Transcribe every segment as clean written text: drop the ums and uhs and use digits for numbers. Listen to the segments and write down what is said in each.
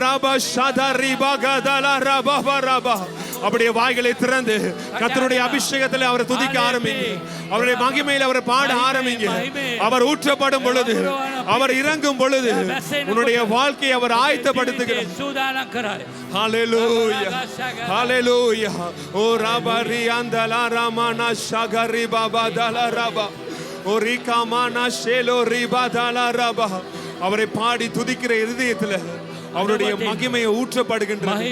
ரபா ஷதரி பகதல ரபா ரபா. அப்படியே வாய்களை திறந்து கர்த்தருடைய அபிஷேகத்தில் அவரை துதிக்க ஆரம்பிங்க. அவருடைய மகிமையில் அவரை பாட ஆரம்பிங்க. அவர் ஊற்றப்படும் பொழுது, அவர் இறங்கும் பொழுது உன்னுடைய வாழ்க்கையை அவர் ஆயத்தப்படுத்துகிறார். ஹalleluya ஹalleluya. ஓ ரபரி அந்தலா ரமனா ஷகரி பாபா தல ரபா. ஓ ரிகமானா ஷேலோ ரிபாதல ரபா. அவரை பாடி துதிக்கிற இதயத்தில் அவருடைய மகிமை ஊற்றப்படுகின்றது.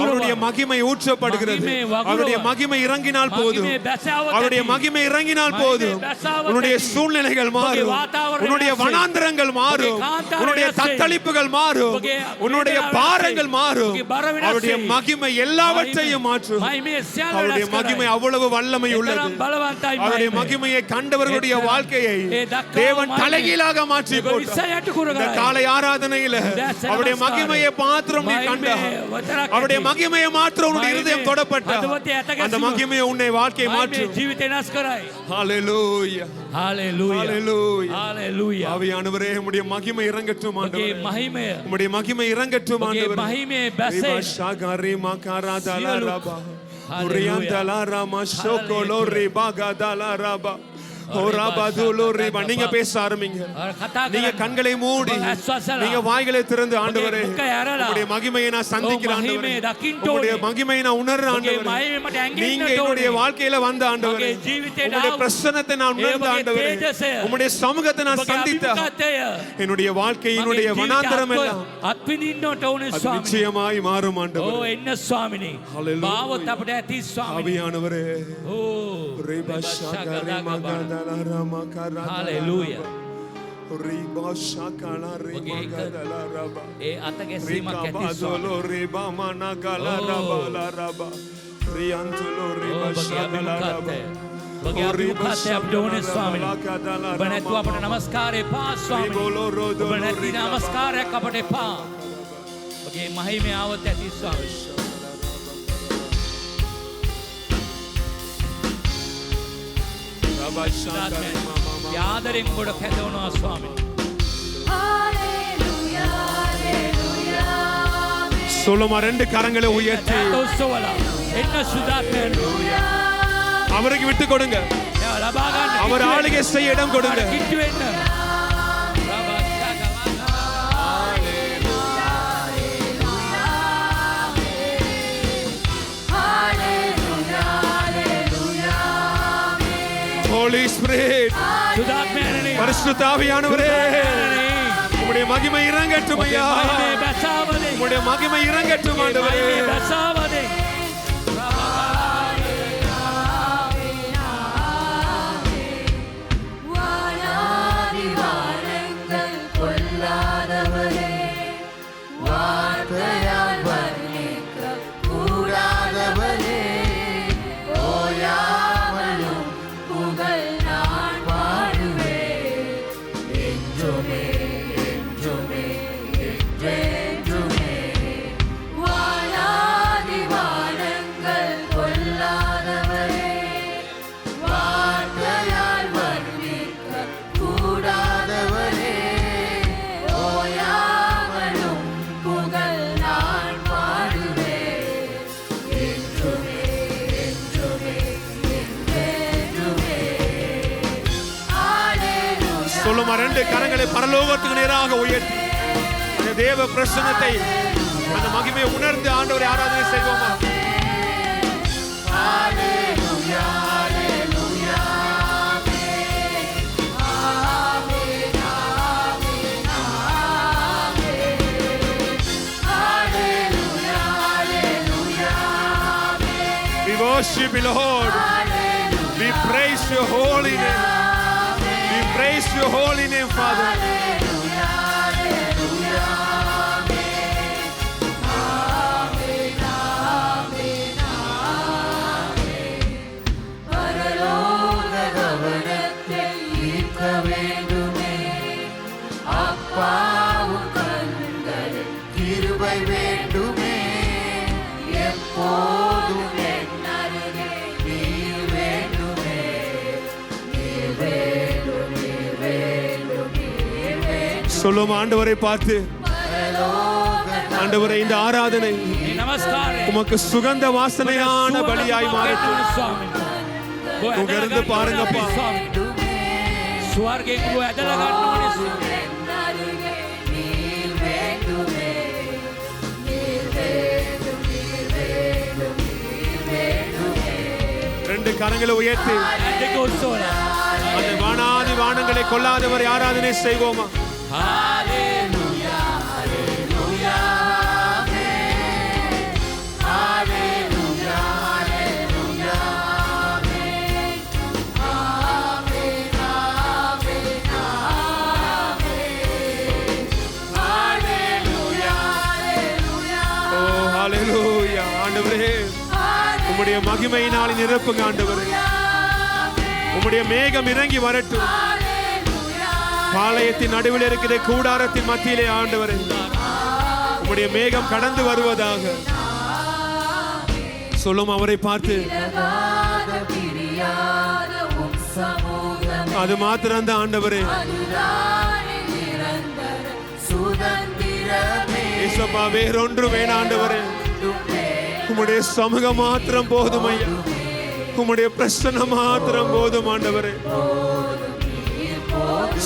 அவருடைய மகிமை ஊற்றப்படுகிறது. அவருடைய மகிமை இறங்கினால் போதும். அவருடைய மகிமை இறங்கினால் போதும். உன்னுடைய சூழ்நிலைகள் மாறும். உன்னுடைய வனாந்தரங்கள் மாறும். உன்னுடைய தத்தளிப்புகள் மாறும். உன்னுடைய பாரங்கள் மாறும். அவருடைய மகிமை எல்லாவற்றையும் மாற்றும். அவருடைய மகிமை அவ்வளவு வல்லமை உள்ளது. அவருடைய மகிமையை கண்டவர்களுடைய வாழ்க்கையை தேவன் தலைகீழாக மாற்றி போட்டார். காலை ஆராதனையில் அவருடைய மகிமையை மாத்திரம் நீ கண்டா, அவருடைய மகிமையை மாத்திரம் உன்னுடைய இருதயம் தொடப்பட்ட அந்த மகிமையை உன்னை வாழ்க்கை மாற்றும். ஹalleluya ஹalleluya ஹalleluya. ஆவியானவரே உம்முடைய மகிமை இறங்கட்டும் ஆண்டவரே. உம்முடைய மகிமை இறங்கட்டும் ஆண்டவரே. ஷகரி மகரா தல ரபா. உரியந்தல ரமா ஷோகோலோ ரிபா தல ரபா. நீங்க பேச ஆரம்பிங்க. நீங்க கண்களை மூடி, நீங்க வாய்களை திறந்து, ஆண்டவரே உம்முடைய மகிமையை நான் சந்திக்கிறேன் ஆண்டவரே. உம்முடைய மகிமையை நான் உணர்றேன் ஆண்டவரே. நீங்க என்னுடைய வாழ்க்கையில வந்த ஆண்டவரே. உம்முடைய பிரசன்னத்தை நான் உணர்ந்த ஆண்டவரே. உம்முடைய சமூகத்தை நான் சந்தித்த என்னுடைய வாழ்க்கை, என்னுடைய வனாந்தரம் எல்லாம் நிச்சயமாய் மாறும் ஆண்டவரே. ஆவியானவரே Hallelujah. Riba shakala riba gadala raba. Atage sima keti solo riba mana gala raba la raba. Riantulo riba shakala raba. बगे आप दुखाते आप जोने स्वामी बने तू अपने नमस्कार है पा स्वामी बने ती नमस्कार है कपटे पा बगे माही में आवत है ती स्वामी यादरिंग गुड़ कहते हो ना स्वामी हालेलुया हालेलुया सोलोमन ரெண்டு கரங்களை உயர்த்தி என்ன சுதாத்மே அவருக்கு விட்டு கொடுங்க. அவர் ஆளுகை செய்ய இடம் கொடுங்க. Holy Spirit, பரிசுத்த ஆவியானவரே உம்முடைய மகிமை இறங்கட்டும் ஐயா. உம்முடைய மகிமை இறங்கட்டும் ஆண்டவரே. சொல்லுமா ரெண்டு கரங்களை பரலோகத்துக்கு நேராக உயர்த்தி அந்த தேவ பிரசன்னத்தை அந்த மகிமையை உணர்ந்து ஆண்டவரை ஆராதனை செய்வோமா? ஹalleluya ஹalleluya ஆமென் ஆமென் ஹalleluya ஹalleluya we worship you Lord, we praise your holy name. Praise your holy name, Father. Hallelujah, hallelujah, amen, amen, amen. Paraloka gavanathe irka vendume, appavu kangal kirubai vendume, eppodum ennaruge neer vendume, neer vendume. சொல்லும் ஆண்டவரை பார்த்து ஆண்டவரே இந்த ஆராதனை මේ නමස්කාරය உமக்கு சுகந்த வாசனையான සුවඳ பலியாய் පා மாறட்டும். ගන්න ස්වාමීන් වහන්සේ. உங்க இருந்து பாருங்கப்பா. ස්වර්ගයෙන් ගෝ ඇදලා ගන්න ඕනේ ස්වාමී. ரெண்டு கரங்களை உயர்த்தி ඇදක උස්සෝලා. அந்த வானாதி வானங்களை கொள்ளாதவரை ஆராதனை செய்வோமா? හාලෙලූයා හාලෙලූයා ஹalleluya. ஆண்டவரே உம்முடைய மகிமையினால் நிரப்புங்க ஆண்டவரே. உம்முடைய மேகம் இறங்கி வரட்டும். பாளையத்தின் நடுவில் இருக்கிற கூடாரத்தின் மத்தியிலே ஆண்டவரே உம்முடைய மேகம் கடந்து வருவதாக சொல்லும் அவரை பார்த்து. அது மாத்திரம் தான் ஆண்டவரே. இயேசுப்பா வேறொன்று வேணாம் ஆண்டவரே. உம்முடைய சமூகம் மாத்திரம் போதும் ஐயா. உம்முடைய பிரசன்னம் மாத்திரம் போதும் ஆண்டவரே.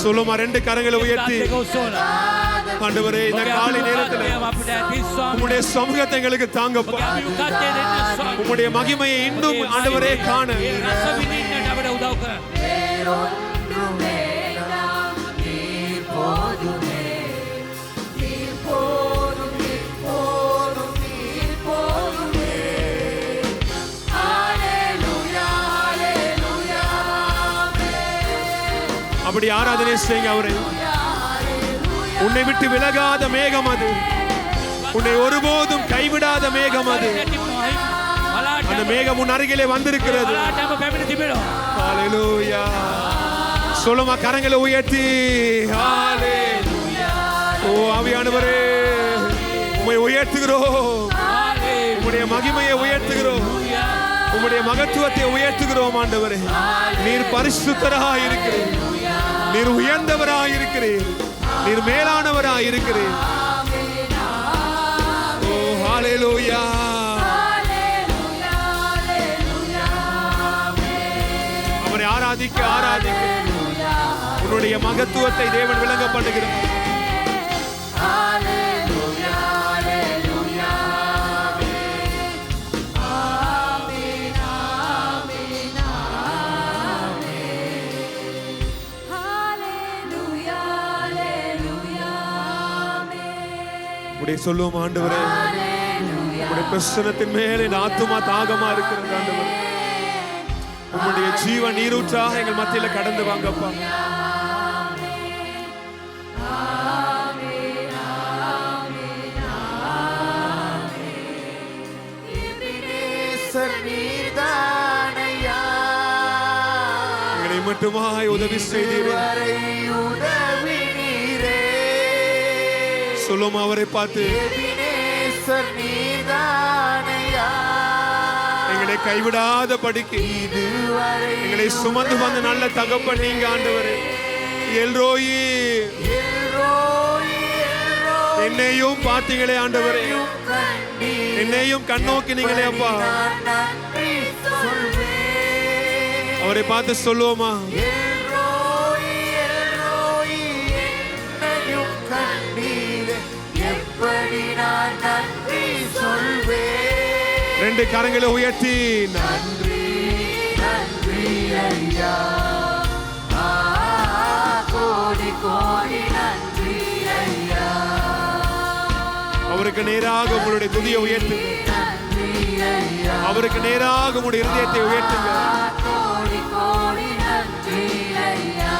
சொல்லுமா ரெண்டு கரங்களை உயர்த்தி ஆண்டவரே இந்த காலை நேரத்தில் உம்முடைய சமூகத்தை எங்களுக்கு தாங்கப்பா. உம்முடைய மகிமையை இன்னும் ஆண்டவரே காண அப்படி ஆராதனை செய்யுங்க அவரை. உன்னை விட்டு விலகாத மேகம் அது. உன்னை ஒருபோதும் கைவிடாத மேகம் அது. அந்த மேகம் உன் அருகிலே வந்திருக்கிறது. ஹalleluya. சொல்லுமா கரங்களை உயர்த்தி ஹalleluya. ஓ ஆவியானவரே உம்மை உயர்த்துகிறோம். உம்முடைய மகிமையை உயர்த்துகிறோம். உம்முடைய மகத்துவத்தை உயர்த்துகிறோம் ஆண்டவரே. நீர் பரிசுத்தராய் இருக்கிறீர். நீர் உயர்ந்தவராய் இருக்கிறீர். நீர் மேலானவராய் இருக்கிறீர். ஓ ஹalleluya. அவரை ஆராதிக்க ஆராதிக்க உன்னுடைய மகத்துவத்தை தேவன் விளங்க பண்ணுகிறார். சொல்லுவோம் ஆண்டவரே உம்முடைய பிரசன்னத்தின் மேலே என் ஆத்துமா தாகமா இருக்கிறது ஆண்டவரே. உம்முடைய ஜீவ நீரூற்றாக எங்கள் மத்தியில கடந்து வாங்கப்பா. எங்களை மட்டுமாய் உதவி செய்தீரே. சொல்லும் அவரை பார்த்து எங்களை கைவிடாத படிக்கு எங்களை சுமந்து வந்த நல்ல தகப்பன் நீங்க ஆண்டவரே. எல்ரோயி என்னையும் பார்த்தீங்களே ஆண்டவரே. என்னையும் கண்ணோக்கினீங்களே அப்பா. அவரை பார்த்து சொல்லுவோமா? ரெண்டு கரங்களை உயர்த்தி நன்றி நன்றி ஐயா. கோடி கோடி நன்றி ஐயா. அவருக்கு நேராக உங்களுடைய துதியை உயர்த்துங்க. அவருக்கு நேராக உங்களுடைய இருதயத்தை உயர்த்துங்க. கோடி கோடி நன்றி ஐயா.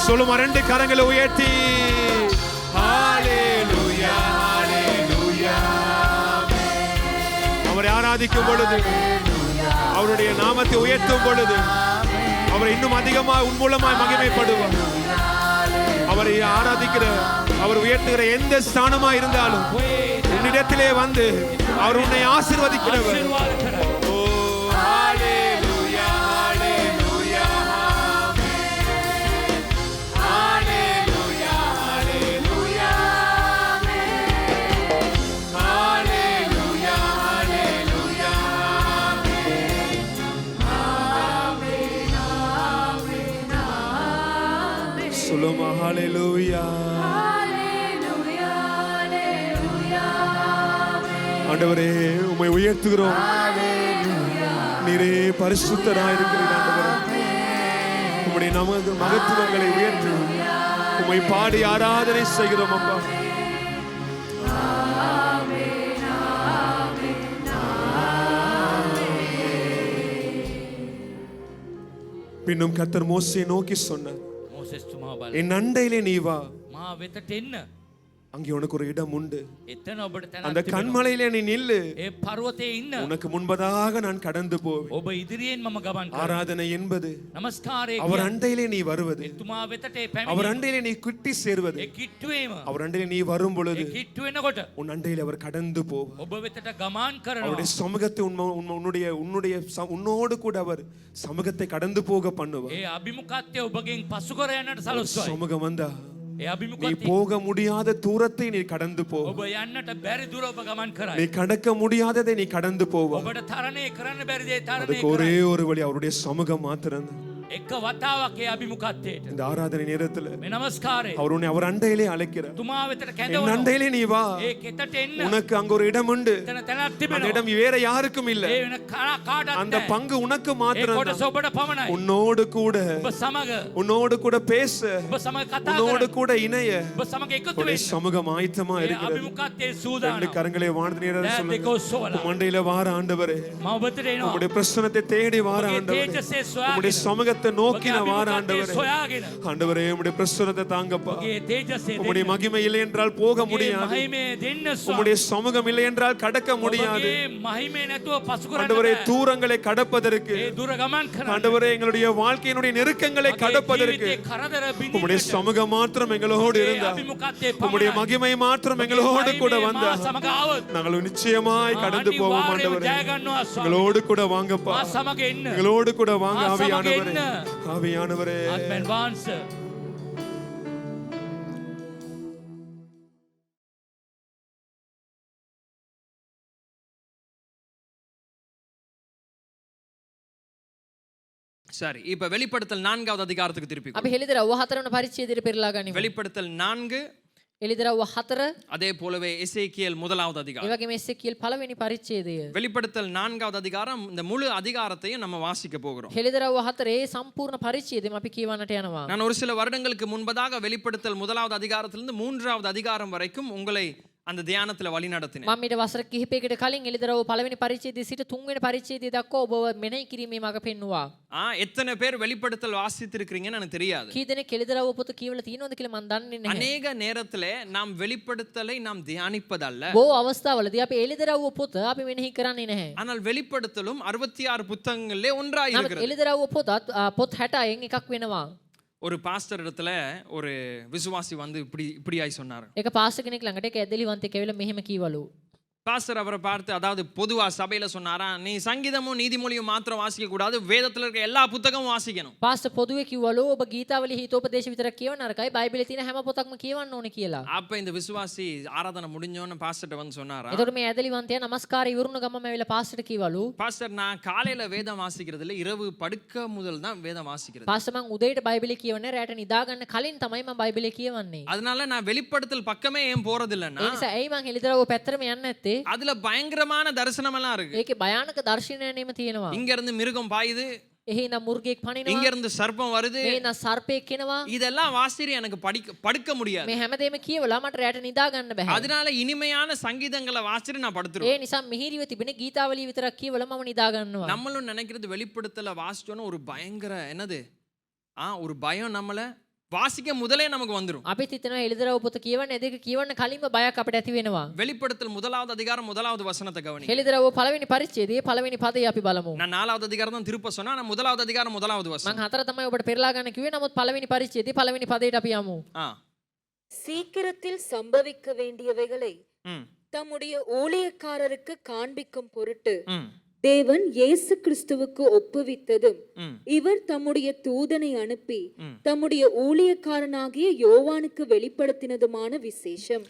சொல்லுமா ரெண்டு கரங்களை உயர்த்தி ஹalleluya ஹalleluya. அவரை ஆராதிக்கும் பொழுது அவருடைய நாமத்தை உயர்த்தும் பொழுது அவர் இன்னும் அதிகமாக உன் மூலமாய் மகிமைப்படுவார். அவரை ஆராதிக்கிற, அவர் உயர்த்துகிற எந்த ஸ்தானமா இருந்தாலும் உன்னிடத்திலே வந்து அவர் உன்னை ஆசீர்வதிக்கிறவர். आशीर्वाद करा. ஓ ஹalleluya ஹalleluya ஹalleluya ஹalleluya ஹalleluya ஹalleluya சொல்லுமா ஹalleluya. ஆண்டவரே உம்மை உயர்த்துகிறோம். நீரே பரிசுத்தராய் இருக்கிறீர் ஆண்டவரே. உம்முடைய நமது மகத்துவங்களை உயர்த்தி உம்மை பாடி ஆராதனை செய்கிறோம் அப்பா. பின்னும் கர்த்தர் மோசேயை நோக்கி சொன்னார், මෝසෙස් තුමා බල. என் அண்டையிலே நீ வா, මා වෙතට එන්න. அங்கே உனக்கு ஒரு இடம் உண்டு. එතන ඔබට அந்த තැනක් තිබෙනවා. கண்மலையிலே நீ நில்லு, ඒ පර්වතයේ ඉන්න. உனக்கு முன்பதாக நான் கடந்து போவேன். ඔබ ඉදිරියෙන් මම ගමන් කරනවා. ஆராதனை என்பது නමස්කාරය அவர் කියන්නේ அண்டையிலே நீ வருவது, එතුමා වෙතට ඒ அவர் පැමිණීම. அண்டையிலே நீ கிட்டி சேர்வது. ඒ කිට්ටුවේම. அவர் அண்டையிலே நீ வரும் பொழுது ඒ කිට්ටු වෙනකොට உன் அண்டையிலே அவர் கடந்து போவார். ඔබ වෙතට ගමන් කරනවා. அவருடைய சமூகத்தை உன்னோடு கூட அவர் சமூகத்தை கடந்து போக பண்ணுவார். ඒ අභිමුඛත්වය ඔබගෙන් පසු කර යන්නට සලස්වයි. சமூகம் வந்தா ඒ நீ අභිමුඛත්වය போக முடியாத தூரத்தை நீ கடந்து போ. ඔබ යන්නට බැරි දුර ඔබ ගමන් කරයි. நீ கடக்க முடியாததை நீ கடந்து போவா. ඔබට තරණය කරන්න බැරි දේ තරණය அதுக்கு ஒரே කරයි. ஒரு வழி அவருடைய சமூகம் மாத்திரம். එක වතාවක් ඒ අභිමුඛත්වයට இந்த ஆராதனை நேரத்துல මේ නමස්කාරය அவர் உன்னை அவர் அண்டையிலே அழைக்கிறார். තුමා වෙතට என் කැඳවනවා. அண்டையிலே நீ வா, ඒ කෙතට එන්න. உனக்கு அங்க ஒரு இடம் உண்டு. එතන තැනක් அந்த තිබෙනවා. இடம் வேற யாருக்கும் இல்ல. ඒ වෙන කාටවත් அந்த නැහැ. பங்கு உனக்கு ඒ மாத்திரம் කොටස தான். ඔබට පමණයි. உன்னோடு கூட ඔබ සමග உன்னோடு கூட பேச, ඔබ සමග කතා உன்னோடு කරන්න. கூட இணைய ඔබ සමග එකතු உன்னுடைய වෙන්න. சமூகம் ஆயத்தமா ඒ இருக்கிறது. අභිමුඛත්වයේ ரெண்டு සූදානම්. கரங்களை வாழ்ந்து நேரம் දැන් சொல்லுங்க. දෙක ඔස්සවලා. மண்டையில வார ஆண்டவரே, මම ඔබට එනවා. உம்முடைய பிரசன்னத்தை தேடி வார ඔබගේ ஆண்டவரே, තේජසේ සොයාගෙන. உம்முடைய சமூகத்தை நோக்கி ඔබගේ நான் வார අභිමුඛත්වයේ ஆண்டவரே. සොයාගෙන. ஆண்டவரே உம்முடைய பிரசன்னத்தை தாங்கப்பா. ඔබගේ තේජසේ உம்முடைய දෙන්න. மகிமை இல்லை என்றால் போக ඔබගේ முடியாது. මහිමය දෙන්න உம்முடைய ස්වාමී. சமூகம் இல்லை என்றால் கடக்க முடியாது. ඔබගේ මහිමය නැතුව පසු කරන්න ஆண்டவரே බෑ. தூரங்களை கடப்பதற்கு, ඒ දුර ගමන් කරන්න. ஆண்டவரே எங்களுடைய வாழ்க்கையினுடைய நெருக்கங்களை ඔබගේ கடப்பதற்கு ජීවිතේ කරදර உம்முடைய බිඳින්නට. சமூகம் மாத்திரம் எங்களோடு ඔබගේ இருந்தா, අභිමුඛත්වයේ உம்முடைய පමණයි. மகிமை மாத்திரம் ඔබගේ எங்களோடு கூட මහිමය வந்தா මා සමග આવොත් நாங்கள் நிச்சயமாய் கடந்து போவோம். අනිවාර්යයෙන්ම ஆண்டவரே ජය ගන්නවා ස්වාමී. எங்களோடு கூட வாங்கப்பா, මා සමග එන්න. எங்களோடு கூட வாங்க මා සමග ஆவியானவரே. එන්න. ஆவியானவரே ආත්මෙන් වහන්සේ. சரி, இப்ப வெளிப்படுத்தல் 4வது அதிகாரத்துக்கு திருப்பி අපි හෙළිදරව්ව 4 වන පරිච්ඡේදයට පෙරලා ගනිමු. வெளிப்படுத்தல் 4 හෙළිදරව්ව 4 அதே போலவே எசேக்கியேல் 1வது ඒ அதிகாரம். වගේම එසේකියල් පළවෙනි පරිච්ඡේදය. வெளிப்படுத்தல் 4வது அதிகாரம் இந்த முழு அதிகாரத்தையும் நம்ம வாசிக்க போகிறோம். හෙළිදරව්ව 4 සම්පූර්ණ පරිච්ඡේදයම අපි කියවන්නට යනවා. நான் ஒரு சில வருடங்களுக்கு முன்பதாக வெளிப்படுத்தல் 1வது அதிகாரத்திலிருந்து 3வது அதிகாரம் வரைக்கும் உங்களை அந்த தியானத்துல வழி நடத்தினேன். මම ඊට වසර කිහිපයකට කලින් හෙළිදරව්ව පළවෙනි පරිච්ඡේදයේ සිට තුන්වෙනි පරිච්ඡේදය දක්වා ඔබව මෙනෙහි කිරීමේ මඟ පෙන්වුවා. எத்தனை பேர் வெளிப்படுத்தல் வாசித்திருக்கிறீங்கன்னு எனக்கு தெரியாது. කී දෙනෙක් හෙළිදරව්ව පොත කියවලා තියෙනවද කියලා මම දන්නේ නැහැ. அநேக நேரத்துல நாம் வெளிப்படுத்தலை நாம் தியானிப்பதல்ல. බොහෝ අවස්ථාවලදී අපි හෙළිදරව්ව පොත අපි මෙනෙහි කරන්නේ නැහැ. ஆனால் வெளிப்படுத்தலும் 66 புத்தகங்களிலே ஒன்றாய் නමුත් இருக்கிறது. හෙළිදරව්ව පොතත් පොත් 60න් එකක් වෙනවා. ஒரு பாஸ்டர் இடத்துல ஒரு விசுவாசி வந்து இப்படியாய் சொன்னார். ඒක පාස්ටර් කෙනෙක් ළඟට ඒක ඇදලිවන්තයෙක් ඇවිල්ලා මෙහෙම කීවලු. பாஸ்டர் அவரை பார்த்து, அதாவது பொதுவா சபையில சொன்னாரா, நீ சங்கீதமும் நீதிமொழியும் மாத்திரம் வாசிக்க கூடாது, வேதத்துல இருக்க எல்லா புத்தகமும் வாசிக்கணும். පාස්ටර් පොදුවේ කිව්වලු ඔබ ගීතාවලිය හිතෝපදේශ විතරක් කියවන්න නරකයි බයිබලයේ තියෙන හැම පොතක්ම කියවන්න ඕනේ කියලා. அப்ப இந்த விசுவாசி ஆராதனை முடிஞ்சோன்னு பாஸ்டர்ட்ட வந்து சொன்னாரா, එතකොට මේ ඇදලිවන්තයා නමස්කාර ඉවරුණ ගමම ඇවිල්ලා පාස්ටර්ට කිව්වලු பாஸ்டர் நான் காலையில வேதம் வாசிக்கிறது இல்ல, இரவு படுக்க முதல் தான் வேதம் வாசிக்கிறது. පාස්ටර් මං උදේට බයිබලය කියවන්නේ රැට නිදා ගන්න කලින් තමයි මම බයිබලය කියවන්නේ. அதனால நான் வெளிப்படுத்தல் பக்கமே ஏன் போறது இல்லன்னா, ඒ නිසා ඇයි මං හෙළිදරව්ව පැත්තටම යන්නේ නැත්තේ? அதுல பயங்கரமான தரிசனம் எல்லாம் இருக்கு. ඒකේ භයානක දර්ශනයනෙම තියෙනවා. இங்க இருந்து மிருகம் பாயுது, එහි ඉඳන් මුර්ගෙක් இங்க පනිනවා. இருந்து சர்ப்பம் வருது, මේ ඉඳන් සර්පෙක් එනවා. இதெல்லாம் வாசிரி எனக்கு படுக்க முடியாது. මේ හැමදේම කියවලා මට රැට නිදා ගන්න බෑ. அதனால இனிமையான சங்கீதங்களை வாசிரி நான் ඒ படுத்துருவேன். නිසා මිහිරිව තිබෙන ගීතාවලිය විතරක් කියවලා මම නිදා ගන්නවා. நம்மளும் நினைக்கிறது வெளிப்படுத்தல வாசிச்சோன்னு ஒரு பயங்கர என்னது ஒரு பயம் நம்மள வாசிக்க முதலே நமக்கு வந்துரும். අපිත් හිතනවා එළිදරව් පොත කියවන්න දෙක කියවන්න කලින්ම බයක් අපිට ඇති වෙනවා. வெளிப்படுத்தல் முதலாவது அதிகாரம் முதலாவது வசனத்தை கவனி. එළිදරව් පළවෙනි පරිච්ඡේදයේ පළවෙනි පදේ අපි බලමු. நான் நாலாவது அதிகாரம் தான் திருப்ப சொன்னா நான் முதலாவது அதிகாரம் முதலாவது මම வசனம். හතර තමයි ඔබට පෙරලා ගන්න කිව්වේ. නමුත් පළවෙනි පරිච්ඡේදයේ පළවෙනි පදේට අපි යමු. ஆ. சீக்கிரத்தில் சம்பவிக்க வேண்டியவைகளை ம். தம்முடைய ஊழியக்காரருக்கு காண்பிக்கும் பொருட்டு ம். தேவன் இயேசு கிறிஸ்துவுக்கு ஒப்புவித்ததும் ம். இவர் தம்முடைய தூதனை அனுப்பி ம். தம்முடைய ஊழியக்காரனாகிய யோவானுக்கு வெளிப்படுத்தினதுமான விசேஷம்.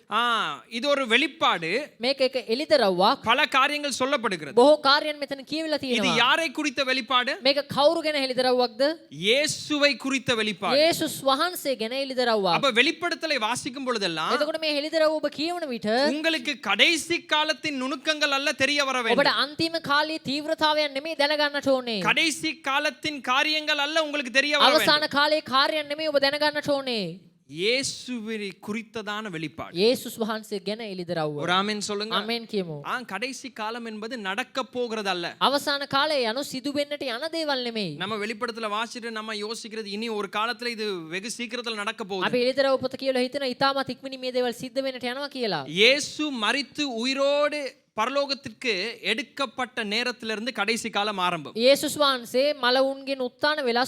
இது ஒரு வெளிப்பாடு. මේක එක එළිදරව්වක්. பல காரியங்கள் சொல்லப்படுகிறது. බොහෝ කාර්යයන් මෙතන කියවිලා இது තියෙනවා. யாரை குறித்த வெளிப்பாடு? මේක කවුරු ගැන එළිදරව්වක්ද? இயேசுவை குறித்த வெளிப்பாடு. යේසුස් වහන්සේ ගැන එළිදරව්වක්. அப்ப வெளிப்படுத்தலை வாசிக்கும் பொழுதெல்லாம் එතකොට මේ එළිදරව් ඔබ කියවන විට உங்களுக்கு கடைசி காலத்தின் நுணுக்கங்கள் அல்ல தெரிய வர ඔබට வேண்டும். අන්තිම කාලයේ තීව්‍රතාවයන් නෙමෙයි දැනගන්නට ඕනේ. கடைசி காலத்தின் காரியங்கள் அல்ல உங்களுக்கு தெரிய வர வேண்டும். අවසාන කාලයේ කාර්යයන් නෙමෙයි ඔබ දැනගන්නට ඕනේ. இயேசுவை குறித்ததான வெளிப்பாடு. යේසුස් වහන්සේ ගැන එළිදරව්ව. ஒரு ஆமென் சொல்லுங்க. ආමෙන් කියමු. கடைசி காலம் என்பது நடக்க போகிறது அல்ல. අවසාන කාලය යනු සිදු වෙන්නට යන දේවල් නෙමෙයි. நம்ம வெளிப்படத்துல வாசிட்டு நம்ம யோசிக்கிறது இனி ஒரு காலத்துல இது வெகு சீக்கிரத்துல நடக்க போகுது. අපි එළිදරව් පොත කියලා හිතන ඉතාමත් ඉක්මනින් මේ දේවල් සිද්ධ වෙන්නට යනවා කියලා. இயேசு மரித்து உயிரோடு பரலோகத்திற்கு எடுக்கப்பட்ட நேரத்திலிருந்து கடைசி காலம் ஆரம்பம். යේසුස් වහන්සේ මලවුන්ගෙන් උත්ථාන වෙලා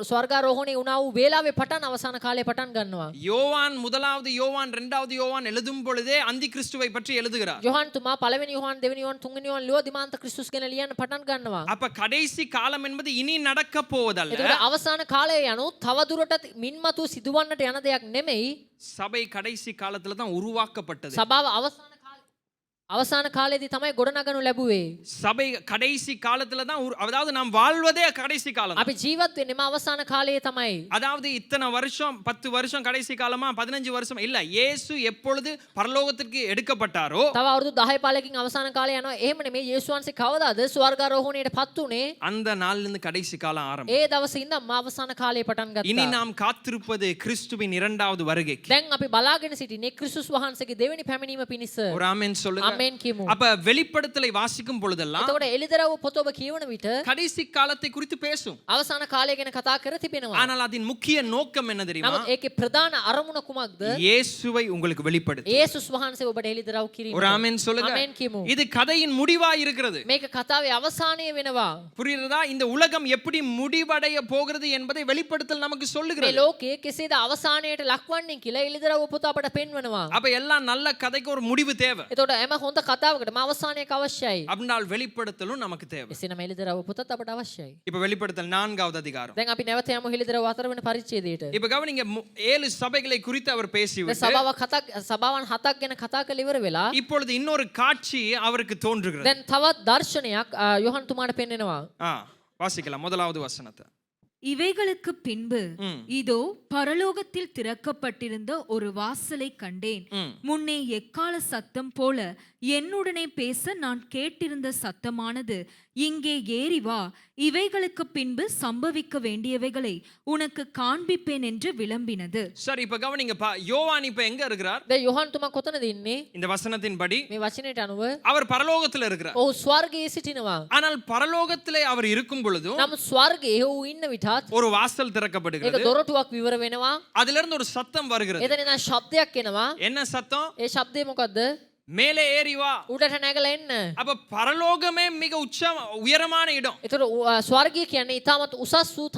ස්වර්ගාරෝහණය වුණා වූ වේලාවේ පටන් අවසාන කාලේ පටන් ගන්නවා. யோவான் முதலாவது யோவான் இரண்டாவது யோவான் எழுதும் பொழுதே அந்தி கிறிஸ்துவை பற்றி எழுதுகிறார். යොහන් තුමා පළවෙනි යොහන් දෙවෙනි යොහන් තුන්වෙනි යොහන් ලියුවා දිමාන්ත ක්‍රිස්තුස් ගැන ලියන්න පටන් ගන්නවා. அப்ப கடைசி காலம் என்பது இனி நடக்க போவதல்ல. එතකොට අවසාන කාලය යනු තව දුරටත් මින්මතු සිදුවන්නට යන දෙයක් නෙමෙයි. சபை கடைசி காலத்துல தான் உருவாக்கப்பட்டது. සභාව අවසාන කාලයේදී තමයි ගොඩනගනු ලැබුවේ. சபை கடைசி காலத்துல தான் அதாவது நாம் வாழ்வதே கடைசி காலம். අපි ජීවත් වෙන්නේ මා අවසාන කාලයේ තමයි. அதாவது இத்தனை வருஷம் 10 வருஷம் கடைசி காலமா 15 வருஷம் இல்ல. இயேசு எப்பொழுது பரலோகத்திற்கு எடுக்கப்பட்டாரோ තව අවුරුදු 10 15කින් අවසාන කාලය යනවා. එහෙම නෙමෙයි. යේසුස් වහන්සේ කවදාද ස්වර්ගාරෝහණයට පත් උනේ? அந்த நாள்ல இருந்து கடைசி காலம் ஆரம்பம். ඒ දවසේ ඉඳන් මා අවසාන කාලේ පටන් இனி ගත්තා. நாம் காத்திருப்பது கிறிஸ்துவின் இரண்டாவது வருகைக்கு. දැන් අපි බලාගෙන සිටින්නේ ක්‍රිස්තුස් වහන්සේගේ දෙවෙනි පැමිණීම පිණිස. ஒரு ஆமென் சொல்லுங்க. ආමෙන් කියමු. அப்ப வெளிப்படுத்தலை வாசிக்கும் பொழுதெல்லாம் එතකොට එළිදරව් පොත ඔබ කියවන විට கடைசி காலத்தை குறித்து பேசும். අවසාන කාලය ගැන කතා කර තිබෙනවා. ஆனால் அதன் முக்கிய நோக்கம் என்ன தெரியுமா? නමුත් ඒකේ ප්‍රධාන අරමුණ කුමක්ද? இயேசுவை உங்களுக்கு வெளிப்படுத்து. යේසුස් වහන්සේ ඔබට එළිදරව් කිරීම. ஒரு ஆமென் சொல்லுங்க. ආමෙන් කියමු. இது கதையின் முடிவா இருக்கிறது. මේක කතාවේ අවසානය වෙනවා. புரியுறதா? இந்த உலகம் எப்படி முடிவடைய போகிறது என்பதை வெளிப்படுத்தல் நமக்கு මේ சொல்லுகிறது. ලෝකයේ කෙසේද අවසානයට ලක්වන්නේ කියලා එළිදරව් පොත අපට පෙන්වනවා. அப்ப எல்லா நல்ல கதைக்கு ஒரு முடிவு தேவை. එතකොට හැම හොඳ කතාවකටම අවසානයක් අවශ්‍යයි. அப்படினால் வெளிப்படுத்தலும் நமக்கு தேவை. එසේනම් එළිදරව් පොතත් අපට අවශ්‍යයි. இப்ப வெளிப்படுத்தல் 4வது அதிகாரம். දැන් අපි නැවත යමු එළිදරව් 4 වෙනි පරිච්ඡේදයට. இப்ப கவனிங்க 7 சபைகளை குறித்து அவர் දැන් பேசிவிட்டு සභාවන් 7ක් ගැන කතා කළ ඉවර වෙලා இப்பொழுது இன்னொரு காட்சி அவருக்கு தோன்றுகிறது. දැන් තවත් දර්ශනයක් යොහන් තුමාට පෙන්වනවා. வாசிக்கலாம் முதலாவது வசனத்தை. இவைகளுக்கு பின்பு ம். இதோ பரலோகத்தில் திறக்கப்பட்டிருந்த ஒரு வாசலை கண்டேன். ம். முன்னே எக்கால சத்தம் போல என்னுடனே பேச நான் கேட்டிருந்த சத்தமானது, இங்கே ஏறி வா, இவைகளுக்கு பின்பு சம்பவிக்க வேண்டியவைகளை உனக்கு காண்பிப்பேன் என்று விளம்பினது. சரி, இப்ப கவனிங்க. யோவான் இப்ப எங்க இருக்கிறார்? දැන් යොහන් තුමා කොතනද ඉන්නේ? இந்த வசனத்தின்படி මේ වචනයට අනුව அவர் பரலோகத்துல இருக்கிறார். ඔහු ස්වර්ගයේ සිටිනවා. ஆனால் பரலோகத்திலே அவர் இருக்கும் பொழுதும் නමුත් ස්වර්ගයේ ඔහු ඉන්න විටත් ஒரு வாசல் ඒක திறக்கப்படுகிறது. දොරටුවක් විවර වෙනවා. அதுல இருந்து ஒரு சத்தம் வருகிறது. එතන ඉඳන් ශබ්දයක් එනවා. என்ன சத்தம்? ඒ ශබ්දය මොකද්ද? மேலே ஏறி வா. උඩට නැගලා එන්න. அப்ப பரலோகமே மிக உயரமான இடம். ඒතර ස්වර්ගය කියන්නේ ඊටමත් උසස් වූ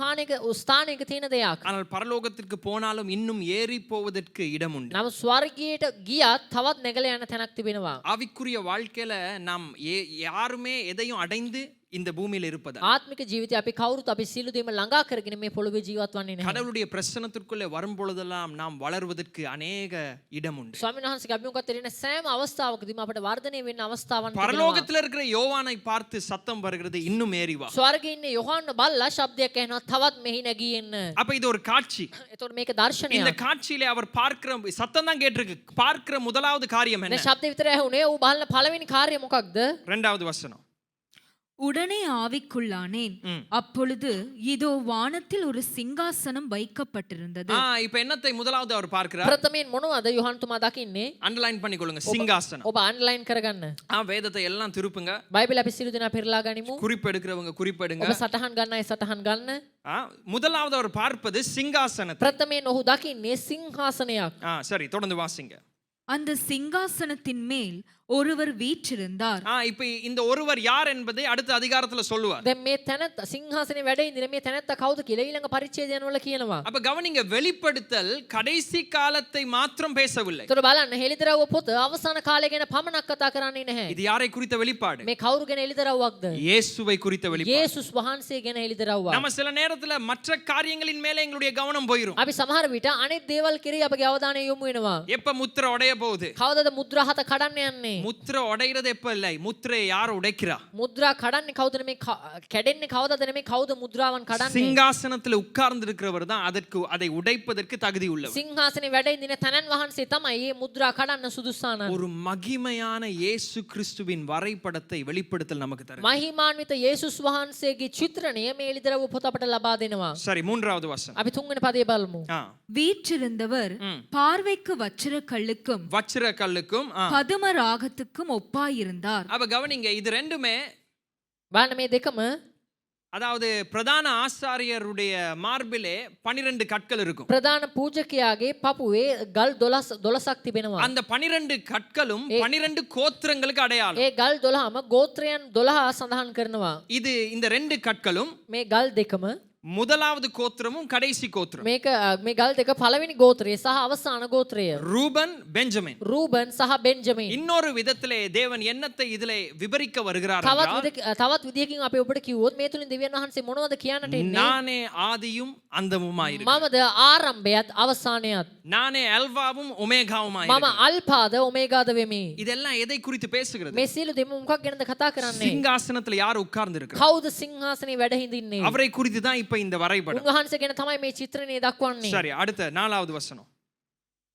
ස්ථානයක තියෙන දෙයක්. ஆனால் பரலோகத்திற்கு போனாலும் இன்னும் ஏறி போவதற்கு இடம் உண்டு. නමුත් ස්වර්ගයට ගියත් තවත් නැගලා යන තැනක් තිබෙනවා. ஆவிக்குரிய வாழ்க்கையில நாம் யாருமே எதையும் அடைந்து இந்த பூமியில இருப்பதா? ආත්මික ජීවිතය අපි කවුරුත් අපි සියලු දේම ළඟා කරගෙන මේ පොළොවේ ජීවත් වන්නේ නැහැ. கடவுளுடைய பிரசன்னத்திற்குள்ளே வரும் பொழுதெல்லாம் நாம் வளர்வதற்கு அநேக இடம் உண்டு. ස්වාමීන් වහන්සේගේ අභිමුඛත් දෙන සෑම අවස්ථාවකදීම අපට වර්ධනය වෙන්න අවස්ථාවන් තිබෙනවා. பரலோகத்துல இருக்கிற யோவானை பார்த்து சத்தம் வருகிறது, இன்னும் ஏறி வா. ස්වර්ගයේ ඉන්න යොහන්න බල්ලා ශබ්දයක් ඇහෙනවා, තවත් මෙහි නැගී එන්න. அப்ப இது ஒரு காட்சி. එතකොට මේක දර්ශනයක්. இந்த காட்சியிலே அவர் பார்க்கிற சத்தம் தான் கேட்டிருக்கு. பார்க்கிற முதலாவது காரியம் මේ என்ன? ශබ්ද විතර ඇහුනේ ඌ බලන පළවෙනි කාර්යය මොකක්ද? இரண்டாவது வசனம். உடனே ஆவிக்குள்ளானேன். அப்பொழுது இதோ வானத்தில் ஒரு சிங்காசனம் வைக்கப்பட்டிருந்தது. இப்ப என்னத்தை முதலாவது அவர் பார்க்கிறார்? ප්‍රථමයෙන් මොනවද යොහන් තුමා දකින්නේ? அண்டர்லைன் பண்ணிக்கொள்ளுங்க, சிங்காசனம். ඔබ අන්ලයින් කරගන්න. வேதத்தை எல்லாம் திருப்புங்க. බයිබල් අපි සියලු දෙනා පෙරලා ගනිමු. குறிப்பு எடுக்கிறவங்க குறிப்பெடுங்க. ඔබ සටහන් ගන්න අය සටහන් ගන්න. முதலாவது அவர் பார்ப்பது சிங்காசனத்தை. ප්‍රථමයෙන් ඔහු දකින්නේ සිංහාසනයක්. சரி, தொடர்ந்து வாசிங்க. அந்த சிங்காசனத்தின் மேல் ஒருவர் வீற்றிருந்தார். இப்ப இந்த ஒருவர் யார் என்பதை அடுத்த அதிகாரத்துல சொல்லுவார். දැන් මේ තැනත් සිංහාසනේ වැඩ ඉඳින මේ තැනත්තා කවුද කියලා ඊළඟ පරිච්ඡේදයන් වල කියනවා. அப்ப கவனிங்க, வெளிப்படுத்தல் கடைசி காலத்தை மாத்திரம் பேசவில்லை. ඒතර බලන්න හෙලිදරව්ව පොත අවසාන කාලය ගැන පමණක් කතා කරන්නේ නැහැ. இது யாரை குறித்த வெளிப்பாடு? මේ කවුරු ගැන හෙලිදරව්වක්ද? இயேசுவை குறித்த வெளிப்பாடு. යේසුස් වහන්සේ ගැන හෙලිදරව්වක්. நம்ம சில நேரத்துல மற்ற காரியங்களின் மேல எங்களுடைய கவனம் போயிரும். අපි සමහර විට අනිත් දේවල් කෙරෙහි අපගේ අවධානය යොමු වෙනවා. எப்ப முத்திரை உடைய போகுது? කවදද මුද්‍රා හත කඩන්න යන්නේ? முத்திரை உடைகிறது எப்ப இல்லை, முத்திரையை யார் உடைக்கிறா? මුද්‍රා කඩන්නේ කවුද? මේ කැඩෙන්නේ කවදද? නෙමේ කවුද මුද්‍රාවන් කඩන්නේ? சிங்காசனத்துல உட்கார்ந்து இருக்கிறவர் தான் அதை உடைப்பதற்கு தகுதி உள்ளவர். සිංහාසනේ වැඩ ඉඳින තනන් වහන්සේ තමයි මේ මුද්‍රා කඩන්න සුදුසාන. ஒரு மகிமையான இயேசு கிறிஸ்துவின் வரைபடத்தை வெளிப்படுத்தல் நமக்கு தரும். මහිමාන්විත යේසුස් වහන්සේගේ චිත්‍රණය මේ එළිදරව්ව පොත අපට ලබා දෙනවා. சரி, மூன்றாவது வசனம். අපි තුන්වෙනි පදේ බලමු. வீற்றிருந்தவர் பார்வைக்கு வச்சிர கல்லுக்கும் வச்சிர கல்லுக்கும் பதும ராகத்துக்கும் ஒப்பாயிருந்தார். அப்ப கவனிங்க, இது ரெண்டுமே බලන්න මේ දෙකම அதாவது பிரதான ஆசாரியருடைய மார்பிலே 12 கற்கள் இருக்கும். ප්‍රධාන පූජකයාගේ පපුවේ ගල් 12ක් තිබෙනවා. அந்த 12 கற்களும் 12 கோத்திரங்களுக்கு அடையாளம். ඒ ගල් 12ම ගෝත්‍රයන් 12 සඳහන් කරනවා. இது இந்த 2 கற்களும் මේ ගල් දෙකම முதலாவது கோத்திரமும் கடைசி கோத்திரம். මේක මේ ගල් දෙක පළවෙනි ගෝත්‍රය සහ අවසාන ගෝත්‍රය. ரூபன், பெஞ்சமின். රූබන් සහ බෙන්ජමින්. இன்னொரு விதத்திலே தேவன் என்னத்தை இதிலே விவரிக்க வருகிறார் என்றால், තවත් විදියකින් අපි ඔබට කිව්වොත් මේ තුලින් දෙවියන් වහන්සේ මොනවද කියන්නට ඉන්නේ? நானே ஆதியும் அந்தமுமாய் இருக்கிறேன். මමද ආරම්භයත් අවසානයත්. நானே அல்பாவும் ஒமேகாவுமாய் මම இருக்கிறேன். අල්පාද ඔමේගාද වෙමි. இதெல்லாம் எதை குறித்து பேசுகிறது? මේ සියලු දෙම මොකක් ගැනද කතා කරන්නේ? சிங்காசனத்துல யார் உட்கார்ந்து இருக்கிறார்? කවුද සිංහාසනේ වැඩ හිඳින්නේ? அவரை குறித்து தான் இப்ப இந்த வரைபடம். උන්වහන්සේ ගැන තමයි මේ චිත්‍රණය දක්වන්නේ. சரி, அடுத்த 4வது வசனம்.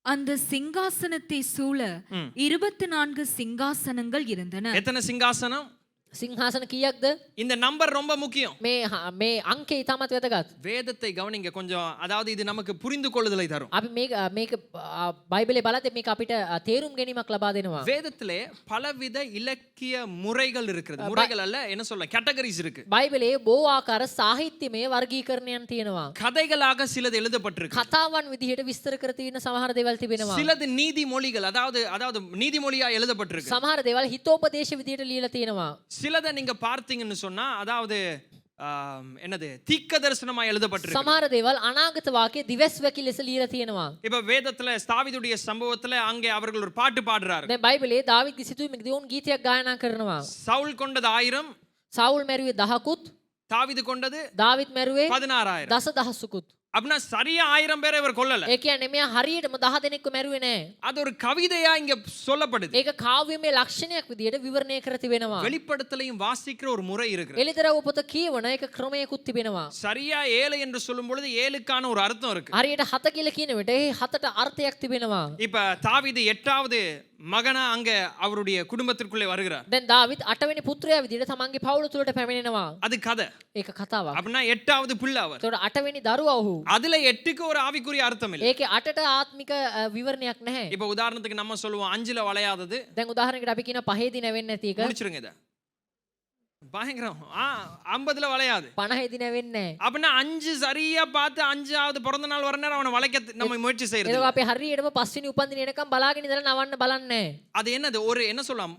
அந்த சிங்காசனத்தை சூழ 24 சிங்காசனங்கள் இருந்தன. எத்தனை சிங்காசனம்? සිංහාසන කීයක්ද? இந்த நம்பர் ரொம்ப முக்கியம். මේ අංකය ඉතාමත් වැදගත්. வேதத்தை கவனிங்க கொஞ்சம், அதாவது இது நமக்கு புரிந்து கொள்ளுதலை தரும். අපි මේක බයිබලේ බලද්දී මේක අපිට තේරුම් ගැනීමක් ලබා දෙනවා. வேதத்திலே பலவித இலக்கிய முறைகள் இருக்கிறது. முறைகள் அல்ல, என்ன சொல்ல, கேட்டகரிஸ் இருக்கு. බයිබලේ බොහෝ ආකාර සාහිත්‍යමය වර්ගීකරණයන් තියෙනවා. கதைகளாக சிலது எழுதப்பட்டிருக்கு. කතාවන් විදිහට විස්තර කර තියෙන සමහර දේවල් තිබෙනවා. சிலது நீதிமொழிகள், அதாவது நீதிமொழியா எழுதப்பட்டிருக்கு. සමහර දේවල් හිතෝපදේශ විදිහට ලියලා තියෙනවා. சிலதை நீங்க பார்த்தீங்கன்னு சொன்னா, அதாவது என்னது, தீர்க்க தரிசனமா எழுதப்பட்டிருக்கு. සමහර දේවල් අනාගත වාක්‍ය දිවස් වැකි ලෙස ලියලා තියෙනවා. இப்ப வேதத்துல தாவீதுடைய சம்பவத்துல அங்கே அவர்கள் ஒரு பாட்டு பாடுறாரு. දැන් බයිබලේ දාවිද්ගේ සිතුවිමකදී උන් ගීතයක් ගායනා කරනවා. சவுல் கொண்டது 1000, සවුල් මැරුවේ 1000කුත්, தாவீது கொண்டது දාවිත් මැරුවේ 16000. දසදහසකුත්. அப்படின்னா சரியா 1000 பேரை இவர் கொல்லல. ඒ කියන්නේ මෙයා හරියටම 10 දෙනෙක්ව මැරුවේ නෑ. அது ஒரு கவிதையா இங்க சொல்லப்படுது. ඒක කාව්‍යමය ලක්ෂණයක් විදිහට විවරණය කර තිබෙනවා. வெளிப்படுத்தலையும் வாசிக்கிற ஒரு முறை இருக்கு. එළිදරව් පොත කියවන එක ක්‍රමයකුත් තිබෙනවා. சரியா 7 என்று சொல்லும் பொழுது 7க்கான ஒரு அர்த்தம் இருக்கு. හරියට 7 කියලා කියන විට ඒ 7ට අර්ථයක් තිබෙනවා. இப்ப தாவீது 8வது மகனா அங்க அவருடைய குடும்பத்திற்குள்ளே வருகிறார். දැන් දාවිත් 8 වෙනි පුත්‍රයා විදිහට තමන්ගේ පවුල තුලට පැමිණෙනවා. அது கதை. ඒක කතාවක්. அப்படின்னா 8வது பிள்ளை அவர். ඒතකොට 8 වෙනි දරුවා ඔහු. அதுல 8க்கு ஒரு ஆவிக்குரிய அர்த்தம் இல்ல. ඒකේ 8ට ආත්මික විවරණයක් නැහැ. இப்ப உதாரணத்துக்கு நம்ம சொல்லுவோம் 5ல வளையாதது. දැන් උදාහරණයකට අපි කියන 5 නැවෙන්නේ නැති එක. முடிச்சிருங்க இத. பயங்கரம். 50ல வளையாது. 50 නැවෙන්නේ නැහැ. அப்படின்னா 5 சரியா பார்த்து 5வது பிறந்த நாள் வர நேரம் அவனை வளைக்க நம்ம முயற்சி செய்யறது. ඒක අපි හරියටම 5 වෙනි උපන්දින එනකම් බලාගෙන ඉඳලා නවන්න බලන්නේ. அது என்னது, ஒரு என்ன சொல்லலாம்,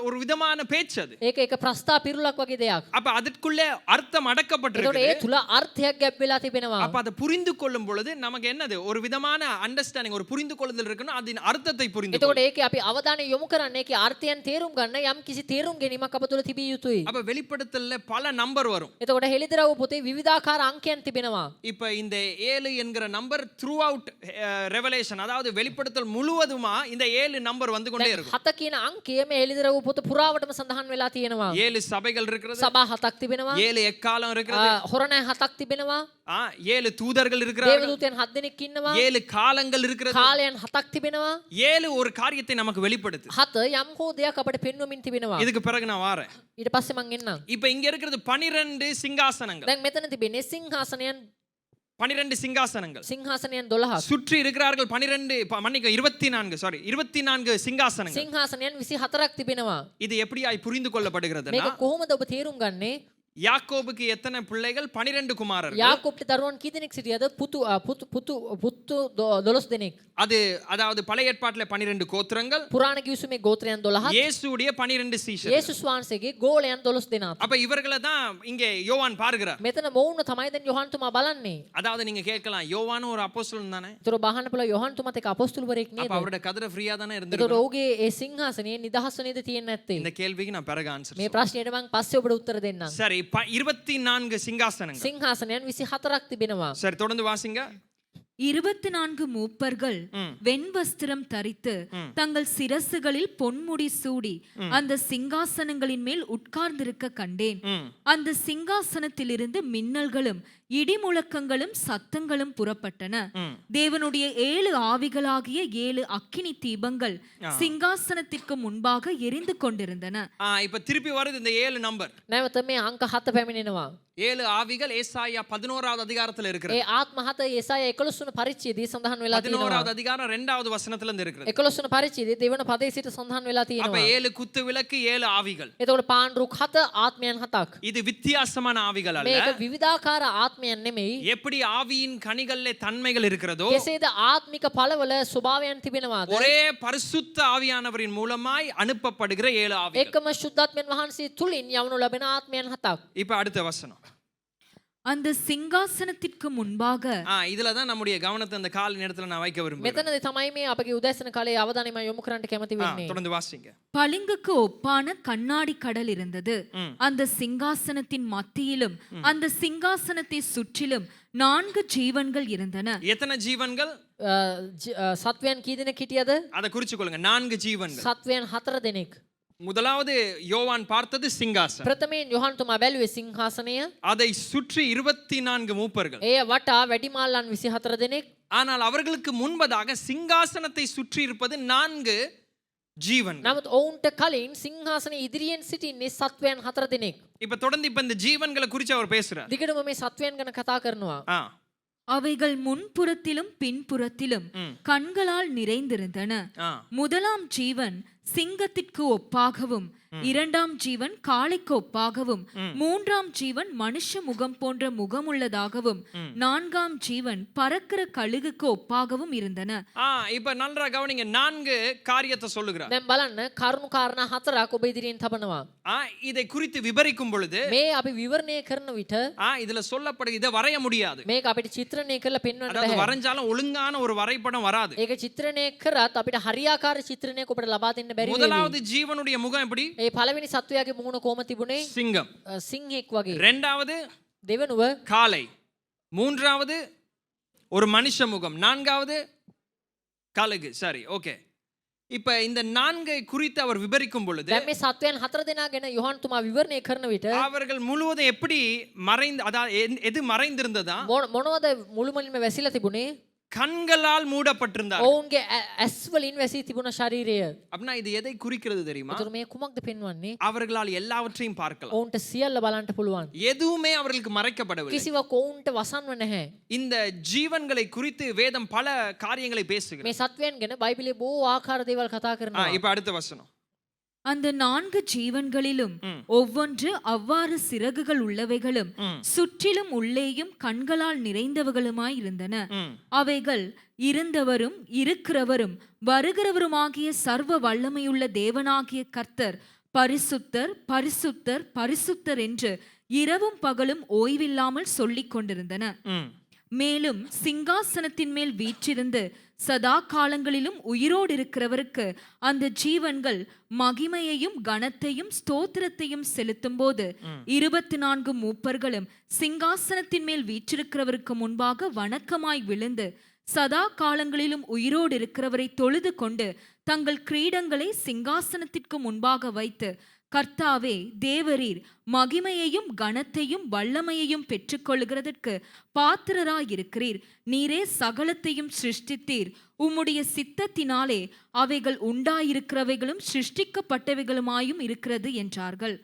ஒரு விதமான பேச்சு அது. ඒක එක ප්‍රස්තාව පිරුලක් වගේ දෙයක්. அப்ப அதற்குள்ளே அர்த்தம் ඒතකොට அடக்கப்பட்டிருக்கு. ඒ තුල අර්ථයක් ගැප් වෙලා තිබෙනවා. அப்ப அதை புரிந்து கொள்ளும் பொழுது நமக்கு என்னது, ஒரு விதமான அண்டர்ஸ்டாண்டிங், ஒரு புரிந்து கொள்ளுதல் இருக்கணும். அதன் அர்த்தத்தை புரிந்து එතකොට ඒකේ අපි අවධානය යොමු කරන්නේ ඒකේ අර්ථයන් තේරුම් ගන්න යම් කිසි තේරුම් ගැනීමක් අප තුල තිබිය යුතුයි. அப்ப வெளிப்படுத்தல்ல பல நம்பர் வரும். එතකොට හෙළිදරව් පොතේ විවිධාකාර අංකයන් තිබෙනවා. இப்ப இந்த 7 என்கிற நம்பர் த்ரூ அவுட் ரெவலேஷன், அதாவது வெளிப்படுத்தல் முழுவதுமா இந்த 7 நம்பர் வந்து கொண்டே இருக்கும். 7 කියන අංකය මේ හෙළිදරව් පොත පුරාවටම සඳහන් වෙලා තියෙනවා. 7 சபைகள் இருக்கிறது. සභා 7ක් තිබෙනවා. 7 எக்காலம் இருக்கிறது. හොරණෑ 7ක් තිබෙනවා. 7 தூதர்கள் இருக்கிறார்கள். දේවදූතයන් 7 දෙනෙක් ඉන්නවා. 7 காலங்கள் இருக்கிறது. කාලයන් 7ක් තිබෙනවා. 7 ஒரு காரியத்தை நமக்கு வெளிப்படுத்து. 7 යම් හෝ දෙයක් අපට පෙන්වමින් තිබෙනවා. இதுக்கு பிறகு நான் வாரேன். ඊට පස්සේ මම එන්නම්. இப்ப இங்க இருக்கிறது 12 சிங்காசனங்கள். දැන් මෙතන තිබෙන්නේ සිංහාසනයන් 12 சிங்காசனங்கள். සිංහාසනයන් 12ක්. சுற்றி இருக்கிறார்கள் 24 சிங்காசனங்கள். සිංහාසනයන් 24ක් තිබෙනවා. இது எப்படியாய் புரிந்து கொள்ளப்படுகிறதுனா මේක කොහොමද ඔබ තේරුම් ගන්නේ? யாக்கோபுக்கு எத்தனை பிள்ளைகள்? 12 குமாரர்கள். යාකෝබ්ට දරුවන් කී දෙනෙක් සිටියද? පුතු 12 දෙනෙක්. அதாவது பழைய ஏற்பாட்டிலே 12 கோத்திரங்கள், පුරාණ කිවිසුමේ ගෝත්‍රයන් 12ක්. இயேசுவுடைய 12 சீஷர்கள். යේසුස් වහන්සේගේ ගෝලයන් 12 දෙනාත්. அப்ப இவர்களை தான் இங்கே யோவான் பார்க்கிறார். මෙතන මොවුන් තමයි දැන් යොහන් තුමා බලන්නේ. அதாவது நீங்க கேட்கலாம், யோவானும் ஒரு அப்போஸ்தலன் தானே? ඒතර බහන්න පුළුවන් යොහන් තුමාත් එක අපොස්තුලවරයෙක් அப்ப නේද? அவரோட கதிரை ஃப்ரீயா தானே ඒතර இருந்திருக்கும். ඔහුගේ ඒ සිංහාසනයේ නිදහස් නේද තියෙන්නේ නැත්තේ? இந்த கேள்விக்கு நான் பிறகு ஆன்சர் මේ ප්‍රශ්නයට මම පස්සේ ඔබට උත්තර දෙන්නම්. சரி. 24 சிங்காசனங்கள். සිංහාසනයන් 24ක් තිබෙනවා. சரி, தொடர்ந்து வாசிங்க. 24 மூப்பர்கள் வெண்வஸ்திரம் தரித்து தங்கள் சிரசுகளில் பொன்முடி சூடி அந்த சிங்காசனங்களின் மேல் உட்கார்ந்திருக்க கண்டேன். அந்த சிங்காசனத்திலிருந்து மின்னல்களும் இடிமுழக்கங்களும் சத்தங்களும் புறப்பட்டன. தேவனுடைய 7 ஆவிகளாகிய 7 அக்கினி தீபங்கள் சிங்காசனத்திற்கு முன்பாக எரிந்து கொண்டிருந்தன. இப்ப திருப்பி வருது இந்த 7 நம்பர். නැවත මේ අංක 7 පැමිණෙනවා. 7 ஆவிகள் ஏசாயா 11வது அதிகாரத்துல இருக்கிறது. ඒ ආත්ම 7 යෙසායා 11 වන පරිච්ඡේදයේ සඳහන් වෙලා තියෙනවා. 11வது அதிகாரம் 2வது வசனத்துல இருந்து இருக்கிறது. 11 වන පරිච්ඡේදයේ දෙවන පදයේ සිට සඳහන් වෙලා அப்ப තියෙනවා. 7 குத்து விளக்கு 7 ஆவிகள். එතකොට පාන්රුක් 7 ආත්මයන් 7ක්. இது வித்தியாசமான ஆவிகள் அல்ல. මේක විවිධාකාර ආත්මයන් නෙමෙයි. எப்படி ஆவியின் கனிகளிலே தன்மைகள் இருக்கிறதோ, කෙසේද ආත්මික ඵලවල ස්වභාවයන් තිබෙනවාද? ஒரே பரிசுத்த ஆவியானவரின் மூலமாய் அனுப்பப்படுகிற 7 ஆவிகள். එකම ශුද්ධාත්මයන් වහන්සේ තුලින් යවනු ලැබෙන ආත්මයන් 7ක්. இப்ப அடுத்த வசனம். அந்த சிங்காசனத்திற்கு முன்பாக இதுல தான் நம்முடைய கவனத்தை அந்த கால நேரத்துல நான் வைக்க விரும்புறேன். මෙතනදී තමයි මේ අපගේ උදෑසන කාලයේ අවධානය මම යොමු කරන්නට කැමති වෙන්නේ. தொடர்ந்து வாசிங்க. பளிங்குக்கு ஒப்பான கண்ணாடி கடல் இருந்தது. அந்த சிங்காசனத்தின் மத்தியிலும் அந்த சிங்காசனத்தை சுற்றிலும் 4 ஜீவன்கள் இருந்தன. எத்தனை ஜீவன்கள்? සත්වයන් කී දෙනෙක් හිටියද? அதை குறிச்சு கொள்ளுங்க. 4 ஜீவன்கள். සත්වයන් 4 දෙනෙක්. முதலாவது யோவான் பார்த்தது சிங்காசனம். ප්‍රථමයෙන් යොහන් තුමා බැලුවේ සිංහාසනය. அதை சுற்றி 24 மூப்பர்கள். එය වටා වැඩිමාල්ලන් 24 දෙනෙක්. ஆனால் அவர்களுக்கு முன்பதாக சிங்காசனத்தை சுற்றி இருப்பது 4 ஜீவன்கள். නමුත් ඔවුන්ට කලින් සිංහාසනයේ ඉදිරියෙන් සිටින්නේ සත්වයන් 4 දෙනෙක්. இப்ப தொடர்ந்து இப்ப இந்த ஜீவன்களை குறிச்சு அவர் பேசுறார். දිගටම මේ සත්වයන් ගැන කතා කරනවා. அவைகள் முன்புறத்திலும் பின்புறத்திலும் கண்களால் நிறைந்திருந்தன. முதலாம் ஜீவன் சிங்கத்திற்கு ஒப்பாகவும், 2ஆம் ஜீவன் காளைக்கு ஒப்பாகவும், 3ஆம் ஜீவன் மனுஷ முகம் போன்ற முகமுள்ளதாகவும், 4ஆம் ஜீவன் பறக்கிற கழுகுக்கு ஒப்பாகவும் இருந்தன. இப்ப நல்லா கவனிங்க. 4 காரியத்தை சொல்லுகிறார். දැන් බලන්න කරුණු කාරණා 4ක් ඔබ ඉදිරියෙන් තබනවා. இதை குறித்து விவரிக்கும் பொழுது මේ අපි විවරණය කරන විට இதுல சொல்லப்படுது, இதை வரைய முடியாது. මේක අපිට චිත්‍රණය කරලා පෙන්වන්න அதாவது බෑ. வரைஞ்சாலும் ஒழுங்கான ஒரு வரைபடம் வராது. ඒක චිත්‍රණය කරත් අපිට හරියාකාර චිත්‍රණයක් ඔබට ලබා දෙන්න බැරි වෙයි. முதலாவது ஜீவனுடைய முகம் எப்படி? ඒ පළවෙනි සත්වයාගේ මුහුණ කොහොම තිබුණේ? சிங்கம். සිංහෙක් වගේ. இரண்டாவது දෙවනුව காளை. மூன்றாவது ஒரு மனுஷ முகம். நான்காவது கழுகு. சரி, ஓகே. இப்ப இந்த 4 குறித்து அவர் விவரிக்கும் பொழுது දැන් මේ සත්වයන් 4 දෙනා ගැන යොහන් තුමා විවරණය කරන විට அவர்கள் முழுவதும் எப்படி அதாவது எது மறைந்திருந்ததா? මොනවද මුළුමනින්ම වැසිලා තිබුණේ? கண்களால் மூடப்பட்டிருந்தார். ඔවුන්ගේ ඇස් වලින් වැසී තිබුණ ශරීරය. அப்படினா இது எதை குறிக்கிறது தெரியுமா? ඒතර මේ කුමක්ද පෙන්වන්නේ? அவர்களால் எல்லாவற்றையும் பார்க்கலாம். ඔවුන්ට සියල්ල බලන්න පුළුවන්. எதுவுமே அவர்களுக்கு மறைக்கப்படவில்லை. කිසිවක් ඔවුන්ට වසන්ව නැහැ. இந்த ஜீவன்களை குறித்து வேதம் பல காரியங்களை பேசுகிறது. මේ සත්වයන් ගැන බයිබලයේ බොහෝ ආකාර දේවල් කතා කරනවා. இப்ப அடுத்த வசனம். அந்த 4 ஜீவன்களிலும் ஒவ்வொன்று அவ்வாறு சிறகுகள் உள்ளவைகளும் சுற்றிலும் உள்ளேயும் கண்களால் நிறைந்தவர்களுமாய் இருந்தன. அவைகள் இருந்தவரும் இருக்கிறவரும் வருகிறவருமாகிய சர்வ வல்லமையுள்ள தேவனாகிய கர்த்தர் பரிசுத்தர் பரிசுத்தர் பரிசுத்தர் என்று இரவும் பகலும் ஓய்வில்லாமல் சொல்லிக் கொண்டிருந்தன. மேலும் சிங்காசனத்தின் மேல் வீற்றிருந்து சதா காலங்களிலும் உயிரோடு இருக்கிறவருக்கு அந்த ஜீவன்கள் மகிமையையும் கனத்தையும் ஸ்தோத்திரத்தையும் செலுத்தும் போது 24 மூப்பர்களும் சிங்காசனத்தின் மேல் வீற்றிருக்கிறவருக்கு முன்பாக வணக்கமாய் விழுந்து சதா காலங்களிலும் உயிரோடு இருக்கிறவரை தொழுது கொண்டு தங்கள் கிரீடங்களை சிங்காசனத்திற்கு முன்பாக வைத்து, கர்த்தாவே தேவரீர் மகிமையையும் கனத்தையும் வல்லமையையும் பெற்றுக்கொள்கிறதற்கு பாத்திரராயிருக்கிறீர். நீரே சகலத்தையும் சிருஷ்டித்தீர். உம்முடைய சித்தத்தினாலே அவைகள் உண்டாயிருக்கிறவைகளும் சிருஷ்டிக்கப்பட்டவைகளுமாயும் இருக்கிறது என்றார்கள்.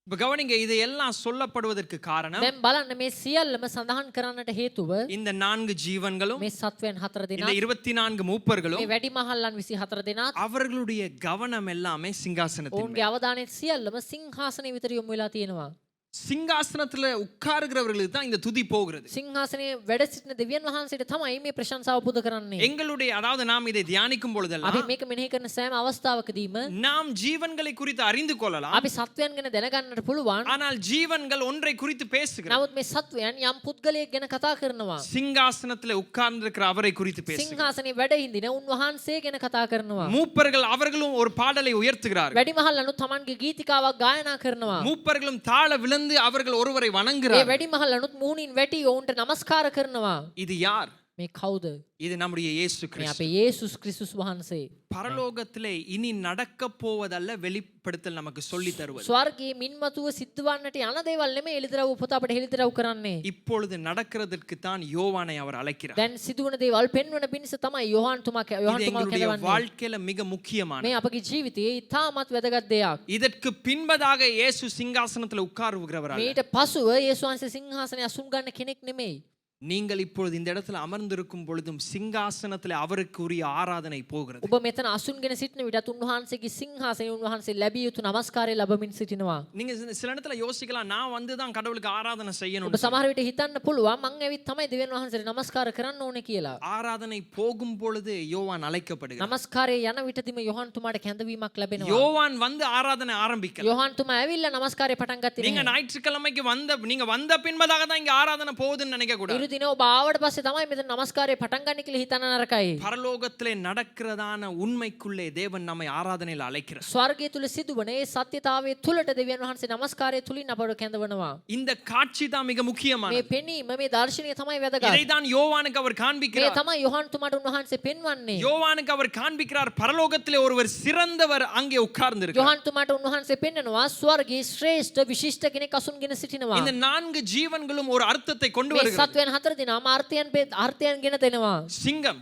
இப்ப கவனிங்க, இதையெல்லாம் சொல்லப்படுவதற்கு காரணம் දැන් බලන්න මේ සියල්ලම සඳහන් කරන්නට හේතුව இந்த 4 ஜீவன்களும் මේ සත්වයන් 4 இந்த දෙනා 24 மூப்பர்களும் මේ වැඩිමහල්ලන් 24 දෙනා அவர்களுடைய கவனம் எல்லாமே சிங்காசனத்தின் ඔවුන්ගේ අවධානය සියල්ලම සිංහාසනය වෙතට යොමු වෙලා තියෙනවා. சிங்காசனத்துல உட்காருகிறவர்களுக்கு தான் இந்த துதி போகிறது. සිංහාසනයේ වැඩ සිටින දෙවියන් වහන්සේට තමයි මේ ප්‍රශංසාව පුද කරන්නේ. எங்களுடைய அதாவது நாம் இதை தியானிக்கும் අපි பொழுதெல்லாம் මේක මෙනෙහි කරන සෑම අවස්ථාවකදීම நாம் ஜீவன்களை குறித்து அறிந்து கொள்ளலாம். අපි සත්වයන් ගැන දැනගන්නට පුළුවන්. ஆனால் ஜீவன்கள் ஒன்றை குறித்து பேசுகிறது. නමුත් මේ සත්වයන් යම් පුද්ගලයෙක් ගැන කතා කරනවා. சிங்காசனத்துல உட்கார்ந்திருக்கிற அவரை குறித்து பேசுகிறது. සිංහාසනයේ වැඩ හිඳින උන්වහන්සේ ගැන කතා කරනවා. மூப்பர்கள் அவர்களும் ஒரு பாடலை உயர்த்துகிறார்கள். වැඩිමහල්ලනුත් තමන්ගේ ගීතිකාවක් ගායනා කරනවා. மூப்பர்களும் தாழ விழுந்து அவர்கள் ஒருவரை ඒ வணங்குகிறார்கள். වැඩිමහල්ලනුත් මූණින් වැටි ඔවුන්ට නමස්කාර කරනවා. இது யார்? මේ කවුද? இது நம்முடைய இயேசு මේ கிறிஸ்து. අපේ යේසුස් ක්‍රිස්තුස් වහන්සේ. பரலோகத்திலே இனி நடக்க போவதல்ல வெளிப்படுத்தல் நமக்கு சொல்லி தருவது. ස්වර්ගයේ මින්මතුව සිද්ධ වන්නට යන දේවල් නෙමෙයි එළිදරව් පොත අපට හෙළිදරව් කරන්නේ. இப்பொழுது நடக்கிறதற்கு தான் யோவானை அவர் அழைக்கிறார். දැන් සිදුවන දේවල් පෙන්වන පිණිස තමයි යෝහන් තුමා இது எங்களுடைய කැඳවන්නේ. வாழ்க்கையில மிக முக்கியமான. මේ අපගේ ජීවිතයේ ඉතාමත් වැදගත් දෙයක්. இதற்கு பின்பதாக இயேசு சிங்காசனத்துல உட்காருகிறவர் அல்ல. මේට පසුව යේසුස් වහන්සේ සිංහාසනය අසුන් ගන්න කෙනෙක් නෙමෙයි. நீங்கள் இப்பொழுது இந்த இடத்துல அமர்ந்திருக்கும் பொழுதும் சிங்காசனத்துல அவருக்கு உரிய ஆராதனை போகிறது. ඔබ මෙතන අසුන්ගෙන සිටින විටත් උන්වහන්සේගේ සිංහාසනයේ උන්වහන්සේ ලැබිය යුතු නමස්කාරය ලැබමින් සිටිනවා. நீங்க சில நேரத்துல யோசிக்கலாம், நான் வந்து தான் கடவுளுக்கு ஆராதனை செய்யணும். ඔබ සමහර විට හිතන්න පුළුවන් මං ඇවිත් තමයි දෙවියන් වහන්සේට නමස්කාර කරන්න ඕනේ කියලා. ஆராதனை போகும் பொழுது யோவான் அழைக்கப்படுகிறார். නමස්කාරය යන විටදීම යොහන් තුමාට කැඳවීමක් ලැබෙනවා. யோவான் வந்து ஆராதனை ஆரம்பிக்கல. යොහන් තුමා ඇවිල්ලා නමස්කාරය පටන් ගත්තේ நீங்க නැහැ. ஞாயிற்றுக்கிழமைக்கு நீங்க வந்த பின்பதாக தான் இங்க ஆராதனை போகுதுன்னு நினைக்க கூடாது. ඉරු දින ඔබ ආවට පස්සේ තමයි මෙතන නමස්කාරය පටන් ගන්න කියලා හිතන්න නරකයි. பரலோகத்திலே நடக்கிறதான உண்மைக்குள்ளே தேவன் நம்மை ஆராதனையில் அழைக்கிறார். ස්වර්ගය තුල සිදුවන ඒ සත්‍යතාවයේ තුලට දෙවියන් වහන්සේ නමස්කාරය තුලින් අපට කැඳවනවා. இந்த காட்சி தான் மிக මේ முக்கியமானது. පෙනීම මේ දර්ශනය තමයි වැදගත්. இதைதான் யோவானுக்கு அவர் මේ காண்பிக்கிறார். තමයි යොහන් තුමාට උන්වහන්සේ පෙන්වන්නේ. யோவானுக்கு அவர் காண்பிக்கிறார், பரலோகத்திலே ஒருவர் சிறந்தவர் அங்கே உட்கார்ந்திருக்கிறார். යොහන් තුමාට උන්වහන්සේ පෙන්නනවා ස්වර්ගයේ ශ්‍රේෂ්ඨ විශිෂ්ට කෙනෙක් අසුන්ගෙන සිටිනවා. இந்த 4 ஜீவன்களும் ஒரு அர்த்தத்தை கொண்டு මේ வருகிறது. සත්වයන් හතර දෙනාම අර්ථයන් ගෙන දෙනවා. சிங்கம்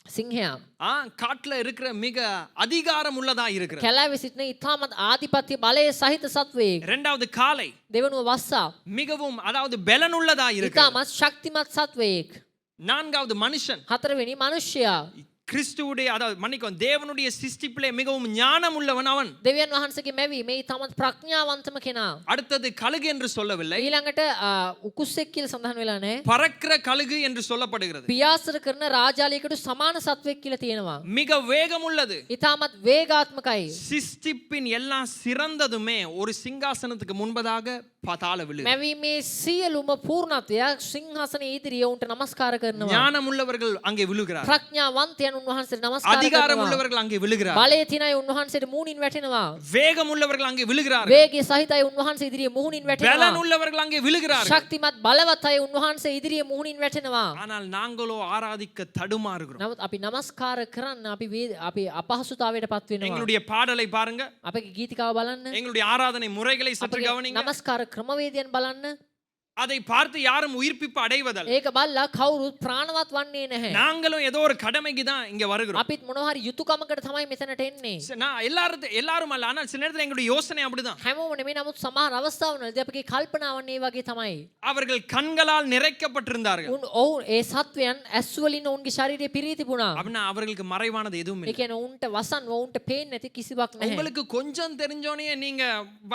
සිංහයා காட்டுல இருக்கிற மிக அதிகாரம் உள்ளதா இருக்கிறது. කැලෑවේ සිටින ඉතාමත් ආධිපත්‍ය බලය සහිත සත්වයෙක්. இரண்டாவது காளை දෙවනුව වස්සා மிகவும் அதாவது பலனுள்ளதா இருக்கிறது. ඉතාමත් ශක්තිමත් සත්වයෙක්. நான்காவது மனுஷன் හතරවෙනි මනුෂ්‍යයා கிறிஸ்துவுடைய அதாவது மன்னிக்கும் தேவனுடைய சிருஷ்டிப்பிலே மிகவும் ஞானம் உள்ளவன் அவன். දෙවියන් වහන්සේගේ මැවීමේ ඉතාමත් ප්‍රඥාවන්තම කෙනා. அடுத்தது கழுகு என்று சொல்லவில்லை, ඊළඟට උකුස්සෙක් කියලා සඳහන් වෙලා නැහැ. பறக்கிற கழுகு என்று சொல்லப்படுகிறது. පියාසර කරන රාජාලියකට සමාන සත්වෙක් කියලා තියෙනවා. மிக வேகம் உள்ளது. ඉතාමත් වේගාත්මකයි. சிருஷ்டிப்பின் எல்லாம் சிறந்ததுமே ஒரு சிங்காசனத்துக்கு முன்பதாக பாதாள விழு. මැවීමේ සියලුම පූර්ණත්වයක් සිංහාසනයේ ඉදිරියේ උන්ට නමස්කාර කරනවා. ஞானம் உள்ளவர்கள் அங்கே விழுகிறார். ප්‍රඥාවන්තයන් උන්වහන්සේට නමස්කාර அதிகாரம் කරනවා. உள்ளவர்கள் அங்கே விழுகிறார். බලය තියන අය උන්වහන්සේට මූණින් වැටෙනවා. வேகம் உள்ளவர்கள் அங்கே விழுகிறார். වේගය සහිත අය උන්වහන්සේ ඉදිරියේ මුහුණින් பலன் වැටෙනවා. உள்ளவர்கள் அங்கே விழுகிறார். ශක්තිමත් බලවත් අය උන්වහන්සේ ඉදිරියේ මුහුණින් වැටෙනවා. ஆனால் நாங்களோ ஆராதிக்க தடுமாறுகிறோம். නමුත් අපි නමස්කාර කරන්න අපි අපහසුතාවයට පත් වෙනවා. எங்களுடைய பாடலை பாருங்க, අපේ ගීතිකාව බලන්න. எங்களுடைய ஆராதனை முறைகளை சற்று අපේ கவனிங்க. නමස්කාර ක්‍රමවේදයන් බලන්න. அதை பார்த்து யாரும் உயிர்ப்பிப்பு அடைவதல்ல. ඒක බලලා කවුරුත් ප්‍රාණවත් වන්නේ නැහැ. நாங்களும் ஏதோ ஒரு கடமைக்கு தான் இங்க வருகிறோம். අපිත් මොනවා හරි යුතුයකමකට තමයි මෙතනට එන්නේ. நான் எல்லாரும் அல்ல, ஆனால் சில நேரத்துல எங்களுடைய யோசனை அப்படிதான். හැමෝම නෙමෙයි නමුත් සමහර අවස්ථාවවලදී අපගේ කල්පනාවන් ඒ වගේ තමයි. அவர்கள் கண்களால் நிறைக்கப்பட்டிருந்தார்கள். ඔවුන් ඒ සත්වයන් ඇස් වලින් ඔවුන්ගේ ශරීරය පිරී තිබුණා. அப்படின்னா அவர்களுக்கு மறைவானது எதுவும் ඒ இல்லை. කියන්නේ ඔවුන්ට වසන් ඔවුන්ට පේන්නේ නැති කිසිවක් නැහැ. உங்களுக்கு கொஞ்சம் தெரிஞ்சோனே நீங்க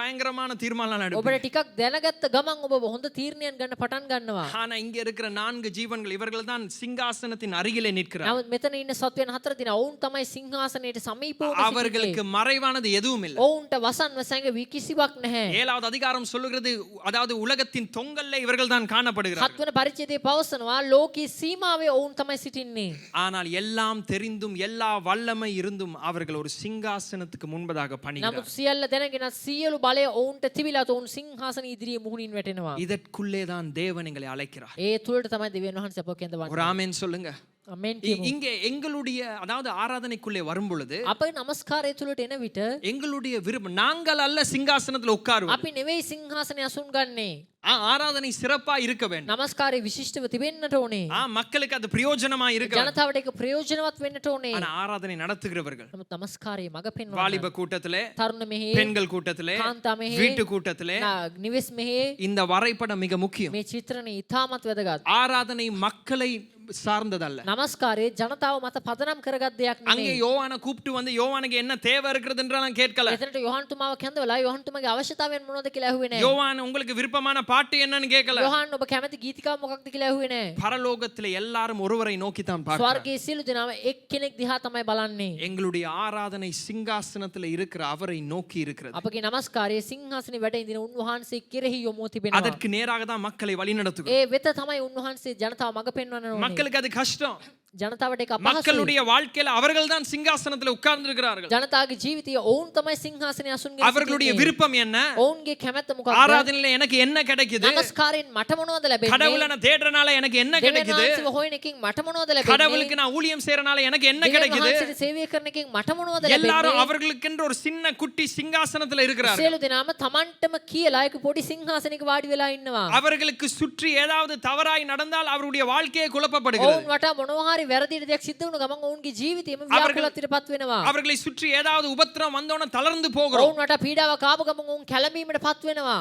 பயங்கரமான தீர்மானம் எடுப்பீங்க. ඔබට ටිකක් දැනගත්ත ගමන් ඔබ හොඳ තීරණයක් ගන්න පටන් ගන්නවා. ஆனா இங்க இருக்கிற 4 ஜீவன்கள் இவர்கள் தான் சிங்காசனத்தின் அருகிலே நிற்கிறார். නමුත් මෙතන ඉන්න සත්වයන් හතර දෙනා ඔවුන් තමයි සිංහාසනයට සමීපව සිටින්නේ. அவர்களுக்கு மறைவானது எதுவும் இல்லை. ඔවුන්ට වසන්ව සැඟවි කිසිවක් නැහැ. 7வது அதிகாரம் சொல்லுகிறது, அதாவது உலகத்தின் தொங்கல்ல இவர்கள் தான் காணப்படுகிறார்கள். හත්වන පරිච්ඡේදයේ පවසනවා ලෝකී සීමාවේ ඔවුන් තමයි සිටින්නේ. ஆனால் எல்லாம் தெரிந்தும் எல்லா வல்லமை இருந்தும் அவர்கள் ஒரு சிங்காசனத்துக்கு முன்பதாக නමුත් பணிகிறார். සියල්ල දැනගෙන සියලු බලය ඔවුන්ට තිබිලා ඔවුන් සිංහාසන ඉදිරියේ මුහුණින් වැටෙනවා. இதற்குள்ளே தான் தேவன் எங்களை அழைக்கிறார். ඒ තුලට තමයි දෙවියන් වහන්සේ අපව කැඳවන්නේ. ஒரு ஆமென் சொல்லுங்க. අමෙන් කියමු. இங்கே எங்களுடைய அதாவது ஆராதனைக்குள்ளே வரும் பொழுது අපේ නමස්කාරය තුලට එන විට எங்களுடைய விருப்பம், நாங்கள் அல்ல சிங்காசனத்துல உட்காருவோம். අපි නෙවෙයි සිංහාසනය අසුන් ගන්නේ. ஆராதனை சிறப்பா இருக்க வேண்டும். නමස්කාරය විශිෂ්ටව තිබෙන්නට ඕනේ. மக்களுக்கு அது பிரயோஜனமா இருக்க வேண்டும். ජනතාවට ඒක ප්‍රයෝජනවත් වෙන්නට ඕනේ. ஆனா ஆராதனை நடத்துகிறவர்கள் නමුත් නමස්කාරයේ මඟ පෙන්වන්න வாலிப கூட்டத்திலே, තරුණ මෙහි பெண்கள் கூட்டத்திலே, කාන්තා මෙහි வீட்டு கூட்டத்திலே නිවෙස් මෙහි இந்த வரைபடம் மிக முக்கியம். මේ චිත්‍රණය ඉතාමත් වැදගත්. ஆராதனை மக்களை சார்ந்ததல்ல. නමස්කාරයේ ජනතාව මත පදනම් කරගත් දෙයක් அங்கே නෙමෙයි. யோவானை கூப்பிட்டு வந்து யோவானுக்கு என்ன தேவை இருக்கிறதுன்றலாம் கேட்கல. එතනට යොහන් තුමාව කැඳවලා යොහන් තුමාගේ අවශ්‍යතාවයන් මොනවද කියලා ඇහුවේ නැහැ. யோவான் உங்களுக்கு விருப்பமான பாட்டு என்னன்னு கேட்கல. යොහන් ඔබ කැමති ගීතිකාව මොකක්ද කියලා ඇහුවේ නැහැ. பரலோகத்திலே எல்லாரும் ஒருவரை நோக்கி தான் பார்க்கிறார்கள். ස්වර්ගයේ සියලු දෙනාම එක් කෙනෙක් දිහා තමයි බලන්නේ. எங்களுடைய ஆராதனை சிங்காசனத்தில் இருக்கிற அவரை நோக்கி இருக்கிறது. අපගේ නමස්කාරයේ සිංහාසනේ වැඩ ඉඳින උන්වහන්සේ කෙරෙහි යොමු තිබෙනවා. அதற்கு நேராக தான் மக்களை வழிநடத்துகிறோம். ඒ වෙත තමයි උන්වහන්සේ ජනතාව මඟ පෙන්වන්න ඕනේ. மக்களுக்கு அது கஷ்டம். ජනතාවට ඒක අපහසුයි. மக்களுடைய வாழ்க்கையில அவர்கள் தான் சிங்காசனத்தில் உட்கார்ந்து இருக்கிறார்கள். ජනතාවගේ ජීවිතයේ ඔවුන් තමයි සිංහාසනේ අසුන්ගෙන அவர்களுடைய සිටින්නේ. விருப்பம் என்ன? ඔවුන්ගේ කැමැත්ත මොකක්ද? ஆராதனையில எனக்கு என்ன கிடைக்குது? නමස්කාරයෙන් මට මොනවද ලැබෙන්නේ? கடவுளை நான் தேடுறனால எனக்கு என்ன கிடைக்குது? දෙවියන් හොයන එකෙන් මට මොනවද ලැබෙන්නේ? கடவுளுக்கு நான் ஊழியம் செய்யறனால எனக்கு என்ன கிடைக்குது? දෙවියන් වහන්සේට සේවය කරන එකෙන් මට මොනවද எல்லாரும் ලැබෙන්නේ? அவர்களுக்கென்று ஒரு சின்ன குட்டி சிங்காசனத்துல இருக்கிறார்கள். සියලු දෙනාම තමන්ටම කියලා එක පොඩි සිංහාසනයක වාඩි වෙලා ඉන්නවා. அவர்களுக்கு சுற்றி ஏதாவது தவறாய் நடந்தால் அவருடைய வாழ்க்கையே குழப்பப்படுகிறது. ඔවුන් වටා මොනවා හරි වැරදි දෙයක් සිද්ධ වුණ ගමන් ඔවුන්ගේ ජීවිතේම ව්‍යාකුලත්වයටපත් වෙනවා. அவர்களை சுற்றி ஏதாவது உபத்திரம் வந்தோன தளர்ந்து போகிறோம். ඔවුන් වටා පීඩාවක් ආපු ගමන් ඔවුන් කැළඹීමටපත් වෙනවා.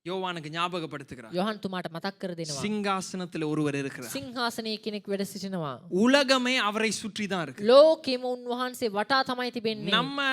யோவானுக்கு ஞாபகப்படுத்துகிறார். යොහන් තුමාට මතක් කර දෙනවා. சிங்காசனத்தில் ஒருவர் இருக்கிறார். සිංහාසනයේ කෙනෙක් වැඩ සිටිනවා. உலகமே அவரை சுற்றி தான் இருக்கு. ලෝකෙම උන්වහන්සේ වටා තමයි තිබෙන්නේ. நம்ம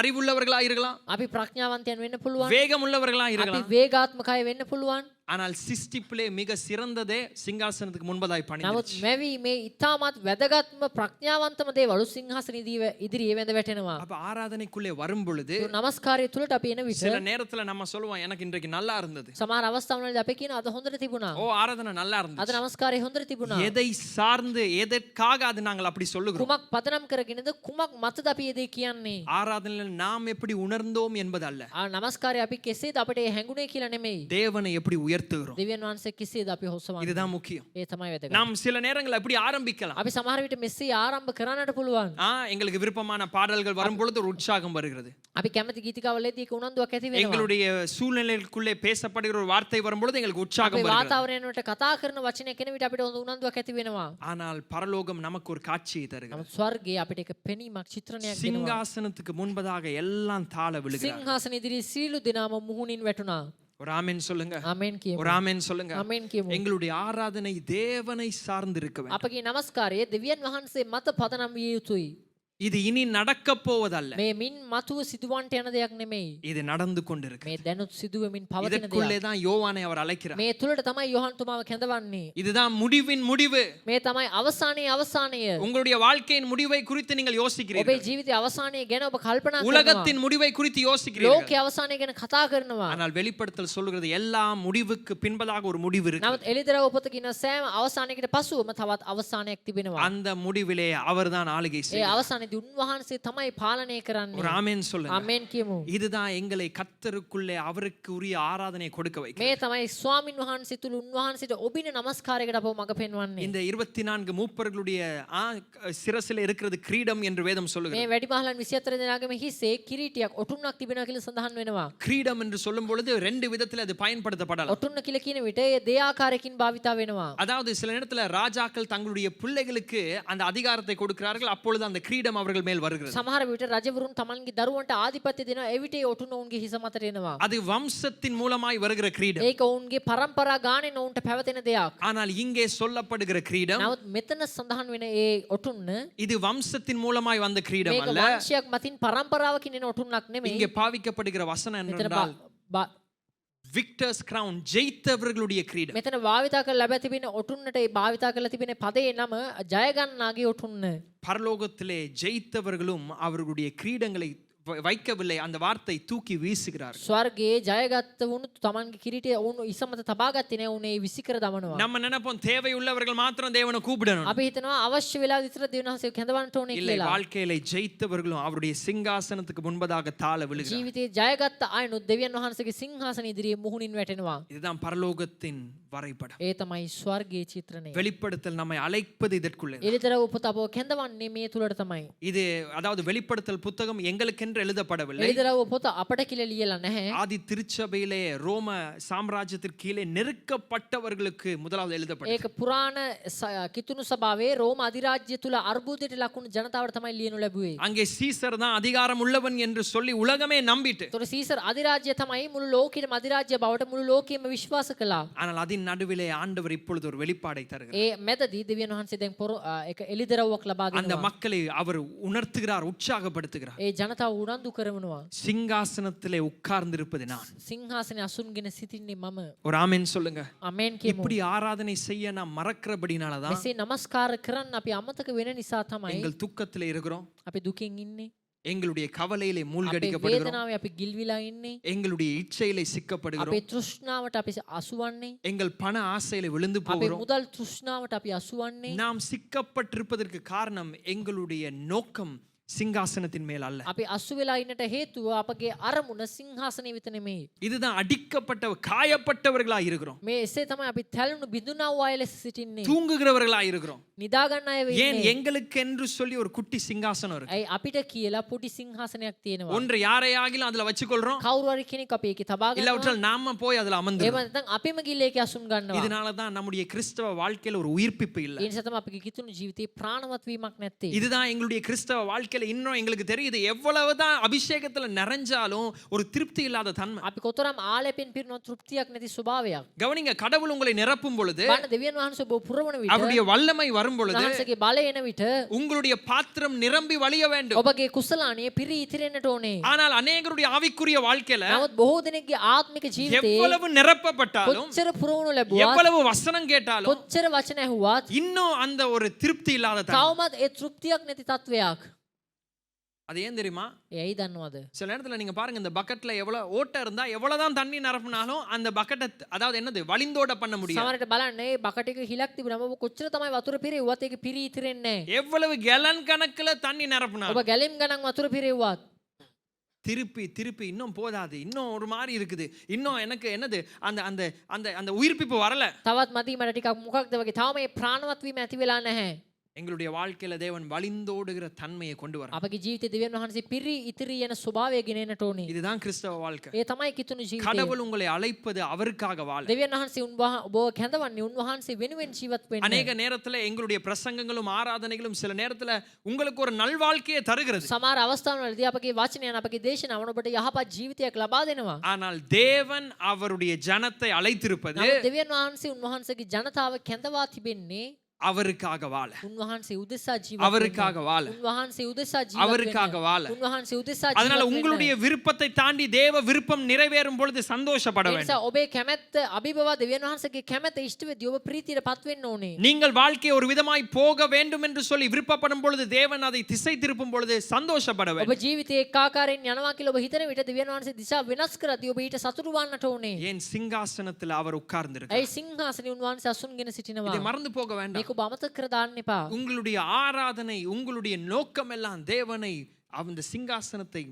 அறிவுள்ளவர்களா இருக்கலாம், අපි ප්‍රඥාවන්තයන් වෙන්න පුළුවන්. வேகம் உள்ளவர்களா අපි இருக்கலாம். වේගාත්මකයි වෙන්න පුළුවන්. ஆனால் சிஸ்டிப்பிலே மிக சிறந்ததே சிங்காசனத்துக்கு முன்பதாய் නමුත් பணிந்துச்சு. මැවීමේ ඉතාමත් වැදගත්ම ප්‍රඥාවන්තම දේවල් සිංහාසනයේදී ඉදිරියේ වැඳ වැටෙනවා. அப்ப ஆராதனைக்குள்ளே வரும் பொழுது නමස්කාරය තුලට අපි එන විට சில நேரத்துல நம்ம சொல்லுவோம் எனக்கு இன்றைக்கு நல்லா இருந்தது. සමහර අවස්ථාවලදී අපි කියන අද හොඳට තිබුණා. ஓ ஆராதனை நல்லா අද இருந்துச்சு. නමස්කාරය හොඳට තිබුණා. எதை சார்ந்து எதற்காக அது நாங்கள் அப்படி சொல்லுகிறோம்? කුමක් පදනම් කරගෙනද කුමක් මතද අපි ඒ දේ කියන්නේ? ஆராதனையில் நாம் எப்படி உணர்ந்தோம் என்பது அல்ல, නමස්කාරය අපි කෙසේද අපිට ඒ හැඟුණේ කියලා නෙමෙයි. தேவனை எப்படி உயர்த்துகிறோம் දෙවියන් වහන්සේ කෙසේද අපි හොස්සවන්නේ? இதுதான் முக்கியம். ඒ තමයි වැදගත්. நாம் சில நேரங்கள் அப்படி ஆரம்பிக்கலாம். අපි සමහර විට මෙසේ ආරම්භ කරන්නට පුළුවන්. எங்களுக்கு விருப்பமான பாடல்கள் வரும் பொழுது ஒரு உற்சாகம் வருகிறது. අපි කැමති ගීතිකාවලදී ඒක උනන්දුවක් ඇති වෙනවා. எங்களுடைய சூழ்நிலைக்குள்ளே பேசப்படுகிற ஒரு வார்த்தை வரும் பொழுது எங்களுக்கு අපේ உற்சாகம் வருகிறது. වාතාවරණයට කතා කරන වචනය කෙන විට අපිට හොඳ උනන්දුවක් ඇති වෙනවා. ஆனால் பரலோகம் நமக்கு ஒரு காட்சியை தருகிறது. නමුත් ස්වර්ගයේ අපිට එක පෙනීමක් චිත්‍රණයක් දෙනවා. சிங்காசனத்துக்கு முன்பதாக எல்லாம் தாழ விழுகிறார். සිංහාසන ඉදිරියේ සීලු දෙනාම මුහුණින් වැටුණා. ஒரு ஆமென் சொல்லுங்க. ආමෙන් කියමු. ஒரு ஆமென் சொல்லுங்க. ආමෙන් කියමු. எங்களுடைய ஆராதனை தேவனை சார்ந்து இருக்க வேண்டும். අපගේ නමස්කාරය දෙවියන් වහන්සේ මත පදනම් විය යුතුයි. இது இனி நடக்க போவதல்ல, මේ මින් මතුව සිදුවන්ට යන දෙයක් නෙමෙයි. இது நடந்து கொண்டிருக்கு. මේ දැනුත් සිදුවෙමින් පවතින இதற்குள்ளே දෙයක්. தான் யோவானை அவர் அழைக்கிறார். මේ තුලට තමයි යොහන් තුමාව කැඳවන්නේ. இதுதான் முடிவின் முடிவு. මේ තමයි අවසානයේ අවසානය. உங்களுடைய வாழ்க்கையின் முடிவை குறித்து நீங்கள் ඔබේ யோசிக்கிறீர்கள். ජීවිතයේ අවසානය ගැන ඔබ කල්පනා කරනවා. உலகத்தின் முடிவை குறித்து யோசிக்கிறீர்கள். ලෝකයේ අවසානය ගැන කතා කරනවා. ஆனால் வெளிப்படுத்தல் சொல்லுகிறது எல்லா முடிவுக்கு பின்பதாக ஒரு முடிவு இருக்கு. නමුත් එළිදරව් පොත කියන සෑම අවසානයකට පසුවම තවත් අවසානයක් තිබෙනවා. அந்த முடிவிலே அவர்தான் ஆளுகை ඒ செய்கிறார். අවසානයේදී උන්වහන්සේ තමයි පාලනය ஒரு කරන්නේ. ஆமென் சொல்லுங்க. ආමෙන් කියමු. இதுதான் எங்களை கர்த்தருக்குள்ளே அவருக்கு உரிய ஆராதனையை கொடுக்க வைக்கும். මේ තමයි ස්වාමින් වහන්සේ තුල උන්වහන්සේට ඔබින නමස්කාරයකට අපව මඟ පෙන්වන්නේ. இந்த 24 மூப்பர்களுடைய சிரசில் இருக்கிறது கிரீடம் என்று வேதம் මේ சொல்லுகிறது. වැඩිමහලන් 24 දෙනාගේම හිසේ කිරීටියක් ඔටුන්නක් තිබෙනවා කියලා සඳහන් වෙනවා. கிரீடம் என்று சொல்லும் பொழுது ரெண்டு விதத்தில் அது பயன்படுத்தப்படலாம். ඔටුන්න කියලා කියන විට ඒ දෙය ආකාරයකින් භාවිතා වෙනවා. அதாவது சில நேரத்துல ராஜாக்கள் தங்களுடைய பிள்ளைகளுக்கு அந்த அதிகாரத்தை கொடுக்கிறார்கள், அப்பொழுது அந்த கிரீடம் அவர்கள் மேல் வருகிறது. සමහර විට රජවරුන් තමන්ගේ දරුවන්ට ආධිපත්‍ය දෙනවා. එවිට ඒ ඔටුන්න ඔවුන්ගේ හිස මතට එනවා. அது வம்சத்தின் மூலமாய் வருகிற கிரீடம். ඒක ඔවුන්ගේ පරම්පරා ගානෙන් ඔවුන්ට පැවතෙන දෙයක්. ஆனால் இங்கே சொல்லப்படுகிற கிரீடம் නමුත් මෙතන සඳහන් වෙන ඒ ඔටුන්න இது வம்சத்தின் மூலமாய் வந்த கிரீடம் මේක அல்ல. වංශයක් මතින් පරම්පරාවකින් එන ඔටුන්නක් නෙමෙයි. இங்கே பாவிக்கப்படுகிற வசனம் මෙතන என்னவென்றால் விக்டர்ஸ் கிரவுன், ஜெயித்தவர்களுடைய கிரீடம். මෙතන භාවිතා කරලා ලැබ තිබෙන ඔටුන්නට ඒ භාවිතා කරලා තිබෙන පදේ නම ජය ගන්නාගේ ඔටුන්න. பரலோகத்திலே ஜெயித்தவர்களும் அவர்களுடைய கிரீடங்களை வைக்கவில்லை, அந்த வார்த்தை தூக்கி வீசுகிறார்கள். ස්වර්ගයේ ජයගත්ත වුණු තමන්ගේ කිරීටය ඔවුන් ඉස මත තබා ගත්තේ නැහැ. උනේ විසිකර දමනවා. நம்ம நினைப்போம் தேவையுள்ளவர்கள் மாத்திரம் தேவனை கூப்பிடணும். අපි හිතනවා අවශ්‍ය වෙලාව විතර දෙවියන් වහන්සේව කැඳවන්නට ඕනේ இல்லை, කියලා. வாழ்க்கையில ஜெயித்தவர்களும் அவருடைய சிங்காசனத்துக்கு முன்பதாக தாழ விழுகிறார்கள். ජීවිතේ ජයගත්ත අයනුත් දෙවියන් වහන්සේගේ සිංහාසන ඉදිරියේ මුහුණින් වැටෙනවා. இதுதான் பரலோகத்தின் வரைபடம். ඒ තමයි ස්වර්ගයේ චිත්‍රණය. வெளிப்படுத்தல் நம்மை அழைப்பது இதற்குள்ளே. එළිදරව් පොත අපව කැඳවන්නේ මේ තුලට තමයි. இது அதாவது வெளிப்படுத்தல் புத்தகம் எங்களுக்கென்று என்று எழுதப்படவில்லை. එළිදරව්ව පොත අපට කියලා ලියලා නැහැ. ஆதி திருச்சபையிலே ரோம சாம்ராஜ்யத்திற்கு கீழே நெருக்கப்பட்டவர்களுக்கு முதலாவது எழுதப்பட்டது. ඒක පුරාණ කිතුණු සභාවේ රෝම අධිරාජ්‍ය තුල අර්බුදයට ලකුණු ජනතාවට තමයි ලියනු ලැබුවේ. அங்கே சீசர் தான் அதிகாரம் உள்ளவன் என்று சொல்லி உலகமே நம்பிட்டு, ඒතොර සීසර් අධිරාජ්‍ය තමයි මුළු ලෝකෙම අධිරාජ්‍ය බවට මුළු ලෝකෙම විශ්වාස කළා. ஆனால் அதன் நடுவிலே ஆண்டவர் இப்பொழுது ஒரு வெளிப்பாடை தருகிறார். ඒ මැදදී දෙවියන් වහන්සේ දැන් ඒක එළිදරව්වක් ලබා அந்த දෙනවා. மக்களை அவர் உணர்த்துகிறார், உற்சாகப்படுத்துகிறார். ඒ ජනතාව උනන්දු කරනවා. சிங்காசனத்திலே உட்கார்ந்திருப்பது நான். සිංහාසනේ අසුන්ගෙන සිටින්නේ මම. ஒரு ஆமென் சொல்லுங்க. අමෙන් කියමු. இப்படி ஆராதனை செய்ய நாம் மறக்கிறபடினால தான் මෙසේ නමස්කාර කරන්න අපි අමතක වෙන නිසා තමයි எங்கள் துக்கத்திலே இருக்கிறோம், අපි දුකින් ඉන්නේ. எங்களுடைய கவலையிலே අපේ மூழ்கடிக்கப்படுகிறோம், වේදනාවේ අපි ගිල්විලා ඉන්නේ. எங்களுடைய இச்சையிலே சிக்கப்படுகிறோம், අපේ තෘෂ්ණාවට අපි අසුවන්නේ. எங்கள் பண ஆசையிலே விழுந்து අපේ போகிறோம். මුදල් තෘෂ්ණාවට අපි අසුවන්නේ. நாம் சிக்கப்பட்டிருப்பதற்கு காரணம் எங்களுடைய நோக்கம் சிங்காசனத்தின் மேல் அல்ல. අපි අසු වෙලා ඉන්නට හේතුව අපගේ අරමුණ සිංහාසනය වෙත නෙමෙයි. இதுதான் அடிக்கப்பட்ட காயப்பட்டவர்களாய் இருக்கிறோம், මේ එසේ තමයි අපි තැළුණු බිඳුනා වූ අය ලෙස සිටින්නේ. தூங்குகிறவர்களாய் இருக்கிறோம். නිදා ගන්න අය ஏன் වෙන්නේ. எங்களுக்கென்று சொல்லி ஒரு குட்டி சிங்காசனம் இருக்கு. ඇයි අපිට කියලා පොඩි සිංහාසනයක් තියෙනවා. ஒன்று யாரையாகிலும் அதுல வச்சுக்கொள்றோம், කවුරු හරි කෙනෙක් අපි ඒකේ තබා ගන්නවා. இல்லாவிட்டால் நாம போய் அதுல එහෙම அமர்ந்துறோம். නැත්නම් අපිම ගිහලා ඒකේ අසුන් ගන්නවා. இதனால தான் நம்முடைய கிறிஸ்தவ வாழ்க்கையில ஒரு உயிர்ப்பிப்பு இல்ல. ඒ නිසා තමයි අපගේ කිතුණු ජීවිතේ ප්‍රාණවත් වීමක් නැත්තේ. இதுதான் எங்களுடைய கிறிஸ்தவ வாழ்க்கையில இன்னும் எங்களுக்கு தெரியுது, எவ்வளவுதான் அபிஷேகத்துல நிறைஞ்சாலும் ஒரு திருப்தி இல்லாத தன்மை. අපි කොතරම් ආලේපෙන් පිරුණු තෘප්තියක් නැති ස්වභාවයක්. கவனிங்க, கடவுள் உங்களை நிரப்பும் பொழுது, බලන්න දෙවියන් වහන්සේ ඔබ පුරවන විට, அவருடைய வல்லமை வரும் பொழுது වහන්සේගේ බලය එන විට உங்களுடைய பாத்திரம் நிரம்பி வழிய வேண்டும். ඔබගේ කුසලානිය පිරී ඉතිරෙන්නට ඕනේ. ஆனால் அநேகருடைய ஆவிக்குரிய வாழ்க்கையில නමුත් බොහෝ දෙනෙක්ගේ ආත්මික ජීවිතේ எவ்வளவு நிரப்பப்பட்டாலும், කොච්චර පුරවනු ලැබුවත්, எவ்வளவு வசனம் கேட்டாலும் කොච්චර වචන ඇහුවත් இன்னும் அந்த ஒரு திருப்தி இல்லாத தன்மை. තවමත් ඒ තෘප්තියක් නැති තත්වයක්. அது ஏன் தெரியுமா? ඒයි දන්නවද? சில நேரத்துல நீங்க பாருங்க, இந்த பக்கெட்ல எவ்வளவு ஓட்டை இருந்தா எவ்வளவுதான் தண்ணி நிரப்பினாலும் அந்த பக்கெட்டை, அதாவது என்னது, வழிந்தோட பண்ண முடியாது. සමහරට බලන්න ඒ බකට් එකේ හිලක් තිබුණාම ඔබ කොච්චර තමයි වතුර පිරෙව්වත් ඒක පිරී ඉතිරෙන්නේ නැහැ. எவ்வளவு கேலன் கணக்குல தண்ணி நிரப்பினாலும் ඔබ ගැලීම් ගණන් වතුර පිරෙව්වත් திருப்பி திருப்பி இன்னும் போதாது, இன்னும் ஒரு மாதிரி இருக்குது, இன்னும் எனக்கு என்னது அந்த அந்த அந்த அந்த உயிர்ப்பிப்பு வரல. තවත් මදි මට ටිකක් මොකක්ද වගේ තවම මේ ප්‍රාණවත් වීම ඇති වෙලා නැහැ. எங்களுடைய வாழ்க்கையில தேவன் வழிந்தோடுகிற தன்மையை கொண்டு வர. අපගේ ජීවිතේ දෙවියන් වහන්සේ පිරී ඉතිරී යන ස්වභාවය ගෙන එන්නට ඕනේ. இதுதான் கிறிஸ்தவ வாழ்க்கை. ඒ තමයි කිතුණු ජීවිතය. கடவுள் உங்களை அழைப்பது அவருக்காக வாழ. දෙවියන් වහන්සේ ඔබ කැඳවන්නේ උන්වහන්සේ වෙනුවෙන් ජීවත් වෙන්න. அநேக நேரத்துல எங்களுடைய பிரசங்கங்களும் ஆராதனைகளும் சில நேரத்துல உங்களுக்கு ஒரு நல்வாழ்க்கையை தருகிறது. සමහර අවස්ථාවලදී අපගේ වචනයන් අපගේ දේශනාවන් ඔබට යහපත් ජීවිතයක් ලබා දෙනවා. ஆனால் தேவன் அவருடைய ஜனத்தை அழைத்திருப்பது නමුත් දෙවියන් වහන්සේ උන්වහන්සේගේ ජනතාව කැඳවා තිබෙන්නේ அவருக்காக வாழ, උන්වහන්සේ උදෙසා ජීවත් அவருக்காக வாழ, උන්වහන්සේ උදෙසා ජීවත් அவருக்காக வாழ. උන්වහන්සේ උදෙසා அதனால ජීවත් உங்களுடைய விருப்பத்தை தாண்டி தேவ விருப்பம் நிறைவேறும் பொழுது சந்தோஷப்பட ඒ வேண்டும். නිසා ඔබේ කැමැත්ත අභිබවා දෙවියන් වහන්සේගේ කැමැත්ත ඉෂ්ට වෙදී ඔබ ප්‍රීතියට පත් වෙන්න ඕනේ. நீங்கள் வாழ்க்கை ஒரு விதமாய் போக வேண்டும் என்று சொல்லி விருப்பப்படும் பொழுது தேவன் அதை திசை திருப்பும் பொழுது சந்தோஷப்பட ඔබ வேண்டும். ජීවිතේ එක් ආකාරයෙන් යනවා කියලා ඔබ හිතන විට දෙවියන් වහන්සේ දිශා වෙනස් කරද්දී ඔබ ඊට සතුටු වන්නට ඕනේ. ஏன் சிங்காசனத்தில் அவர் உட்கார்ந்திருக்கிறார். ඇයි සිංහාසනේ උන්වහන්සේ අසුන්ගෙන සිටිනවා? இதை மறந்து போக வேண்டாம். මේක ඔබ අමතක කර දාන්න එපා. உங்களுடைய ஆராதனை, உங்களுடைய நோக்கம் எல்லாம் தேவனை அந்த சிங்காசனத்தை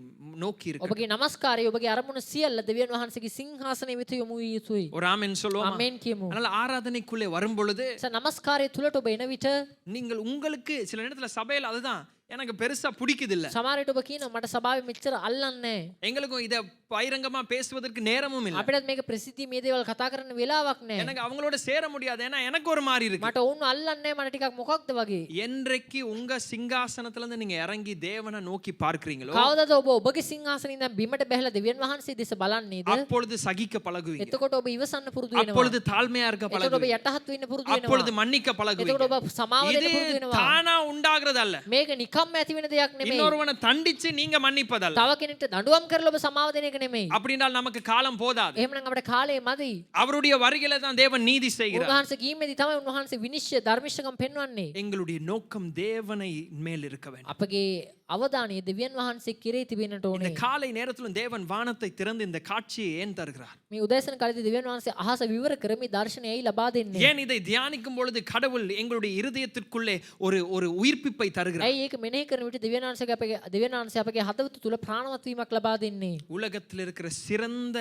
நோக்கி இருக்கு. ඔබගේ නමස්කාරය ඔබගේ අරමුණ සියල්ල දෙවියන් වහන්සේගේ සිංහාසනය වෙත යොමු විය යුතුයි. ஒரு ஆமென் சொல்லுவோமா? ආමෙන් කියමු. அதனால ஆராதனைக்குள்ளே வரும் பொழுது නමස්කාරය තුලට ඔබ එන විට நீங்கள் உங்களுக்கு சில நேரத்துல சபையில அதுதான் எனக்கு பெருசா பிடிக்குது இல்ல, සමහරවිට ඔබ කියනවා මට සභාවේ මෙච්චර අල්ලන්නේ නැහැ. எங்களுக்கும் இத பகிரங்கமா பேசுவதற்கு நேரமும் இல்ல, අපිටත් මේක ප්‍රසිද්ධිය මේ දේවල් කතා කරන්න වෙලාවක් නැහැ. எனக்கு அவங்களோட சேர முடியாது, ஏன்னா எனக்கு ஒரு மாதிரி இருக்கு. මට ඕන්න අල්ලන්නේ මට ටිකක් මොකක්ද වගේ. என்றைக்கு உங்க சிங்காசனத்துல இருந்து நீங்க இறங்கி தேவனை நோக்கி பார்க்கிறீங்களோ කවදාද ඔබ ඔබගේ සිංහාසනේ ඉඳන් බිමට බැහැලා දෙවියන් වහන්සේ දෙස බලන්නේද? அப்பொழுது சகிக்க பழகுவீங்க, එතකොට ඔබ ඉවසන්න පුරුදු වෙනවා. அப்பொழுது தாழ்மையா இருக்க එතකොට ඔබ பழகுவீங்க, යටහත් වෙන්න පුරුදු அப்பொழுது වෙනවා. மன்னிக்க එතකොට பழகுவீங்க. ඔබ සමාව දෙන්න இது පුරුදු වෙනවා. தானா உண்டாகிறது அல்ல, මේක නිකම්ම ඇති වෙන දෙයක් නෙමෙයි. இன்னொருவனை தண்டிச்சு நீங்க மன்னிப்பதல்ல. තව කෙනෙක්ට දඬුවම් කරලා ඔබ සමාව දෙන එක නෙමෙයි. அப்படினால் நமக்கு காலம் போதாது. එහෙමනම් අපිට කාලය මදි. அவருடைய வருகையில தான் தேவன் நீதி செய்கிறார். උන්වහන්සේ ගීමේදී තමයි උන්වහන්සේ විනිශ්චය ධර්මිෂ්ඨකම් පෙන්වන්නේ. எங்களுடைய நோக்கம் தேவனை மேல் இருக்க வேண்டும். අපගේ අවධානය දෙවියන් වහන්සේ කෙරේ තිබෙන්නට இந்த ඕනේ. காலை நேரத்திலும் தேவன் வானத்தை திறந்து இந்த காட்சியை ஏன் தருகிறார்? මේ උදෑසන කාලේදී දෙවියන් වහන්සේ අහස විවර කර මේ දර්ශනයයි ලබා දෙන්නේ. ஏன் இதை தியானிக்கும் பொழுது கடவுள் எங்களுடைய இருதயத்திற்குள்ளே ஒரு ஒரு உயிர்ப்பிப்பை தருகிறார்? ඇයි ඒක මෙනෙහි කරන විට දෙවියන් වහන්සේ අපගේ හදවත තුල ප්‍රාණවත් වීමක් ලබා දෙන්නේ? உலகத்தில் இருக்கிற சிறந்த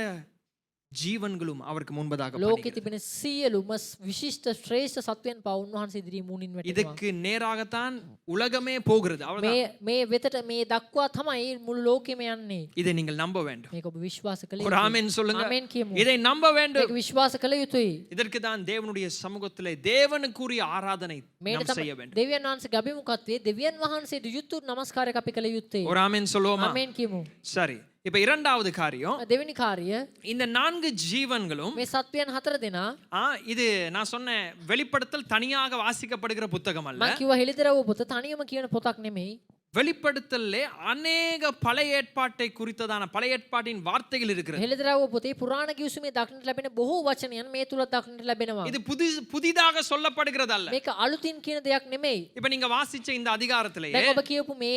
ஜீவன்களும் அவருக்கு முன்பதாக ලෝකෙ பணிகிறது. තිබෙන සියලුම විශිෂ්ට ශ්‍රේෂ්ඨ සත්වයන් පවා උන්වහන්සේ ඉදිරියේ මුණින් වැටෙනවා. இதுக்கு நேராகத்தான் உலகமே போகிறது. அவ்வளவுதான். මේ වෙතට මේ දක්වා තමයි මුළු ලෝකෙම යන්නේ. இதை நீங்கள் நம்ப வேண்டும். මේක ඔබ විශ්වාස කළ ஒரு යුතුයි. ஆமென் சொல்லுங்க. ආමෙන් කියමු. இதை நம்ப வேண்டும். මේක විශ්වාස කළ යුතුයි. இதற்கு தான் தேவனுடைய சமூகத்திலே தேவனுக்குரிய ஆராதனை මේකට நாம் செய்ய තමයි வேண்டும். දෙවියන් වහන්සේ ගබිමුකත්වයේ දෙවියන් වහන්සේට යුතු නමස්කාරයක් අපි කළ යුත්තේ. ஒரு ஆமென் சொல்லுவோமா? ආමෙන් කියමු. சரி. இப்ப இரண்டாவது காரியம், දෙවෙනි කාර්ය இந்த 4 ஜீவன்களும் මේ සත්වයන් 4 දෙනා இது நான் சொன்ன வெளிப்படுத்தல் தனியாக வாசிக்கப்படுகிற புத்தகம் அல்ல. මම කිව්වා හෙළිදරව් පොත තනියම කියන පොතක් නෙමෙයි. வெளிப்படுத்தல்லே அநேக பழைய ஏற்பாட்டை குறித்ததான பழைய ஏற்பாட்டின் வார்த்தைகள் இருக்கிறது. හෙළිදරව් පොතේ පුරාණ කිවිසුමේ දක්නට ලැබෙන බොහෝ වචනයන් මේ තුල දක්නට ලැබෙනවා. இது புதிதாக சொல்லப்படுகிறது அல்ல. මේක අලුතින් කියන දෙයක් නෙමෙයි. இப்ப நீங்க வாசிச்ச இந்த அதிகாரத்திலேயே දැන් ඔබ කියපු මේ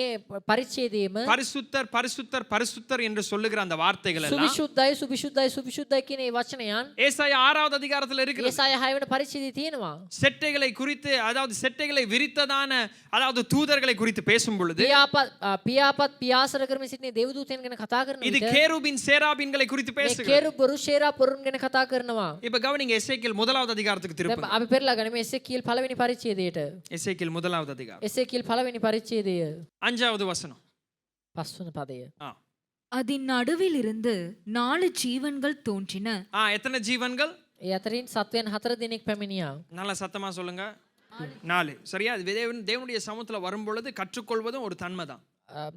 පරිච්ඡේදයේම பரிசுத்தர் பரிசுத்தர் பரிசுத்தர் என்று சொல்லுகிற அந்த வார்த்தைகள் எல்லாம் සුවිශුද්ධයි සුවිශුද්ධයි සුවිශුද්ධයි කියන මේ වචනයන් ஏசாயா 6வது அதிகாரத்தில் இருக்கிறது. ඒසාය 6 වෙනි පරිච්ඡේදයේ තියෙනවා. செட்டைகளை குறித்து, அதாவது செட்டைகளை விரித்ததான, அதாவது தூதர்களை குறித்து பேசும் பொழுது පියාපත් පියාසර කරමින් සිටින දේවදූතයන් ගැන කතා කරන இது විට கேருபின் சேராபின்களை குறித்து මේ பேசுகிறது. කෙරුබරු ෂේරාපොරුන් ගැන කතා කරනවා. இப்ப கவனிங்க, எசேக்கியேல் 1வது அதிகாரத்துக்கு දැන් திருப்புங்க. අපි පෙරලා ගනිමු එසේකියල් පළවෙනි පරිච්ඡේදයට. எசேக்கியேல் 1வது அதிகாரம் එසේකියල් පළවෙනි පරිච්ඡේදය 5வது வசனம். 5 වෙනි පදය. ஆ. அதன் நடுவிலிருந்து 4 ஜீவன்கள் தோன்றின. எத்தனை ஜீவன்கள்? ඒ අතරින් සත්වයන් 4 දෙනෙක් පැමිණියා. நல்ல சத்தமா சொல்லுங்க. 4. சரியா? இது தேவனுடைய சமூகத்துல வரும் பொழுது கற்றுக்கொள்வதும் ஒரு தன்மை தான்.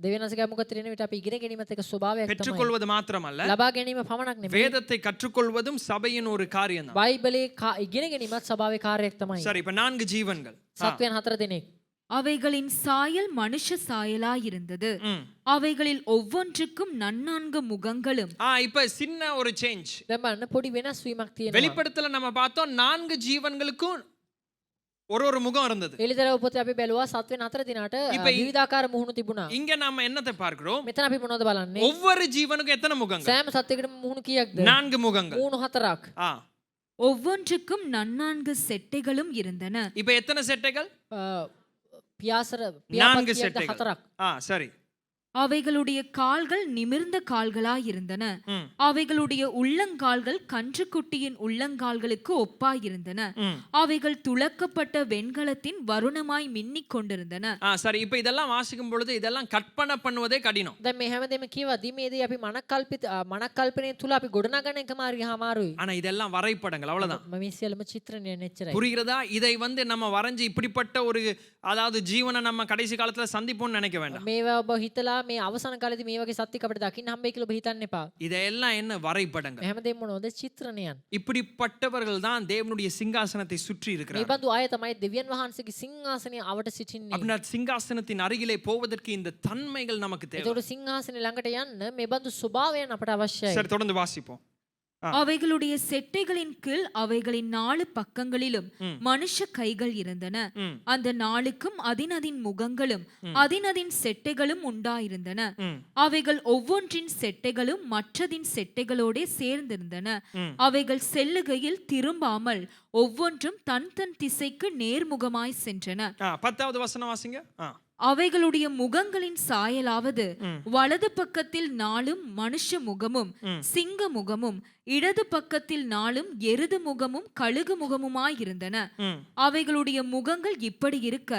දෙවියන් වහන්සේගේ මුඛ තිරෙන විට අපි ඉගෙන ගැනීමත් එක ස්වභාවයක් තමයි. பெற்றுக்கொள்வது மாத்திரமல்ல, ලබා ගැනීම පමණක් නෙමෙයි. வேதத்தை கற்றுக்கொள்வதும் சபையின் ஒரு காரியம் தான். බයිබලේ ඉගෙන ගැනීමත් ස්වභාවයේ කාර්යයක් තමයි. சரி, இப்ப 4 ஜீவன்கள். සත්වයන් 4 දෙනෙක්. அவைகளின் சாயல் மனுஷ சாயலாயிருந்தது. ம். அவைகளில் ஒவ்வொன்றுக்கும் நன்னான்கு முகங்களும். இப்ப சின்ன ஒரு சேஞ்ச். දැන් බලන්න පොඩි වෙනස් වීමක් තියෙනවා. வெளிப்படுத்தல நம்ம பார்த்தோம் 4 ஜீவன்களுக்கும் ஒரு முகம் இருந்தது. එළිදරව් පොතේ අපි බැලුවා සත්වයන් 4 දිනාට විවිධාකාර මුහුණු තිබුණා. இங்க நாம என்னத்தை பார்க்கிறோம்? මෙතන අපි මොනවද බලන්නේ? ஒவ்வொரு ஜீவனுக்கும் எத்தனை முகங்கள்? සෑම සත්වයකටම මුහුණු කීයක්ද? 4 முகங்கள். මුහුණු 4ක්. ஒவ்வொன்றுக்கும் நன்னான்கு செட்டைகளும் இருந்தன. இப்ப எத்தனை செட்டைகள்? පියාසර 4 පියාපත් செட்டைகள். 4ක්. சரி. அவைகளுடைய கால்கள் நிமிர்ந்த கால்களாயிருந்தன. ம். அவைகளுடைய உள்ளங்கால்கள் கன்றுக்குட்டியின் உள்ளங்கால்களுக்கு ஒப்பாயிருந்தன. ம். அவைகள் துளக்கப்பட்ட வெண்கலத்தின் வருணமாய் மின்னிக் கொண்டிருந்தன. சரி, இப்ப இதெல்லாம் வாசிக்கும் பொழுது இதெல்லாம் கற்பனை பண்ணுவதே கடினம். දැන් මේ හැමදේම කියවදී මේදී අපි මනක්කල්පනය තුල අපි ගොඩනගන එකම අමාරුයි. ஆனா இதெல்லாம் வரைபடங்கள், அவ்வளவுதான். මේ සියලුම චිත්‍රණය නෙච්චරයි. புரிகிறதா? இதை நம்ம வரைஞ்சு இப்படிப்பட்ட ஒரு, அதாவது ஜீவனை நம்ம கடைசி காலத்துல சந்திப்போம்னு நினைக்க வேண்டாம். මේවා ඔබ හිතලා මේ අවසාන කාලේදී මේ වගේ සත්‍ය අපිට දකින්න හම්බෙයි කියලා ඔබ හිතන්න එපා. இதெல்லாம் என்ன வரைபடங்கள்? මේ හැමදේම මොනවද? චිත්‍රණයන්. இப்படிப்பட்டவர்கள் தான் தேவனுடைய சிங்காசனத்தை சுற்றி මේ இருக்கிறார்கள். බඳු අය තමයි දෙවියන් වහන්සේගේ සිංහාසනය අවට සිටින්නේ. அப்படின்னா சிங்காசனத்தின் அருகிலே போவதற்கு இந்த தன்மைகள் நமக்கு தேவை. ඒතකොට සිංහාසනය ළඟට යන්න මේ බඳු ස්වභාවයන් අපට අවශ්‍යයි. சரி, தொடர்ந்து வாசிப்போம். அவைகளுடைய செட்டைகளின் கீழ் அவைகளின் 4 பக்கங்களிலும் மனுஷ கைகள் இருந்தன. அந்த 4க்கும் அதினதின் முகங்களும் அதினதின் செட்டைகளும் உண்டாயிருந்தன. அவைகள் ஒவ்வொன்றின் செட்டைகளும் மற்றதின் செட்டைகளோட சேர்ந்திருந்தன. அவைகள் செல்லுகையில் திரும்பாமல் ஒவ்வொன்றும் தன் தன் திசைக்கு நேர்முகமாய் சென்றன. 10வது வசனம் வாசிங்க. அவைகளுடைய முகங்களின் சாயலாவது வலது பக்கத்தில் 4 மனுஷ முகமும் சிங்க முகமும், இடது பக்கத்தில் 4 எருது முகமும் கழுகு முகமுமாயிருந்தன. அவைகளுடைய முகங்கள் இப்படி இருக்க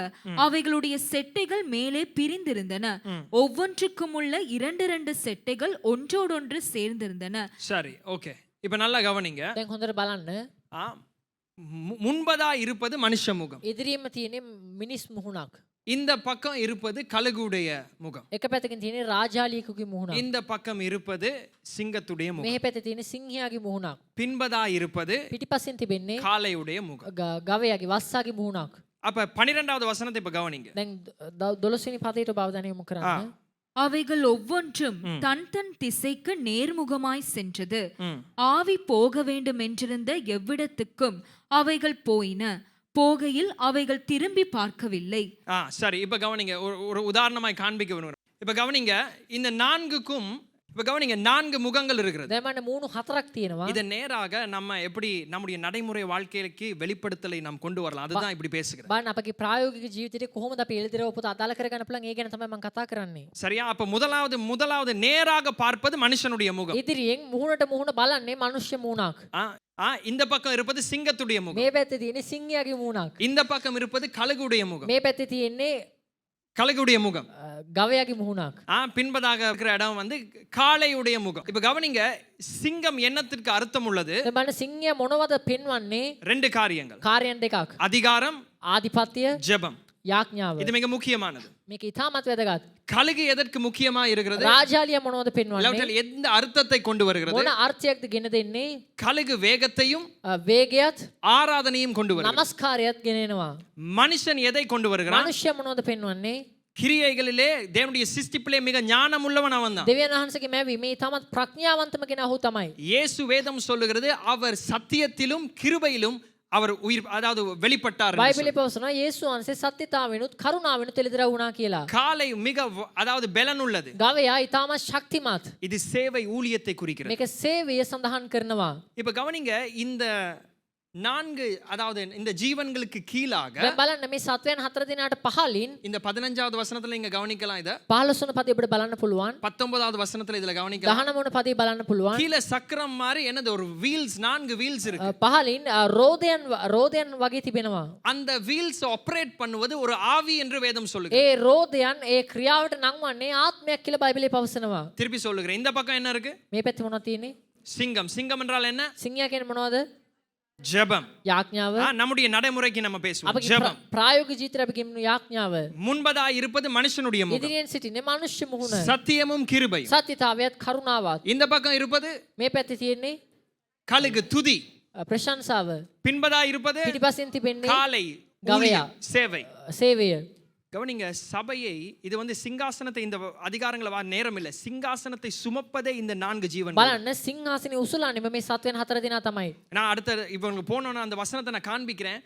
அவைகளுடைய செட்டைகள் மேலே பிரிந்திருந்தன. ஒவ்வொன்றுக்கும் உள்ள 2 செட்டைகள் ஒன்றோடொன்று சேர்ந்திருந்தன. சரி, ஓகே. இப்ப நல்லா கவனிங்க. දැන් හොඳට බලන්න. முன்பதா இருப்பது மனுஷ முகம். ඉදිරියම තියෙන්නේ මිනිස් මුහුණක්. இந்த பக்கம் இருப்பது கழுகுடைய முகம். එක පැත්තකින් තියෙන්නේ රාජාලියෙකුගේ මුහුණක්. இந்த பக்கம் இருப்பது சிங்கத்துடைய முகம். මේ පැත්තේ තියෙන්නේ සිංහයාගේ මුහුණක්. பின்பதா இருப்பது පිටිපස්සෙන් තිබෙන්නේ காளையுடைய முகம். ගවයාගේ වස්සාගේ මුහුණක්. அப்ப 12வது வசனத்தை இப்ப கவனிங்க. දැන් 12 වෙනි පදයට ඔබ අවධානය යොමු කරන්න. அவைகள் ஒவ்வொன்றும் தன் தன் திசைக்கு நேர்முகமாய் சென்றது. ஆவி போக வேண்டும் என்றிருந்த எவ்விடத்துக்கும் அவைகள் போயின. போகையில் அவைகள் திரும்பி பார்க்கவில்லை. சரி, இப்ப கவனிங்க. ஒரு உதாரணமாய் காண்பிக்க விரும்புகிறேன். இப்ப கவனிங்க, இந்த 4க்கும் இப்ப கவனிங்க 4 முகங்கள் இருக்கிறது. දැන් මන්න මූණු 4ක් තියෙනවා. இத நேராக நம்ம எப்படி நம்முடைய நடைமுறை வாழ்க்கைக்கு வெளிப்படுத்தலை நாம் கொண்டு வரலாம். அதுதான் இப்படி பேசுகிறேன். බලන්න අපගේ ප්‍රායෝගික ජීවිතේ කොහොමද අපි එළිදරව් පොත අදාළ කරගන්න පුළුවන් ඒ ගැන තමයි මම කතා කරන්නේ. சரியா? அப்ப முதலாவது நேராக பார்ப்பது மனுஷனுடைய முகம். ඉදිරියෙන් මුහුණට මුහුණ බලන්නේ මනුෂ්‍ය මූණක්. இந்த பக்கம் இருப்பது சிங்கத்துடைய முகம். මේ පැත්තේ තියෙන්නේ සිංහයාගේ මූණක්. இந்த பக்கம் இருப்பது கழுகுடைய முகம். මේ පැත්තේ තියෙන්නේ கழுகுடைய முகம். ගවයාගේ මුහුණක්. பின்பதாக இருக்கிற இடம் வந்து காளையுடைய முகம். இப்ப கவனிங்க, சிங்கம் என்னத்திற்கு அர்த்தம் உள்ளது? දැන් බලන්න සිංහයා මොනවද පෙන්වන්නේ? 2 காரியங்கள். කාර්යයන් දෙකක්. அதிகாரம், ආධිපත්‍ය, ஜெபம். යාඥාව. இது மிக முக்கியமானது. මේක ඉතාමත් වැදගත්. கழுகு எதற்கு முக்கியமா இருக்கிறது? රාජාලිය මොනවද පෙන්වන්නේ? இல்லாவிட்டால் எந்த அர்த்தத்தை கொண்டு வருகிறது? මොන අර්ථයක්ද ගෙන දෙන්නේ? கழுகு வேகத்தையும் වේගයත් ஆராதனையும் கொண்டு வருகிறது. නමස්කාරයත් ගෙනෙනවා. மனுஷன் எதை கொண்டு வருகிறான்? මනුෂ්‍ය මොනවද පෙන්වන්නේ? கிரியைகளிலே தேவனுடைய சிருஷ்டிப்பிலே மிக ஞானம் உள்ளவன் அவன் தான். දෙවියන් වහන්සේගේ මැවීමේ ඉතාමත් ප්‍රඥාවන්තම කෙනා ඔහු තමයි. இயேசு வேதம் சொல்லுகிறது அவர் சத்தியத்திலும் கிருபையிலும் அவர் உயிர் அதாவது வெளிப்பட்டார். බයිබලයේ පවසනවා යේසුස් වහන්සේ සත්‍යතාවෙනුත් කරුණාවෙනුත් එළිදරව් වුණා කියලා. காலை மிக அதாவது பலன் உள்ளது. ගවයා ඉතාමත් ශක්තිමත්. இது சேவை ஊழியத்தை குறிக்கிறது. මේක සේවය සඳහන් කරනවා. இப்ப கவனிங்க, இந்த 4 அதாவது இந்த ஜீவன்களுக்கு கீழாக දැන් බලන්න මේ සත්වයන් 4 දිනාට පහලින් இந்த 15வது வசனத்துல நீங்க கவனிக்கலாம். இத 15 වන පදේ ඔබට බලන්න පුළුවන්. 19வது வசனத்துல இதுல கவனிக்கலாம். 19 වන පදේ බලන්න පුළුවන්. கீழ சக்கரம் மாதிரி என்னது ஒரு வீல்ஸ் 4 வீல்ஸ் இருக்கு. පහලින් රෝදයන් වගේ තිබෙනවා. அந்த வீல்ஸ் ஆபரேட் பண்ணுவது ஒரு ஆவி என்று வேதம் சொல்லுகிறது. ඒ රෝදයන් ඒ ක්‍රියාවට නංවන්නේ ආත්මයක් කියලා බයිබලයේ පවසනවා. திருப்பி சொல்லுகிறேன். இந்த பக்கம் என்ன இருக்கு? මේ පැත්තේ මොනවද තියෙන්නේ? சிங்கம். சிங்கம் என்றால் என்ன? සිංහයා කියන්නේ මොනවද? ஜெபம். යාඥාව. நம்முடைய நடைமுறைக்கு நம்ம பேசுவோம். අපගේ ஜெபம். ප්‍රායෝගික ජීවිතේ අපි කියමු යාඥාව. முன்பதா இருப்பது மனுஷனுடைய முகம். ඉදිරියෙන් සිටින්නේ මනුෂ්‍ය මුහුණ. சத்தியமும் கிருபையும். සත්‍යතාවයත් කරුණාවත්. இந்த பக்கம் இருப்பது මේ පැත්තේ තියෙන්නේ கழுகு துதி. ප්‍රශංසාව. பின்பதா இருப்பது පිටිපස්සෙන් තිබෙන්නේ காலை கவயா. ஊழியம், சேவை. සේවය. கவனிங்க, சபையை இது வந்து சிங்காசனத்தை இந்த அதிகாரங்களை நேரம் இல்ல, சிங்காசனத்தை சுமப்பதே இந்த 4 ஜீவன்கள். බලන්න සිංහාසනේ උසුලාන්නේ මේ සත්වයන් 4 දෙනා තමයි. நான் அடுத்த இவங்க போனோம்னா அந்த வசனத்தை நான் காண்பிக்கிறேன்.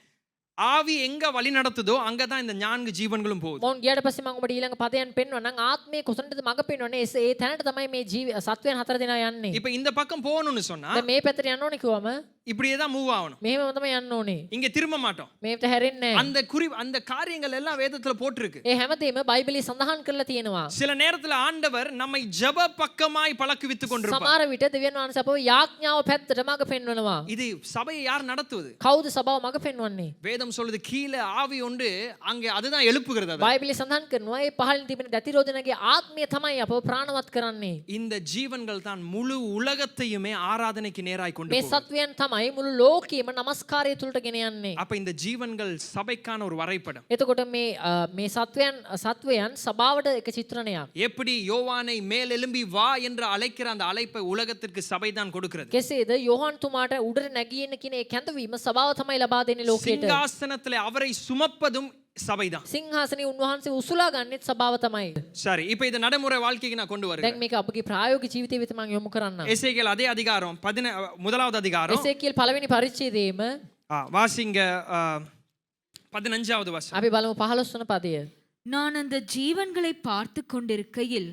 ஆவி எங்க வழி நடத்துதோ அங்கதான் இந்த 4 ஜீவன்களும் போகுது. මොන් ගියට පස්සේ මම ඔබට ඊළඟ පදයන් පෙන්වන්නම්. ආත්මයේ කොතනද මඟ පෙන්වන්නේ? ඒ තැනට තමයි මේ සත්වයන් 4 දෙනා යන්නේ. இப்ப இந்த பக்கம் போகணும்னு சொன்னா දැන් මේ පැත්තට යන්න ඕනේ කිව්වම இப்படியே தான் மூவ் ஆகணும். මෙහෙම තමයි යන්න ඕනේ. இங்க திரும்ப மாட்டோம். මේකට හැරෙන්නේ නැහැ. அந்த காரியங்கள் எல்லாம் வேதத்துல போட்டிருக்கு. ඒ හැමදේම බයිබලයේ සඳහන් කරලා තියෙනවා. சில நேரத்துல ஆண்டவர் நம்மை ஜெப பக்கமாய் பழக்குவித்துக் கொண்டிருப்பார். සමහර විට දෙවියන් වහන්සේ අපව යාඥාව පැත්තට මඟ පෙන්වනවා. இது சபையை யார் நடத்துவது? කවුද සභාව මඟ පෙන්වන්නේ? வேதம் சொல்லுது கீழே ஆவி உண்டு, அங்கே அதுதான் எழுப்புகிறது. அது බයිබලයේ සඳහන් කරනවා ඒ පහළින් තිබෙන දතිරෝධනගේ ආත්මය තමයි අපව ප්‍රාණවත් කරන්නේ. இந்த ஜீவன்கள் தான் முழு உலகத்தையுமே ஆராதனைக்கு நேராய் கொண்டு මේ போகும். සත්වයන් තමයි මුළු ලෝකෙම නමස්කාරය තුලට ගෙන යන්නේ. அப்ப இந்த ஜீவன்கள் சபைக்கான ஒரு வரைபடம். එතකොට මේ සත්වයන් සභාවට එක චිත්‍රණයක්. எப்படி யோவானை மேலெலும்பி வா என்று அழைக்கிற அந்த அழைப்பை உலகத்திற்கு சபை தான் கொடுக்கிறது. කෙසේද යෝහන් තුමාට උඩට නැගී එන්න කියන ඒ කැඳවීම සභාව තමයි ලබා දෙන්නේ ලෝකයට. சிங்காசனத்திலே அவரை சுமப்பதும் சபைதான். සිංහාසනේ උන්වහන්සේ උසුලා ගන්නෙත් සභාව තමයි. சரி, இப்போ இந்த நடைமுறை வாழ்க்கைக்கு நான் கொண்டு வரேன். දැන් මේක අපගේ ප්‍රායෝගික ජීවිතය වෙත මම යොමු කරන්නම්. எசேக்கியேல் அதே அதிகாரம் 1வது அதிகாரம். එසේකියල් පළවෙනි පරිච්ඡේදයේම வாசிங்க 15வது வசனம். අපි බලමු 15 වන පදය. நான் அந்த ஜீவன்களை பார்த்து கொண்டிருக்கையில்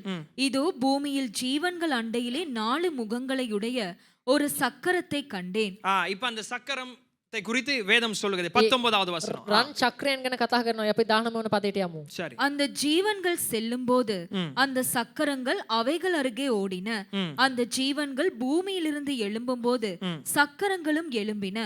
இதோ பூமியில் ஜீவன்கள் அண்டையிலே 4 முகங்களையுடைய ஒரு சக்கரத்தை கண்டேன். இப்ப அந்த சக்கரத்தை குறித்து வேதம் சொல்லுகிறது. 19வது வசனம். රන් චක්‍රයන් ගැන කතා කරනවා. අපි 19 වන පදයට යමු. சரி. அந்த ஜீவன்கள் செல்லும்போது அந்த சக்கரங்கள் அவைகள் அருகே ஓடின. அந்த ஜீவன்கள் பூமியிலிருந்து எழும்பும்போது சக்கரங்களும் எழும்பின.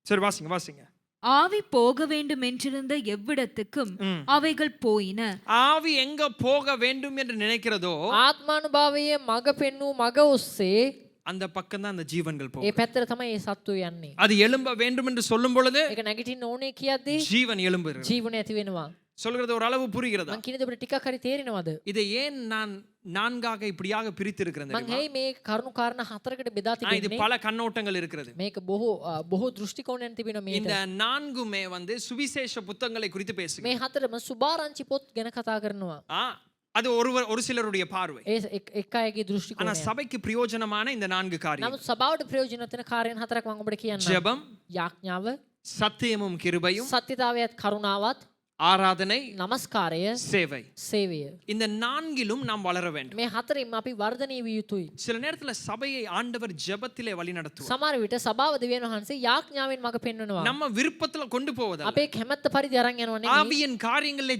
சரி, வாசிங்க. ஆவி போக வேண்டும் என்றிருந்த எவ்விடத்துக்கும் அவைகள் போயின. ஆவி எங்க போக வேண்டும் என்று நினைக்கிறதோ ආත්මානුභාවයේ මඟ පෙන්වූ මඟ ඔස්සේ அந்த பக்கம் தான் அந்த ஜீவன்கள் ඒ போகும். පැත්තට තමයි ඒ සත්තු යන්නේ. அது எழும்ப வேண்டும் என்று சொல்லும் பொழுது ඒක නැගිටින්න ඕනේ කියද්දී ஜீவன் எழும்புகிறது. ජීවනය ඇති වෙනවා. சொல்கிறது ஒரு அளவு புரிகிறதா? මං කියන්නේ ඔබට ටිකක් හරි තේරෙනවද? இதை ஏன் நான் 4ஆக இப்படியாக பிரித்து இருக்கிறேன் මං ඇයි මේ කරුණු කාරණා 4කට බෙදා இது තිබෙන්නේ? பல கண்ணோட்டங்கள் இருக்கிறது. මේක බොහෝ දෘෂ්ටි කෝණයන් තිබෙනවා මේක. இந்த 4மே வந்து சுவிசேஷ புத்தகங்களை குறித்து பேசுங்க. මේ හතරම සුභාරංචි පොත් ගැන කතා කරනවා. அது ஒரு சிலருடைய பார்வை. ඒ එක් අයගේ දෘෂ්ටි ஆனா කෝණය. சபைக்கு பிரயோஜனமான இந்த 4 காரியம்: නමුත් සභාවට ප්‍රයෝජනවත් වෙන කාර්යයන් හතරක් මම ඔබට කියන්නම්. ஜெபம், යාඥාව, சத்தியமும் கிருபையும், සත්‍යතාවයත් කරුණාවත්, ஆராதனை, නමස්කාරය, சேவை. සේවය. இந்த நான்கிலும் நாம் வளர வேண்டும். මේ හතරෙන්ම අපි වර්ධනය විය යුතුයි. சில நேரத்துல சபையை ஆண்டவர் ஜெபத்திலே வழி நடத்துவார். සමහර විට සභාව දෙවියන් වහන්සේ යාඥාවෙන් මඟ පෙන්වනවා. நம்ம விருப்பத்துல கொண்டு போவதல்ல. අපේ කැමැත්ත පරිදි අරන් යනවා නෙමෙයි. ஆவியின் காரியங்களிலே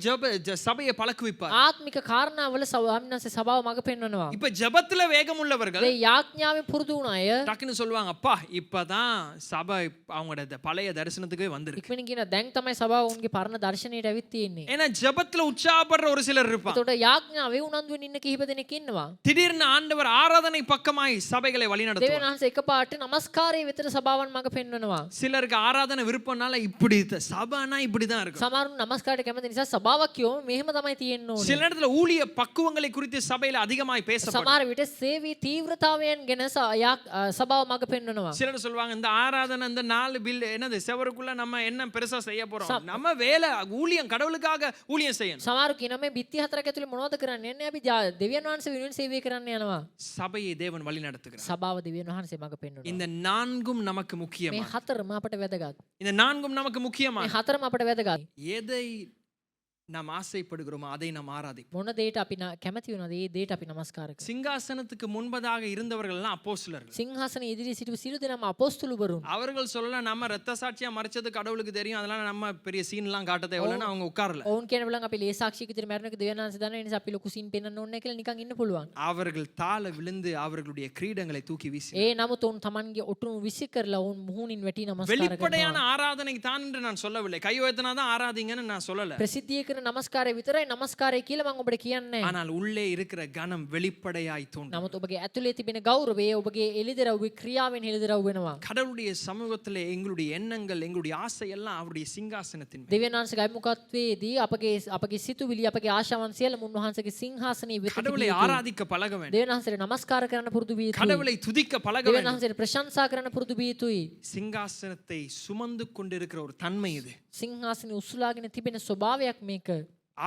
சபையை பழக்குவிப்பார். ආත්මික කාරණාවල ස්වාමීන් වහන්සේ සභාව මඟ පෙන්වනවා. இப்ப ஜெபத்துல வேகம் உள்ளவர்கள் මේ යාඥාවෙන් පුරුදු වුණ අය டக்குன்னு சொல்லுவாங்க, அப்பா இப்பதான் சபை அவங்களோட பழைய தரிசனத்துக்கு வந்திருக்கு. ඉක්මනින් කියන දැන් තමයි සභාව උන්ගේ පරණ දර්ශනයට ඇවිත් තියෙන්නේ. ஏன்னா ஜெபத்துல உற்சாகப்படுற ஒரு சிலர் இருப்பாங்க. එතකොට යාඥාවේ උනන්දුවෙන් ඉන්න කිහිප දෙනෙක් ඉන්නවා. திடீர்னு ஆண்டவர் ஆராதனை பக்கமாய் சபைகளை வழி දෙවියන් நடத்துவார். වහන්සේ එකපාරට නමස්කාරයේ විතර සභාවන් මඟ පෙන්වනවා. சிலருக்கு ஆராதனை விருப்பம்னால இப்படி சபைனா இப்படிதான் இருக்கும். සමහරු නමස්කාරයට කැමති නිසා සභාවක් කියෝ මෙහෙම තමයි තියෙන්න ඕනේ. சில நேரத்துல ஊழிய பக்குவங்களை குறித்து சபையில அதிகமாய் பேசப்படும். සමහර විට සේවී තීව්‍රතාවයන් ගැන සභාව මඟ පෙන්වනවා. சிலர் சொல்லுவாங்க, இந்த ஆராதனை இந்த 4 பில் என்னது செவருக்குள்ள நம்ம என்ன பெருசா செய்ய போறோம், நம்ம வேலை ஊழியம் கடவுளுக்காக ஊழியம் செய்யணும். සමහරු කියන මේ බිත්ති හතරක් ඇතුලේ මොනවද කරන්නේ? එන්නේ අපි දෙවියන් වහන්සේ වෙනුවෙන් සේවය කරන්න යනවා. சபையை தேவன் வழி நடத்துகிறார். සභාව දෙවියන් වහන්සේ මඟ පෙන්වනවා. இந்த நான்கும் நமக்கு මේ முக்கியமா, හතරම අපට වැදගත්. இந்த நான்கும் நமக்கு முக்கியமா. මේ හතරම අපට වැදගත්. எதை நாம் ஆசைப்படுகிறோமோ அதை நாம் ஆராதிப்போம். මොන දෙයට අපි කැමති වෙනවද? ඒ දෙයට අපි නමස්කාර කරනවා. சிங்காசனத்துக்கு முன்பதாக இருந்தவர்கள் எல்லாம் அப்போஸ்தலர்கள். සිංහාසන ඉදිරියේ සිටු සියලු දෙනාම අපොස්තුලවරුන්. அவர்கள் சொல்லலாம், நம்ம ரத்த சாட்சியா மறிச்சது கடவுளுக்கு தெரியும், அதெல்லாம் நம்ம பெரிய சீன்லாம் காட்ட தேவையில்லைன்னு அவங்க உட்காரல. ඔවුන් කියන බලන් අපි ලේ සාක්ෂියක විතර මරණක දෙවියන් වහන්සේ දන්නා නිසා අපි ලොකු සීන් පෙන්වන්න ඕනේ කියලා නිකන් ඉන්න පුළුවන්. அவர்கள் தாழ விழுந்து அவர்களுடைய கிரீடங்களை தூக்கி வீசி ඒ නමුත් ඔවුන් Tamanගේ ඔටුනු විසි කරලා ඔවුන් මුහුණින් වැටි නමස්කාර வெளிப்படையான කරනවා. ஆராதனை தான் என்று நான் சொல்லவில்லை. கை உயர்த்தினா தான் ஆராதிங்கன்னு நான் சொல்லல. ප්‍රසිද්ධිය කරන නමස්කාරය විතරයි නමස්කාරය කියලා මම ඔබට කියන්නේ. ஆனால் உள்ளே இருக்கிற கனம் வெளிப்படையாய் தோன்றும். නමුත් ඔබගේ ඇතුලේ තිබෙන ගෞරවය ඔබගේ එළිදරව්වේ ක්‍රියාවෙන් එළිදරව් වෙනවා. கடவுளுடைய சமூகத்திலே எங்களுடைய எண்ணங்கள் எங்களுடைய ஆசை எல்லாம் அவருடைய சிங்காசனத்தின் மேல். දෙවියන් වහන්සේගේ අභිමුඛත්වයේදී අපගේ සිතුවිලි අපගේ ආශාවන් සියල්ල උන්වහන්සේගේ සිංහාසනයේ වෙත கடவுளை ஆராதிக்க பழக வேண்டும். දෙවියන් වහන්සේට නමස්කාර කරන්න පුරුදු විය යුතුයි. கடவுளை துதிக்க பழக දෙවියන් வேண்டும். වහන්සේට ප්‍රශංසා කරන්න පුරුදු විය යුතුයි. சிங்காசனத்தை சுமந்து கொண்டிருக்கிற ஒரு தன்மை இது. සිංහාසනේ උස්සලාගෙන තිබෙන ස්වභාවයක් මේක.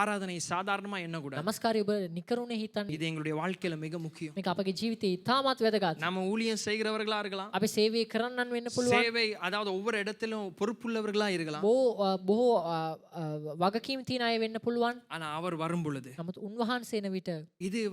ஆராதனை சாதாரணமா எண்ணக்கூடாது. නමස්කාරය ඔබ නිකරුණේ හිතන්න. இது எங்களுடைய வாழ்க்கையில மிக முக்கியம். මේක අපගේ ජීවිතේ ඉතාමත් වැදගත්. நாம ஊழியம் செய்கிறவர்களா இருக்கலாம், අපි සේවය කරන්නන් වෙන්න පුළුවන්. சேவை அதாவது ஒவ்வொரு இடத்திலும் பொறுப்புள்ளவர்களா இருக்கலாம். බොහෝ වගකීම් තියෙන අය වෙන්න පුළුවන්. ஆனா அவர் வரும் பொழுது නමුත් උන්වහන්සේ එන විට இது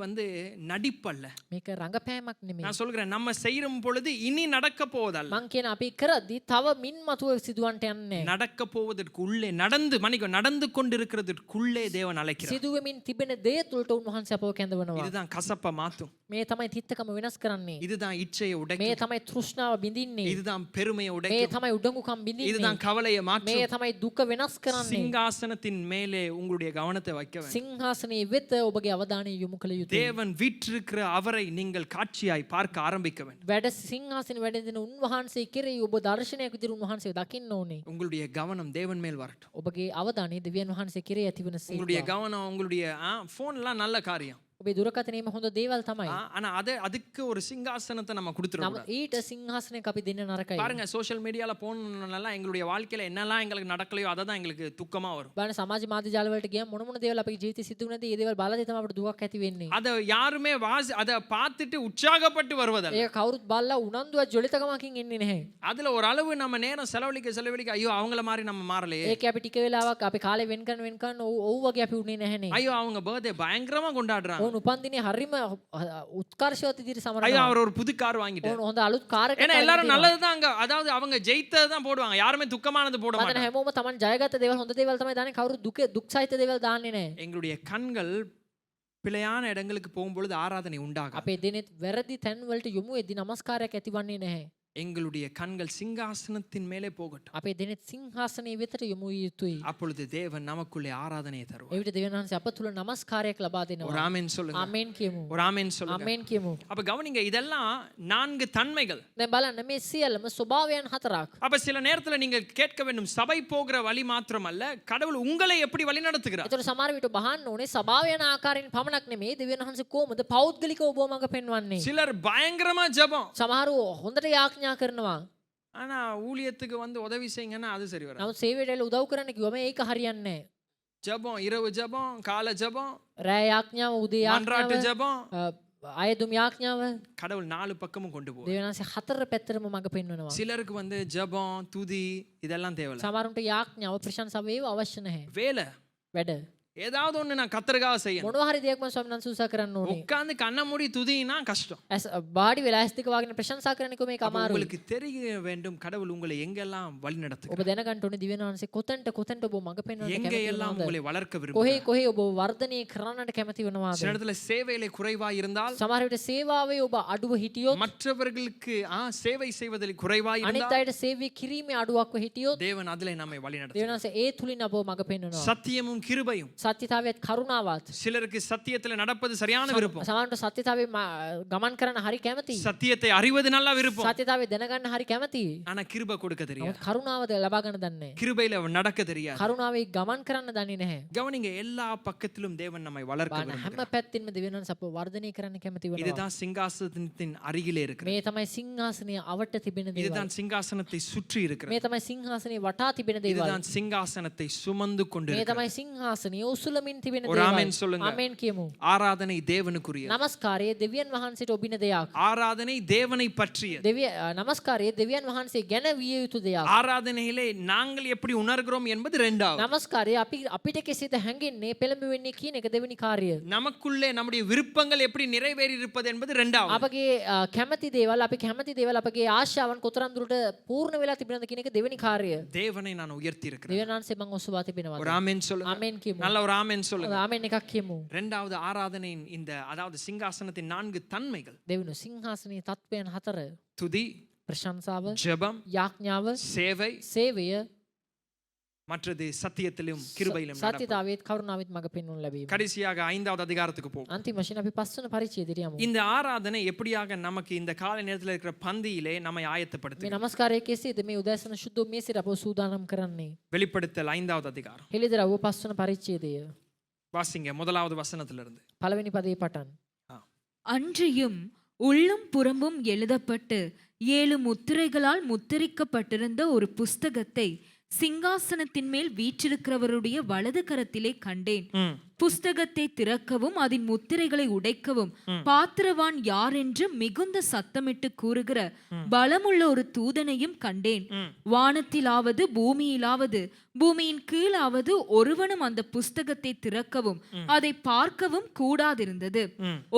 நடிப்பல்ல. මේක රඟපෑමක් නෙමෙයි. நான் சொல்கிறேன், நம்ம செய்யும் பொழுது இனி நடக்க போவதல்ல. මං කියන අපි කරද්දී තව මින් මතුව සිදුවන්ට යන්නේ. நடக்க போவதற்குள்ளே நடந்து கொண்டிருக்கிறதுக்குள்ளே தேவன் அழைக்கிறார். සිදුවෙමින් තිබෙන දේ තුළට උන්වහන්සේ අපව කැඳවනවා. இதுதான் கசப்ப மாத்தும். මේ තමයි තිත්තකම වෙනස් කරන්නේ. இதுதான் இச்சையை මේ உடைக்கும். තමයි තෘෂ්ණාව බිඳින්නේ. இதுதான் பெருமையை මේ உடைக்கும். තමයි උඩඟුකම් බිඳින්නේ. இதுதான் கவலையை මේ மாற்றும். තමයි දුක වෙනස් කරන්නේ. சிங்காசனத்தின் மேலே உங்களுடைய கவனத்தை வைக்க வேண்டும். සිංහාසනයේ වෙත ඔබගේ අවධානය යොමු කළ යුතුයි. தேவன் வீற்றிருக்கிற அவரை நீங்கள் காட்சியாய் பார்க்க ஆரம்பிக்க வேண்டும். වැඩ සිංහාසනේ වැඩෙන උන්වහන්සේ කෙරෙහි ඔබ දර්ශනයක් විදිහට උන්වහන්සේ දකින්න ඕනේ. உங்களுடைய கவனம் தேவன் மேல் வரட்டும். ඔබගේ අවධානය දෙවියන් වහන්සේ කෙරෙහි ඇතිවන உங்களுடைய සේවා. கவனம் உங்களுடைய போன்லாம் நல்ல காரியம். ඔබේ දුරකථනයේම හොඳ දේවල් තමයි. ஆனா அதுக்கு ஒரு சிங்காசனத்தை நம்ம கொடுத்துறோம். නමුත් ඊට සිංහාසනයක් අපි දෙන්න நරකයි. பாருங்க, சோஷியல் மீடியால போனனால எங்களுடைய வாழ்க்கையில என்னெல்லாம் எங்களுக்கு நடக்கலையோ அதை தான் எங்களுக்கு துக்கமா வரும். බලන්න සමාජ මාධ්‍ය ජාල වලට ගියාම මොන මොන දේවල් අපේ ජීවිතේ සිදු වෙනද ඒ දේවල් බලලා තමයි අපිට දුකක් ඇති වෙන්නේ. அதை யாருமே அதை பார்த்துட்டு உற்சாகப்பட்டு வருவதல்ல. ඒක කවුරුත් බලලා උනන්දුව ජොලිතකමකින් එන්නේ නැහැ. அதுல ஒரு அளவு நம்ம நேரம் செலவழிக்க ஐயோ அவங்கள மாதிரி நம்ம மாறலையே, ඒක අපි ටික වෙලාවක් අපි කාලේ වෙන් කරන ඔව් වගේ අපි උනේ නැහැනේ. ஐயோ அவங்க பர்த்டே பயங்கரமா கொண்டாடுறாங்க, ඕන උපන්දිනේ හරිම උත්කර්ෂවත් විදිහට ஐயோ සමරනවා. அவர் ஒரு புது கார் வாங்கிட்டாரு. ඕන හොඳ අලුත් කාර් එකක් ஏன்னா எல்லாரும் நல்லதுதான் அங்க, அதாவது அவங்க ஜெயித்தது தான் போடுவாங்க, யாருமே துக்கமானது போட මතන மாட்டாங்க. හැමෝම Taman ජයගත්ත දේවල් හොඳ දේවල් තමයි දාන්නේ. කවුරු දුක් සහිත දේවල් දාන්නේ නැහැ. எங்களுடைய கண்கள் பிழையான இடங்களுக்கு போகும்பொழுது ஆராதனை உண்டாகும். අපේ දෙනෙත් වැරදි තැන් වලට යොමු වෙද්දී නමස්කාරයක් ඇතිවන්නේ නැහැ. எங்களுடைய கண்கள் சிங்காசனத்தின் மேலே போகட்டும். අපේ දෙනෙත් සිංහාසනයේ වෙතට යොමු විය යුතුයි. அப்பொழுது தேவன் நமக்குள்ளே ஆராதனையை தருவார். එවිට දෙවියන් වහන්සේ අප තුල නමස්කාරයක් ලබා ஒரு දෙනවා. ஆமென் சொல்லுங்க. ආමෙන් කියමු. ஒரு ஆமென் சொல்லுங்க. ආමෙන් කියමු. அப்ப கவனிங்க, இதெல்லாம் 4 தன்மைகள். දැන් බලන්න මේ සියල්ලම ස්වභාවයන් හතරක්. அப்ப சில நேரத்துல நீங்க கேட்க வேண்டும், சபை போகிற வழி மாத்திரமல்ல, கடவுள் உங்களை எப்படி வழி நடத்துகிறார். ඒතර සමහර විට බහන්න ඕනේ සභාවයන් ආකාරයෙන් පමණක් නෙමෙයි දෙවියන් වහන්සේ කොහොමද පෞද්ගලිකව ඔබව මඟ පෙන්වන්නේ. சிலர் பயங்கரமா ஜெபம், සමහරව හොඳට යාඥා කරනවා. ஆனா ஊழியத்துக்கு வந்து உதவி செய்யுங்கன்னா அது சரி வராது. නමුත් සේවයට උදව් කරන්න කිව්වම ඒක හරියන්නේ නැහැ. ஜெபம், இரவு ஜெபம், கால ஜெபம், රෑ යාඥාව, උදේ மன்றாட்டு යාඥාව, ஜெபம், අයදුම් යාඥාව கடவுள் 4 பக்கமும் கொண்டு போவார். දෙවියන් වහන්සේ හතර පැත්තටම මඟ පෙන්වනවා. சிலருக்கு வந்து ஜெபம், துதி இதெல்லாம் தேவையில்ல. සමහරුන්ට යාඥාව, ප්‍රශංසාව ඒව අවශ්‍ය නැහැ. வேலை, වැඩ. ஏதாவது ஒண்ணு நான் கத்தருக்காக செய்யணும். මොනවා හරි දෙයක් මම ස්වාමීන් වහන්සේ උත්සාහ කරන්න ඕනේ. உட்கார்ந்து கண்ண மூடி துதினா கஷ்டம். බාඩි වෙලා ඇස් දෙක වහගෙන ප්‍රශංසා කරන එක මේක அப்ப අමාරුයි. உங்களுக்கு தெரிய வேண்டும் கடவுள் உங்களை எங்கெல்லாம் வழி ඔබ நடத்துகிறார், දැනගන්න ඕනේ දිව්‍යන් වහන්සේ කොතෙන්ට ඔබ මඟ පෙන්වන්න எங்க කැමති எல்லாம் වෙනවද? உங்களை வளர்க்க කොහේ விரும்புகிறார். කොහේ ඔබ වර්ධනය කරන්නට කැමති වෙනවද? சில இடத்துல சேவையில குறைவா இருந்தால், සමහර විට සේවාවේ ඔබ අඩුව හිටියොත්, மற்றவர்களுக்கு சேவை செய்வதில் குறைவா අනිත් இருந்தால், අයට සේවය කිරීමේ අඩුවක්ව හිටියොත් தேவன் அதிலே நம்மை வழி நடத்துகிறார். දිව්‍යන් වහන්සේ ඒ තුලින් අපව මඟ පෙන්වනවා. சத்தியமும் கிருபையும். සත්‍යතාවයත් කරුණාවත්. சிலருக்கு சத்தியத்துல நடப்பது சரியான விருப்பம், සමහරවිට සත්‍යතාවේ ගමන් කරන්න හරි කැමතියි. சத்தியத்தை அறிவது நல்ல விருப்பம். සත්‍යතාවේ දැනගන්න හරි කැමතියි. ஆனா கிருபை கொடுக்க தெரியாது, නමුත් කරුණාව ලබා ගන්න දන්නේ නැහැ. கிருபையில நடக்க தெரியாது. කරුණාවේ ගමන් කරන්න දන්නේ නැහැ. கவனிங்க, எல்லா பக்கத்திலும் தேவன் நம்மை வளர்க்க බලන්න விரும்புகிறார். හැම පැත්තින්ම දිව්‍යන් වහන්සේ අපව වර්ධනය කරන්න කැමති වෙනවා. இதுதான் சிங்காசனத்தின் அருகிலே இருக்கிறது. මේ තමයි සිංහාසනය අවට තිබෙන දේවල්. இதுதான் சிங்காசனத்தை சுற்றி இருக்கிறது. මේ තමයි සිංහාසනය වටා තිබෙන දේවල්. இதுதான் சிங்காசனத்தை சுமந்து கொண்டு මේ இருக்கிறது. තමයි සිංහාසනය උසුලමින් තිබෙන ஒரு දේවල්. ஆமென் சொல்லுங்க. ආමෙන් කියමු. ஆராதனை தேவனுக்குரிய, නමස්කාරය දෙවියන් වහන්සේට ඔබින දෙයක්. ஆராதனை தேவனை பற்றியது. නමස්කාරය දෙවියන් වහන්සේ ගැන විය යුතු දෙයක්. ஆராதனையிலே நாங்கள் எப்படி உணர்கிறோம் என்பது இரண்டாவது. නමස්කාරය අපිට කෙසේද හැඟෙන්නේ පෙළඹෙන්නේ කියන එක දෙවෙනි කාර්යය. நமக்குள்ளே நம்முடைய விருப்பங்கள் எப்படி நிறைவேறி இருப்பது என்பது இரண்டாவது. අපගේ කැමති දේවල් අපි කැමති දේවල් අපගේ ආශාවන් කොතරම් දුරට පූර්ණ වෙලා තිබෙනවද කියන එක දෙවෙනි කාර්යය. தேவனை நான் உயர்த்தி இருக்கிறேன். දෙවියන් වහන්සේ මං ඔසවා තිබෙනවා. ஒரு ஆமென் சொல்லுங்க. ආමෙන් කියමු. நல்ல ஒரு ஆமென் சொல்லுங்க. ආමෙන් එකක් කියමු. இரண்டாவது ஆராதனையின் இந்த அதாவது சிங்காசனத்தின் 4 தன்மைகள்: දෙවෙනි සිංහාසනයේ තත්වයන් 4. துதி, ප්‍රශංසාව, ஜெபம், යාඥාව, சேவை, සේවය, மற்றது சத்தியத்திலும் கிருபையிலும் நடப்பது. සත්‍යතාවයේත් කරුණාවෙත් මඟ පෙන්වනු ලැබීම. கடைசியாக 5வது அதிகாரத்துக்கு போவோம். අන්තිම වශයෙන් අපි 5 වන පරිච්ඡේදයට යමු. இந்த ஆராதனை எப்படியாக நமக்கு இந்த காலை நேரத்தில் இருக்கிற பந்தியிலே நம்மை මේ ஆயத்தப்படுத்துகிறது. নমස්කාරයේ කෙසේද මේ උදෑසන සුද්ධ මේසෙට අපව සූදානම් කරන්නේ? வெளிப்படுத்தல் 5வது அதிகாரம். හෙළිදරව් 5 වන පරිච්ඡේදය. வாசிங்க முதலாவது வசனத்திலிருந்து. පළවෙනි පදේ පටන්. அன்றியும் உள்ளும் புறம்பும் எழுதப்பட்டு 7 முத்திரைகளால் முத்திரிக்கப்பட்டிருந்த ஒரு புஸ்தகத்தை சிங்காசனத்தின் மேல் வீற்றிருக்கிறவருடைய வலது கரத்திலே கண்டேன். புஸ்தகத்தை திறக்கவும் அதன் முத்திரைகளை உடைக்கவும் பாத்திரவான் யார் என்று மிகுந்த சத்தமிட்டு கூறுகிற பலமுள்ள ஒரு தூதனையும் கண்டேன். வானத்திலாவது பூமியிலாவது பூமியின் கீழாவது ஒருவனும் அந்த புஸ்தகத்தை திறக்கவும் அதை பார்க்கவும் கூடாதிருந்தது.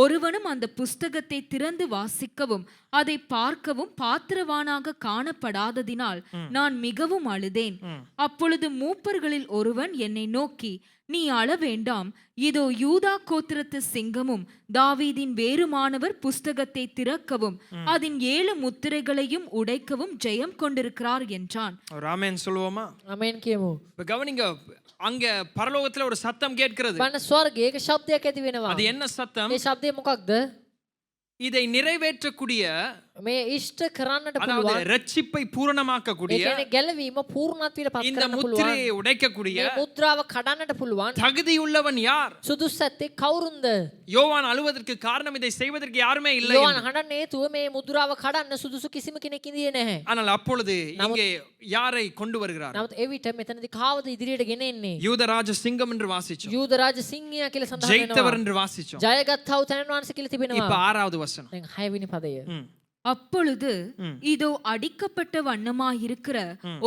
ஒருவனும் அந்த புஸ்தகத்தை திறந்து வாசிக்கவும் அதை பார்க்கவும் பாத்திரவானாக காணப்படாததினால் நான் மிகவும் அழுதேன். அப்பொழுது மூப்பர்களில் ஒருவன் என்னை நோக்கி, நீ அழ வேண்டாம், இதோ யூதா கோத்திரத்து சிங்கமும் தாவீதின் வேறுமானவர் புஸ்தகத்தை திறக்கவும் அதன் 7 முத்திரைகளையும் உடைக்கவும் ஜெயம் கொண்டிருக்கிறார் என்றான். ஒரு ஆமென் சொல்லுவோமா? ආමෙන් කියමු. இப்ப கவனிங்க, அங்க பரலோகத்துல ஒரு சத்தம் கேட்கிறது. බලන්න ස්වර්ගයේ එක ශබ්දයක් ඇති වෙනවා. அது என்ன சத்தம்? මේ ශබ්දය මොකක්ද? இதை நிறைவேற்றக்கூடிய, මේ ඉෂ්ට කරන්නට அதாவது පුළුවන්. ரட்சிப்பை பூரணமாக்கக்கூடிய, ඒ කියන්නේ ගැලවීම පූර්ණත්වයට පත් இந்த කරන්න පුළුවන්. முத்திரையை உடைக்கக்கூடிய මේ මුද්‍රාව කඩන්නට පුළුවන්. தகுதியுள்ளவன் யார்? සුදුසැත්තේ කවුරුන්ද? யோவான் அழுவதற்கு காரணம் இதை செய்வதற்கு யாருமே இல்லை. යෝහන් හඬන්නේ හේතුව මේ මුද්‍රාව කඩන්න සුදුසු කිසිම කෙනෙක් ඉඳියේ නැහැ. ஆனால் அப்பொழுது இங்கே யாரை கொண்டு வருகிறார்? නමුත් එවිට මෙතනදී කාවද ඉදිරියට ගෙන එන්නේ? யூதராஜ சிங்கம் என்று வாசிச்சோம், යූද රාජ සිංහයා කියලා සඳහන් ஜெயித்தவர் වෙනවා. என்று வாசிச்சோம். ජයගත්තා වූ තැනන් වහන්සේ කියලා இப்ப තිබෙනවා. 6வது வசனம். දැන් 6 වෙනි පදය. அப்பொழுது இதோ அடிக்கப்பட்ட வண்ணமாயிருக்கிற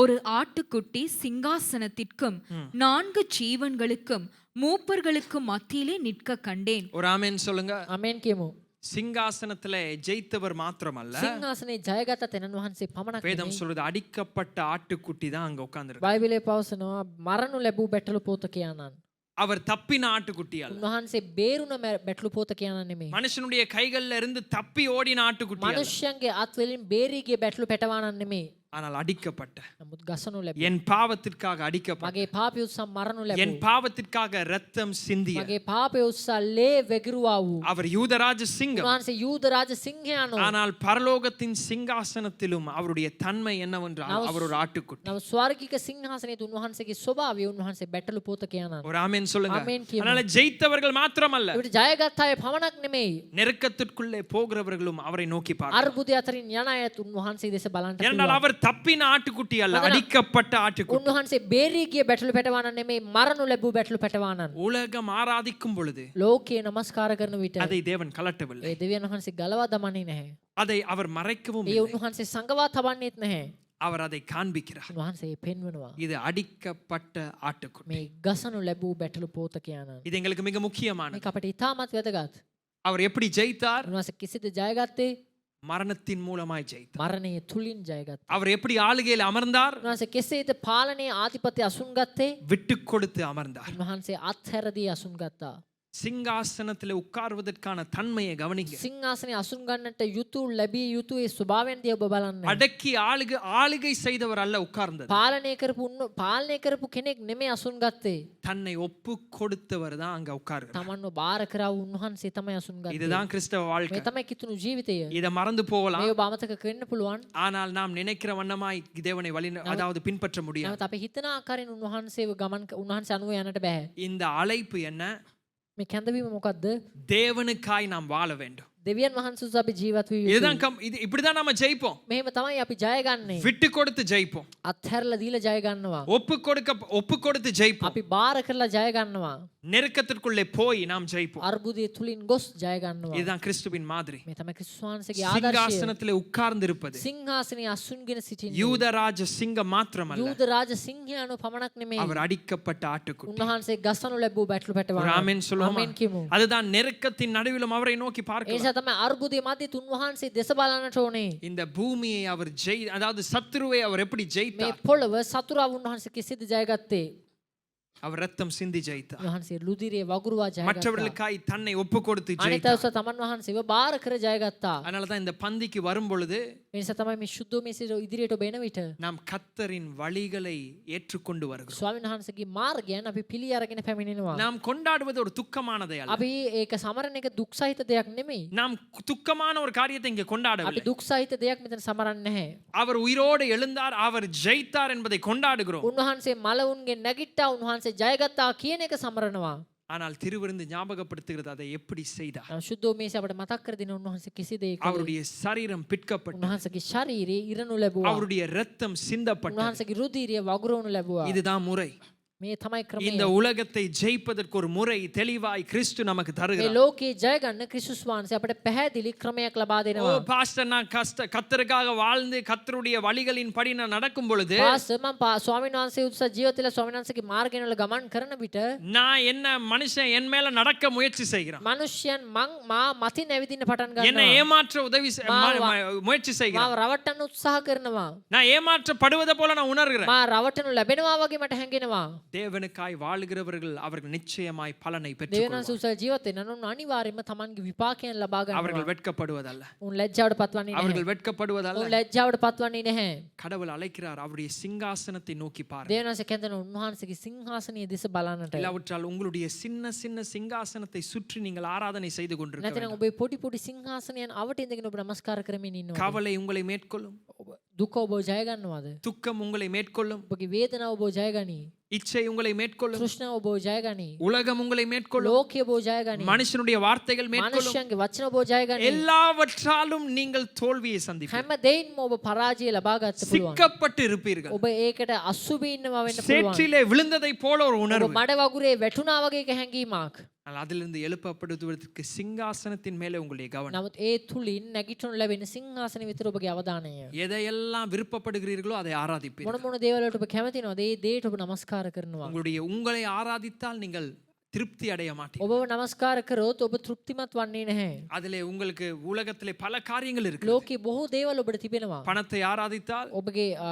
ஒரு ஆட்டுக்குட்டி சிங்காசனத்திற்கும் 4 ஜீவன்களுக்கும் மூப்பர்களுக்கும் மத்தியிலே நிற்க கண்டேன். ஒரு ஆமென் சொல்லுங்க. ආමෙන් කියමු. சிங்காசனத்திலே ஜெயித்தவர் மாத்திரமல்ல, සිංහාසනේ ජයගත්ත තැනන් වහන්සේ පමණක් வேதம் නෙමෙයි. சொல்றது அடிக்கப்பட்ட ஆட்டுக்குட்டி தான் அங்க உட்கார்ந்திருக்கு. බයිබලයේ පවසනවා මරණු ලැබූ බැටළු පෝතකයාණන්. அவர் தப்பின ஆட்டுக்குட்டி அல்ல. උන්වහන්සේ බේරුණ බැටළු පෝතකයාණන් නෙමෙයි. மனுஷனுடைய கைகள்ல இருந்து தப்பி ஓடின ஆட்டுக்குட்டி அல்ல. මනුෂ්‍යයන්ගේ අත්වලින් බේරී ගිය බැටළු පැටවාණන් නෙමෙයි. ஆனால் அடிக்கப்பட்ட, නමුත් ගසනු ලැබුවා. என் பாவத்திற்காக அடிக்கப்பட்ட, මගේ පාපය උත්සව මරණු என் ලැබුවා. பாவத்திற்காக ரத்தம் சிந்திய මගේ පාපය උත්සව ලේ වැගිරුවා වූ அவர் யூதராஜ சிங்கம். උන්වහන්සේ යූද රාජ සිංහයාණෝ. ஆனால் பரலோகத்தின் சிங்காசனத்திலும் அவருடைய தன்மை என்னவென்றால் அவர் ஒரு ஆட்டுக்குட்டி. නමුත් ස්වර්ගික සිංහාසනයේ උන්වහන්සේගේ ස්වභාවය උන්වහන්සේ බැටළු පෝතකයාණන්. ஒரு ஆமென் சொல்லுங்க. ஆமென் කියමු. அதனால ஜெயித்தவர்கள் மாத்திரமல்ல, ඒකට ජයගත් අය පමණක් නෙමෙයි. நெருக்கத்திற்குள்ளே போகிறவர்களும் அவரை நோக்கி பார்க்கிறார். අර්බුදය අතරින් යන අයත් උන්වහන්සේ දෙස බලන්න ஏனென்றால் පුළුවන්. அவர் தப்பின ஆட்டுக்குட்டி அல்ல, அடிக்கப்பட்ட ஆட்டுக்குட்டி. උන්වහන්සේ බේරී ගිය බැටළු පැටවාණන් නෙමෙයි, මරණු ලැබූ බැටළු පැටවාණන්. உலகம் ஆராதிக்கும் பொழுது ලෝකේ නමස්කාර කරන විට அதை தேவன் கலட்டவில்லை. ඒ දෙවියන් වහන්සේ ගලවා දමන්නේ නැහැ. அதை அவர் மறைக்கவும் ඒ இல்லை. උන්වහන්සේ සංගවා තබන්නේත් නැහැ. அவர் அதை காண்பிக்கிறார். උන්වහන්සේ පෙන්වනවා. இது அடிக்கப்பட்ட ஆட்டுக்குட்டி. මේ ගසනු ලැබූ බැටළු පෝතකයාණන්. இது எங்களுக்கு மிக முக்கியமானது. මේක අපිට ඉතාමත් වැදගත්. அவர் எப்படி ஜெயித்தார்? උන්වහන්සේ කිසිද ජයගත්තේ? மரணத்தின் மூலமாய் ஜெயித்தார். මරණය තුලින් ජයගත්තා. அவர் எப்படி ஆளுகையில் அமர்ந்தார்? උන්වහන්සේ කෙසේද පාලනයේ ආධිපත්‍ය අසුන් ගත්තේ? விட்டு கொடுத்து அமர்ந்தார். උන්වහන්සේ අත්හැරදී අසුන් ගත්තා. சிங்காசனத்தில் உட்கார்வதற்கான தன்மையை கவனிங்க. සිංහාසනයේ අසුන් ගන්නට යුතු ලැබිය යුතු ඒ ස්වභාවයන් දිහා ඔබ බලන්න. அடக்கி ஆளுகை செய்தவர் அல்ல உட்கார்ந்தது. පාලනය කරපු කෙනෙක් නෙමෙයි අසුන් ගත්තේ. தன்னை ஒப்பு கொடுத்தவர் தான் அங்க உட்கார்கிறார். තමන්ව බාර කරව උන්වහන්සේ තමයි අසුන් ගත්තේ. இதுதான் கிறிஸ்தவ வாழ்க்கை. මේ තමයි කිතුණු ජීවිතය. இத மறந்து போகலாம். මේ ඔබ අමතක කරන්න පුළුවන්. ஆனால் நாம் நினைக்கிற வண்ணமாய் தேவனை அதாவது பின்பற்ற முடியாது. නැවත අපි හිතන ආකාරයෙන් උන්වහන්සේ අනුව යන්නට බෑ. இந்த அழைப்பு என்ன? මේ කැඳවීම මොකද්ද? தேவனுக்காய் நாம் வாழ வேண்டும். දෙවියන් වහන්සේ උස අපි ජීවත් විය යුතුයි. இதுதான் இப்படிதான் நாம ஜெயிப்போம். මෙහෙම තමයි අපි ජය ගන්නේ. விட்டு கொடுத்து ஜெயிப்போம். අත්හැරලා දීලා ජය ගන්නවා. ஒப்பு கொடுத்து ஜெயிப்போம். අපි බාර කරලා ජය ගන්නවා. நெருக்கத்திற்குள்ளே போய் நாம் ஜெயிப்போம். අර්බුදයේ තුලින් ගොස් ජය ගන්නවා. இதுதான் கிறிஸ்துவின் மாதிரி. මේ තමයි ක්‍රිස්තුස් වහන්සේගේ ආදර්ශය. சிங்காசனத்திலே உட்கார்ந்து இருப்பது සිංහාසනයේ අසුන්ගෙන සිටින්නේ. யூதராஜ சிங்கம் மாத்திரமல்ல, යූද රාජ සිංහයාණෝ පමණක් නෙමෙයි. அவர் அடிக்கப்பட்ட ஆட்டுக்குட்டி. උන්වහන්සේ ගසනු ලැබූ බැටළු ஒரு පැටවනවා. ஆமென் சொல்லுவோமா? ආමෙන් කියමු. அதுதான் நெருக்கத்தின் நடுவிலும் அவரை நோக்கி ඒ பார்க்கலாம். නිසා තමයි අර්බුදයේ මැදිත් උන්වහන්සේ දෙස බලන්නට ඕනේ. இந்த பூமியை அவர் அதாவது சத்துருவை அவர் எப்படி මේ ஜெயித்தார்? පොළව සතුරා උන්වහන්සේ කෙසේද ජයගත්තේ? அவர் ரத்தம் சிந்தி ஜெயித்தார். උන්වහන්සේ ලුදිරියේ වගුරුවා ජයගත්තා. மற்றவர்களுக்காய் தன்னை ஒப்பு கொடுத்து අනිත් ஜெயித்தார். අවස්ථාව තමන් වහන්සේව බාර කර ජයගත්තා. அதனால தான் இந்த பந்திக்கு வரும் பொழுது ඒ නිසා තමයි මේ ශුද්ධ මේසෙ ඉදිරියට ඔබ එන විට நாம் கர்த்தரின் வழிகளை ஏற்றுக்கொண்டு வருகிறோம். ස්වාමීන් වහන්සේගේ මාර්ගයන් අපි පිළි අරගෙන පැමිණෙනවා. நாம் கொண்டாடுவது ஒரு துக்கமானதை அல்ல. අපි ඒක සමරන එක දුක් සහිත දෙයක් නෙමෙයි. நாம் துக்கமான ஒரு காரியத்தை இங்கே අපි கொண்டாடவில்லை. දුක් සහිත දෙයක් මෙතන සමරන්නේ නැහැ. அவர் உயிரோடு எழுந்தார், அவர் ஜெயித்தார் என்பதை கொண்டாடுகிறோம். උන්වහන්සේ මලවුන්ගේ නැගිට්ටා, උන්වහන්සේ ජයගත්තා කියන එක සමරනවා. ஆனால் திருவிருந்து ஞாபகப்படுத்துகிறது அதை எப்படி செய்தார். ශුද්ධ මේසෙ අපිට මතක් කර දෙන උන්වහන්සේ කිසි දෙයක அவருடைய சரீரம் பிற்கப்பட்டு උන්වහන්සේගේ ශරීරේ ඉරනු ලැබුවා. அவருடைய ரத்தம் சிந்தப்பட்டு උන්වහන්සේගේ රුධිරය වගුරුවනු ලැබුවා. இதுதான் முறை. මේ තමයි ක්‍රමය. இந்த உலகத்தை ஜெயிப்பதற்கு ஒரு முறை தெளிவாய் கிறிஸ்து நமக்கு මේ தருகிறார். ලෝකේ ජය ගන්න ක්‍රිස්තුස් වහන්සේ අපිට පැහැදිලි ක්‍රමයක් ලබා ஓ දෙනවා. பாஸ்டர், நான் கர்த்தருக்காக வாழ்ந்து கர்த்தருடைய வழிகளின் படி நான் நடக்கும் பொழுது පාස්ටර් මම ස්වාමීන් වහන්සේ උත්සාහ ජීවිතේලා ස්වාමීන් වහන්සේගේ මාර්ගයෙන් වල ගමන් කරන විට நான் என்ன மனுஷன் என் மேல நடக்க முயற்சி செய்கிறான், මිනිස්යන් මා මතින් ඇවිදින්න පටන් என்னை ගන්නවා. ஏமாற்ற முயற்சி මාව செய்கிறான். රවට්ටන්න උත්සාහ කරනවා. நான் ஏமாற்றப்படுவதை போல நான் உணர்கிறேன். මා රවටනු ලැබෙනවා වගේ මට හැඟෙනවා. தேவனுக்காய் வாழ்கிறவர்கள் அவர்கள் நிச்சயமாய் பலனை දෙවියන් பெற்றுக்கொள்வார்கள். වහන්සේ උත්සාහ ජීවත් වෙන උන් අනිවාර්යයෙන්ම තමන්ගේ විපාකයන් ලබා அவர்கள் ගන්නවා. வெட்கப்படுவதல்ல. උන් ලැජ්ජාවට පත්වන්නේ නැහැ. அவர்கள் வெட்கப்படுவதல்ல. උන් ලැජ්ජාවට පත්වන්නේ නැහැ. கடவுள் அழைக்கிறார், அவருடைய சிங்காசனத்தை நோக்கி பாருங்கள். දෙවියන් වහන්සේ කැඳෙන උන්වහන්සේගේ සිංහාසනයේ දෙස බලන්නට. இல்லாவிட்டால் உங்களுடைய சின்ன சின்ன சிங்காசனத்தை சுற்றி நீங்கள் ஆராதனை செய்து கொண்டிருக்க නැත්නම් வேண்டும். ඔබේ පොඩි පොඩි සිංහාසනයන් අවට ඉඳගෙන ඔබ නමස්කාර කරමින් ඉන්නවා. கவலை உங்களை மேற்கொள்ளும், දුක ඔබ ජය ගන්නවද? துக்கம் உங்களை மேற்கொள்ளும், ඔබගේ වේදනාව ඔබ ජය ගනී. இச்சை உங்களை மேற்கொள்ளும், තෘෂ්ණාව ඔබ ජය ගනී. உலகம் உங்களை மேற்கொள்ளும், ලෝකය ඔබ ජය ගනී. மனுஷனுடைய வார்த்தைகள் மேற்கொள்ளும். මනුෂ්‍යයන්ගේ වචන ඔබ ජය ගනී. எல்லாவற்றாலும் நீங்கள் தோல்வியை சந்திப்பீர்கள். හැම දෙයින්ම ඔබ පරාජය ලබා ගන්න පුළුවන්. சிக்கப்பட்டு இருப்பீர்கள். ඔබ ඒකට අසුබී ඉන්නවා වෙන්න පුළුවන්. சேற்றிலே விழுந்ததை போல ஒரு ඔබ உணர்வு. මඩ වගුරේ වැටුණා වගේ එක හැඟීමක්. ஆனால் அதிலிருந்து எழுப்பப்படுவதற்கு சிங்காசனத்தின் மேலே உங்களுடைய கவனம். නමුත් ඒ තුලින් නැගිටිනු ලැබෙන සිංහාසනෙ විතර ඔබගේ අවධානය. எதையெல்லாம் விருப்பப்படுகிறீர்களோ அதை ஆராதிப்பீர்கள். මොන මොන දේවල් වලට ඔබ කැමතිනවද? ඒ දේට ඔබ නමස්කාර කරනවා. உங்களை ஆராதித்தால் நீங்கள் திருப்தி அடைய மாட்டீர்கள். ඔබව නමස්කාර කරොත් ඔබ තෘප්තිමත් වන්නේ නැහැ. அதிலே உங்களுக்கு உலகத்திலே பல காரியங்கள் இருக்கு. ලෝකේ බොහෝ දේවල් ඔබට තිබෙනවා. பணத்தை ஆராதித்தால் ඔබගේ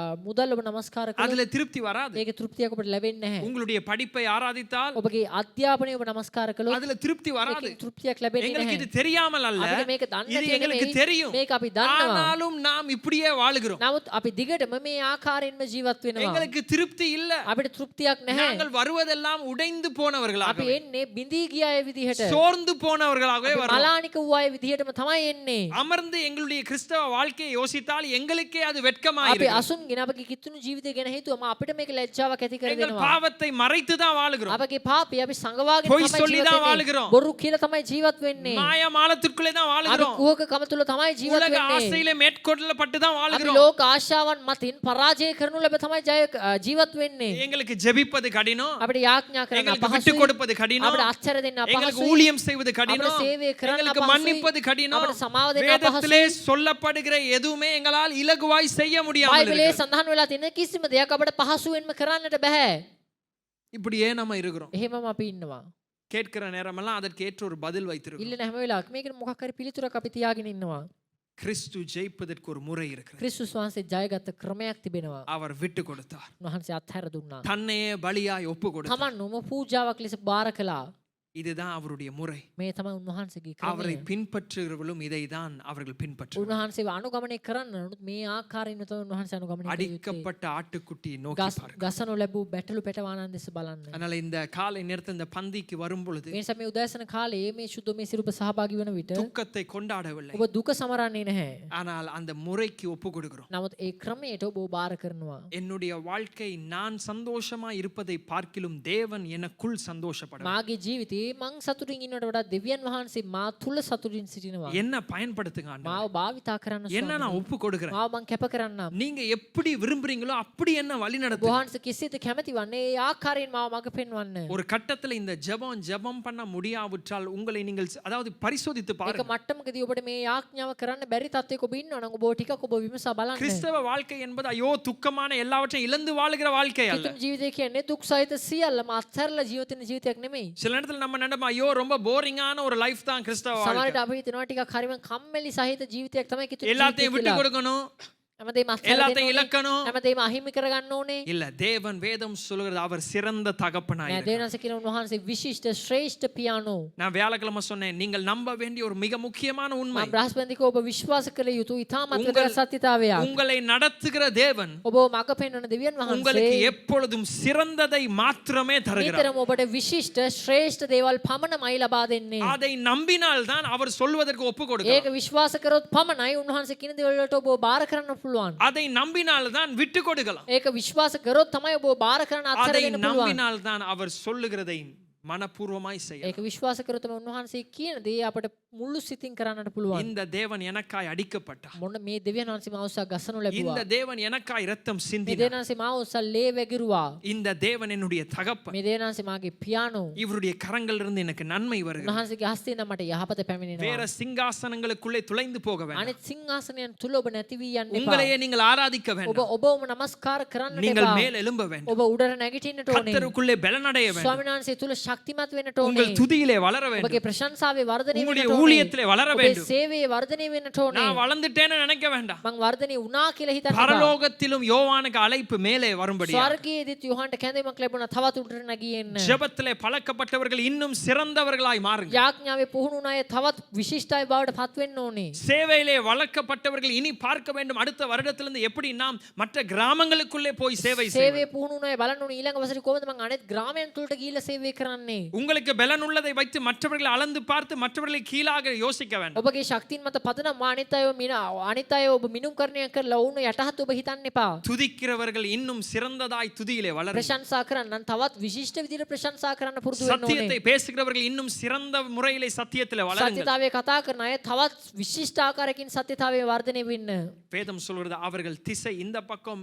මුදල් ඔබ නමස්කාර කළොත් அதிலே திருப்தி வராது. ඒකේ තෘප්තියක් ඔබට ලැබෙන්නේ නැහැ. உங்களுடைய படிப்பை ஆராதித்தால் ඔබගේ අධ්‍යාපනය ඔබ නමස්කාර කළොත් அதுல திருப்தி வராது. ඒකේ තෘප්තියක් ලැබෙන්නේ எங்களுக்கு නැහැ. இது தெரியாமல் அல்ல, අපිට මේක දන්නේ இது නැති எங்களுக்கு නෙමෙයි. தெரியும். මේක අපි දන්නවා. ஆனாலும் நாம் இப்படியே வாழுகிறோம். නමුත් අපි දිගටම මේ ආකාරයෙන්ම ජීවත් වෙනවා. எங்களுக்கு திருப்தி இல்ல. අපිට තෘප්තියක් නැහැ. நாங்கள் வருவதெல்லாம் உடைந்து போனவர்களாக, අපි එන්නේ බිඳී ගිය අය විදිහට. சோர்ந்து போனவர்களாகவே අපි வருவோம். මලානික වූ අය විදිහටම තමයි එන්නේ. அமர்ந்து எங்களுடைய கிறிஸ்தவ வாழ்க்கையை யோசித்தால் எங்களுக்கே அது අපි வெட்கமாயிருக்கும். අසුන්ගෙන අපගේ කිතුණු ජීවිතය ගැන හිතුවම අපිට මේක ලැජ්ජාවක් ඇති කර எங்கள் දෙනවා. பாவத்தை மறைத்து தான் வாழுகிறோம். අපගේ පාපය අපි සංගවාගෙන பொய் තමයි சொல்லி ජීවත් தான் වෙන්නේ. வாழுகிறோம். බොරු කියලා තමයි ජීවත් වෙන්නේ. மாயமாலத்திற்குள்ளே தான் අපි வாழுகிறோம். කුහක කම තුල තමයි ජීවත් உலக වෙන්නේ. ஆசையில மேற்கொள்ளப்பட்டு தான் අපි வாழ்கிறோம். ලෝක ආශාවන් මතින් පරාජය කරනු ලැබ තමයි ජීවත් වෙන්නේ. எங்களுக்கு ஜெபிப்பது கடினம், අපිට යාඥා කරන්න எங்களுக்கு விட்டு අපහසුයි. கொடுப்பது கடினம் අපිට අත්හැර දෙන්න எங்களுக்கு අපහසුයි. ஊழியம் செய்வது අපිට கடினம் සේවය කරන්න எங்களுக்கு අපහසුයි. மன்னிப்பது கடினம் අපිට සමාව දෙන්න வேதத்திலே අපහසුයි. சொல்லப்படுகிற எதுவுமே எங்களால் இலகுவாய் செய்ய முடியாமல் බයිබලයේ இருக்கிறது. සඳහන් වෙලා තියෙන කිසිම දෙයක් අපිට පහසුවෙන්ම කරන්නට බෑ. இப்படியே நம்ம இருக்கிறோம். එහෙමම අපි ඉන්නවා. கேட்கிற நேரமெல்லாம் அதற்கு ஏற்ற ஒரு பதில் வைத்திருக்கிறோம். ඉල්ලන හැම වෙලාවකම මේකට මොකක් හරි පිළිතුරක් අපි තියාගෙන ඉන්නවා. கிறிஸ்து ஜெயிப்பதற்கு ஒரு முறை இருக்கிறது. ක්‍රිස්තුස් වහන්සේ ජයගත්ත ක්‍රමයක් තිබෙනවා. அவர் விட்டு கொடுத்தார். උන්වහන්සේ අත්හැර දුන්නා. தன்னையே பலியாய் ஒப்பு கொடுத்தார். තමන් නොම පූජාවක් ලෙස බාර කළා. இதுதான் அவருடைய முறை. මේ තමයි උන්වහන්සේගේ அவரை ක්‍රමය. பின்பற்றுகிறவர்களும் இதைதான் அவர்கள் பின்பற்றுவார்கள். උන්වහන්සේව අනුගමනය කරන්න නමුත් මේ ආකාරයෙන් තමයි උන්වහන්සේ අනුගමනය කළේ. அடிக்கப்பட்ட ஆட்டுக்குட்டியை நோக்கி பாருங்கள். ගසනු ලැබූ බැටළු පැටවානන් දෙස බලන්න. அதனால இந்த காலை நேரத்தில் இந்த பந்திக்கு வரும் பொழுது මේ නිසා මේ උදෑසන කාලේ මේ සුද්ධ මේ සිරුප සහභාගී වන විට துக்கத்தை கொண்டாடவில்லை. ඔබ දුක සමරන්නේ නැහැ. ஆனால் அந்த முறைக்கு ஒப்பு கொடுக்கிறோம். නමුත් ඒ ක්‍රමයට ඔබ බාර කරනවා. என்னுடைய வாழ்க்கை நான் சந்தோஷமா இருப்பதை பார்க்கிலும் தேவன் எனக்குள் சந்தோஷப்பட මාගේ ජීවිතේ මං සතුටින් ඉන්නවට වඩා දෙවියන් වහන්සේ මා තුල සතුටින් සිටිනවා. என்ன பயன்படுத்துங்க ஆண்டவரே. මාව භාවිතා කරන්න என்ன நான் ஒப்பு கொடுக்கிறேன். මාව මං කැප කරන්නම්. நீங்க எப்படி விரும்புறீங்களோ அப்படி என்ன வழி நடத்து. වහන්සේ කෙසේද කැමති වන්නේ ඒ ආකාරයෙන් මාව මඟ පෙන්වන්න. ஒரு கட்டத்துல இந்த ஜெபம் பண்ண முடியாவிட்டால் உங்களை நீங்கள் அதாவது பரிசோதித்து ඒක பாருங்க. මට්ටමකදී ඔබට මේ ආඥාව කරන්න බැරි තත්ත්වයක ඔබ ඉන්නවා නම් ඔබ ටිකක් ඔබ විමසා බලන්න. கிறிஸ்தவ வாழ்க்கை என்பது ஐயோ துக்கமான எல்லாவற்றையும் இழந்து வாழுகிற வாழ்க்கை அல்ல. කිතුම් ජීවිතය කියන්නේ දුක් සහිත සියල්ලම අත්හැරලා ජීවිත වෙන ජීවිතයක් නෙමෙයි. சில நேரத்துல நம்ம நினைப்போம் ஐயோ ரொம்ப போரிங்கான ஒரு லைஃப் தான் கிறிஸ்தவ සමහරවිට வாழ்க்கை. අපි හිතනවා ටිකක් හරිම කම්මැලි සහිත ජීවිතයක් තමයි කිතුම් எல்லாத்தையும் விட்டு ජීවිතය කියලා. கொடுக்கணும். හැමදේම අත්හැර දෙන්න எல்லாத்தையும் ඕනේ. இழக்கணும். හැමදේම අහිමි කරගන්න ඕනේ. இல்ல தேவன் வேதம் சொல்லுகிறது அவர் சிறந்த தகப்பனாய் නෑ இருக்கிறார். දෙවියන්සේ කියන උන්වහන්සේ විශිෂ්ට ශ්‍රේෂ්ඨ පියානෝ. நான் வியாழக்கிழமை சொன்னேன் நீங்கள் நம்ப வேண்டிய ஒரு மிக முக்கியமான உண்மை මම බ්‍රහස්පතික ඔබ විශ්වාස කළ යුතු ඉතාමත් උංගල්- වැදගත් සත්‍යතාවයක්. உங்களை நடத்துகிற தேவன் ඔබ මඟ පෙන්වන දෙවියන් உங்களுக்கு වහන්සේ எப்பொழுதும் சிறந்ததை மாத்திரமே தருகிறார். නිතරම ඔබට විශිෂ්ට ශ්‍රේෂ්ඨ දේවල් පමණමයි ලබා දෙන්නේ. அதை நம்பினால் தான் அவர் சொல்வதற்கு ஒப்பு ඒක கொடுக்கிறார். විශ්වාස කරොත් පමණයි උන්වහන්සේ කියන දේවල් වලට ඔබ බාර කරන්න පුළුවන්. அதை நம்பினால் தான் விட்டு கொடுக்கலாம். ඒක විශ්වාස කරොත් තමයි ඔබ බාර කරන්න අත්හැර அதை දෙන්න පුළුවන්. நம்பினால் தான் அவர் சொல்லுகிறதை மனப்பூர்வமாய் செய்ய. ඒක විශ්වාස කරොත් තමයි උන්වහන්සේ කියන දේ අපට මුළු සිතින් කරන්නට පුළුවන්. இந்த தேவன் எனக்காய் அடிக்கப்பட்டார். මොන මේ දෙවියන් වහන්සේ මාව උස්සා ගසනු ලැබුවා. இந்த தேவன் எனக்காய் இரத்தம் මේ சிந்தினார். දෙවියන් වහන්සේ මාව උස්සා ලේ වැගිරුවා. இந்த தேவன் என்னுடைய தகப்பன். මේ දෙවියන් වහන්සේ මාගේ පියානෝ. இவருடைய கரங்களிலிருந்து எனக்கு நன்மை வருகிறது. උන්වහන්සේගේ හස්තයෙන් මට යහපත පැමිණෙනවා. வேற சிங்காசனங்களுக்குள்ளே துளைந்து போக வேண்டாம். අනිත් සිංහාසනයන් තුල ඔබ නැති වී යන්න එපා. உங்களையே நீங்கள் ஆராதிக்க ඔබ வேண்டாம். ඔබවම නමස්කාර කරන්නට நீங்கள் එපා. மேல் எழும்ப வேண்டும். ඔබ උඩට නැගිටින්නට ඕනේ. கர்த்தருக்குள்ளே பலனடைய வேண்டும். ස්වාමීන් වහන්සේ තුල ශක්තිමත් වෙන්නට உங்கள் ඕනේ. துதியிலே வளர வேண்டும். ඔබගේ ප්‍රශංසාවේ වර්ධනය உங்களுடைய වෙන්නට ඕනේ. ஊழியத்திலே வளர ඔබේ வேண்டும். සේවයේ වර්ධනය වෙන්නට ඕනේ. நான் வளர்ந்துட்டேன்னு நினைக்க வேண்டாம். මං වර්ධනය වුණා කියලා හිතන්න එපා. பரலோகத்திலும் யோவானுக்கு அழைப்பு மேலே வரும்படி ස්වර්ගයේදීත් යොහන්ට කැඳවීමක් ලැබුණා තවත් උඩට නැගී එන්න. ஜெபத்திலே பழக்கப்பட்டவர்கள் இன்னும் சிறந்தவர்களாய் மாறுங்க. යාඥාවේ පුහුණු අය තවත් විශිෂ්ට අය බවට පත් වෙන්න ඕනේ. சேவையிலே வளர்க்கப்பட்டவர்கள் இனி பார்க்க வேண்டும் அடுத்த வருடத்திலிருந்து எப்படி நாம் மற்ற கிராமங்களுக்குள்ளே போய் சேவை செய்வது. සේවයේ පුහුණු අය බලන්න ඕනේ ඊළඟ වසරේ කොහොමද මං අනෙත් ග්‍රාමයන් තුලට ගිහිල්ලා සේවය කරන්නේ. உங்களுக்கு பலன் உள்ளதை வைத்து மற்றவர்களை அளந்து பார்த்து மற்றவர்களை கீழாக யோசிக்க வேண்டாம். ඔබගේ ශක්තියින් මත පදනම් අනිත් අය ඔබ මිනුම් කරණය කරලා ඔවුන් යටහත් ඔබ හිතන්න එපා. துதிக்கிறவர்கள் இன்னும் சிறந்ததாய் துதியிலே வளர. ප්‍රශංසා කරන්න තවත් විශිෂ්ට විදිහට ප්‍රශංසා කරන්න පුරුදු වෙන්න சத்தியத்தை ඕනේ. பேசுகிறவர்கள் இன்னும் சிறந்த முறையிலே சத்தியத்திலே வளருங்கள். සත්‍යතාවය කතා කරන අය තවත් විශිෂ්ට ආකාරයකින් සත්‍යතාවය වර්ධනය වෙන්න. வேதம் சொல்கிறது அவர்கள் திசை இந்த பக்கம்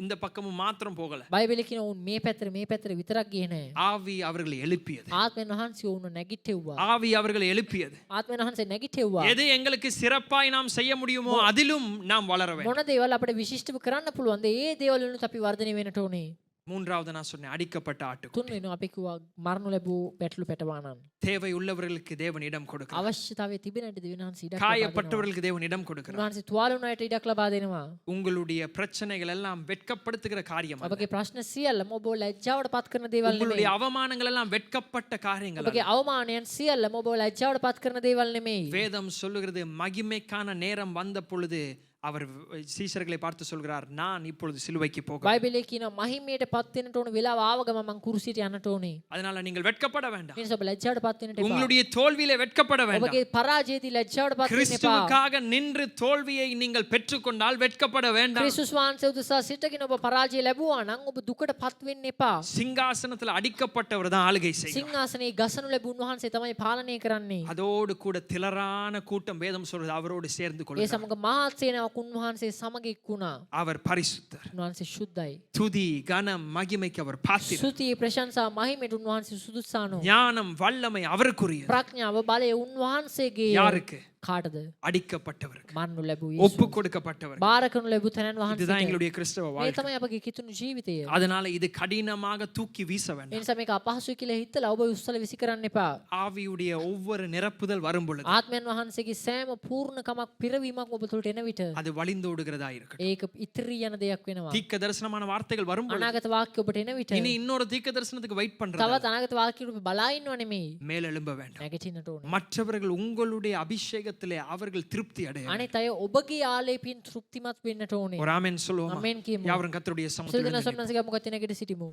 இந்த பக்கமும் மாத்திரம் போகல. බයිබලයේ කියන ඔවුන් මේ පැත්තට විතරක් ගියේ නැහැ. ஆவி அவர்களை எழுப்பியது. ආත්මයන් වහන්සේ ඔවුන් නැගිටෙව්වා. ஆவி அவர்களை எழுப்பியது. ආත්මයන් වහන්සේ නැගිටෙව්වා. எது எங்களுக்கு சிறப்பாய் நாம் செய்ய முடியுமோ அதிலும் நாம் வளர வேண்டும். මොන දේවල් අපිට විශිෂ්ටව කරන්න පුළුවන්ද ඒ දේවල් වලින් අපි වර්ධනය වෙන්නට ඕනේ. மூன்றாவது நான் சொன்னேன் அடிக்கப்பட்ட ஆட்டுக்குட்டி. තුන් වෙනවා අපි කිව්වා මරණු ලැබූ පැටළු පැටවානන්. தேவை உள்ளவர்களுக்கு தேவன் இடம் கொடுக்கிறார். අවශ්‍යතාවය තිබෙනට දෙවියන් වහන්සේ ඉඩක් ලබා දෙනවා. காயப்பட்டவர்களுக்கு தேவன் இடம் கொடுக்கிறார். උන්වහන්සේ තුවාල වුණ අයට ඉඩක් ලබා දෙනවා. உங்களுடைய பிரச்சனைகள் எல்லாம் வெட்கப்படுத்துகிற காரியம் அல்ல. ඔබගේ ප්‍රශ්න සියල්ලම ඔබ ලැජ්ජාවට පත් කරන දේවල් உங்களுடைய නෙමෙයි. அவமானங்கள் எல்லாம் வெட்கப்பட்ட காரியங்கள் ඔබගේ அல்ல. අවමානයන් සියල්ලම ඔබ ලැජ්ජාවට පත් කරන දේවල් නෙමෙයි. வேதம் சொல்லுகிறது மகிமைக்கான நேரம் வந்த பொழுது அவர் சீஷர்களை பார்த்து சொல்கிறார் நான் இப்பொழுது சிலுவைக்கு போக. බයිබලයේ කියනවා මහිමයට පත් වෙන්නට ඕන වෙලාව ආව ගමන් මං කුරුසියට යන්නට ඕනේ. அதனால நீங்கள் வெட்கப்பட வேண்டாம். ඒ නිසා ඔබ ලැජ්ජාවට පත් වෙන්නට එපා. உங்களுடைய தோல்வியிலே வெட்கப்பட வேண்டாம். ඔබගේ පරාජයේදී ලැජ්ජාවට පත් වෙන්න එපා. கிறிஸ்துவுக்காக நின்று தோல்வியை நீங்கள் பெற்றுக்கொண்டால் வெட்கப்பட வேண்டாம். ක්‍රිස්තුස් වහන්සේ උදෙසා සිටගෙන ඔබ පරාජය ලැබුවා නම් ඔබ දුකට පත් වෙන්න එපා. சிங்காசனத்தில் அடிக்கப்பட்டவர் தான் ஆளுகை செய்கிறார். සිංහාසනේ ගසනු ලැබුණු වහන්සේ තමයි පාලනය කරන්නේ. அதோடு கூட திலரான கூட்டம் வேதம் சொல்றது அவரோடு சேர்ந்து ඒ கொள்ளும். සමග මහත් සේනාවක් වේදනාවක් උන්වහන්සේ සමග එක්ුණා. அவர் பரிசுத்தர். උන්වහන්සේ ශුද්ධයි. துதி கனம் மகிமைக்கு அவர் பாத்திரர். ස්තුතිය ප්‍රශංසා මහිමයට උන්වහන්සේ සුදුසානෝ. ஞானம் வல்லமை அவருக்குரியது. ප්‍රඥාව බලය උන්වහන්සේගේ. யாருக்கு? කාටද? அடிக்கப்பட்டவருக்கு, මරණු ලැබූ ஒப்பு යේසුස්. கொடுக்கப்பட்டவருக்கு. බාර කරනු ලැබූ තැනන් இதுதான் වහන්සේට. எங்களுடைய கிறிஸ்தவ මේ வாழ்க்கை. තමයි අපගේ කිතුණු ජීවිතය. அதனால இது கடினமாக தூக்கி வீச ඒ வேண்டாம். නිසා මේක අපහසුයි කියලා හිතලා ඔබ උස්සල විසි කරන්න එපා. ஆவியுடைய ஒவ்வொரு நிரப்புதல் வரும் பொழுது ආත්මයන් වහන්සේගේ සෑම පූර්ණකමක් පිරවීමක් ඔබ තුළට එන විට அது வழிந்தோடுகிறதா இருக்கட்டும். ඒක ඉතිරි යන දෙයක් වෙනවා. தீர்க்க தரிசனமான வார்த்தைகள் வரும் பொழுது අනාගත වාක්‍ය ඔබට එන විට இனி இன்னொரு தீர்க்க தரிசனத்துக்கு வெயிட் பண்றது තවත් අනාගත වාක්‍යයට ඔබ බලා ඉන්නව නෙමෙයි. மேலெழும்ப வேண்டாம். නැගිටින්නට ඕනේ. மற்றவர்கள் உங்களுடைய அபிஷேகத்திலே அவர்கள் திருப்தி அடைய வேண்டும். අනිත් අය ඔබගේ ආලේපින් තෘප්තිමත් වෙන්නට ඕනේ. ஒரு ஆமென் சொல்லுவோமா? ආමෙන් කියමු. யாவரும் கர்த்தருடைய සිල් சமூகத்தில் දෙනා எழுந்து සම්මන්සික මොකක්ද නැගිට සිටිමු.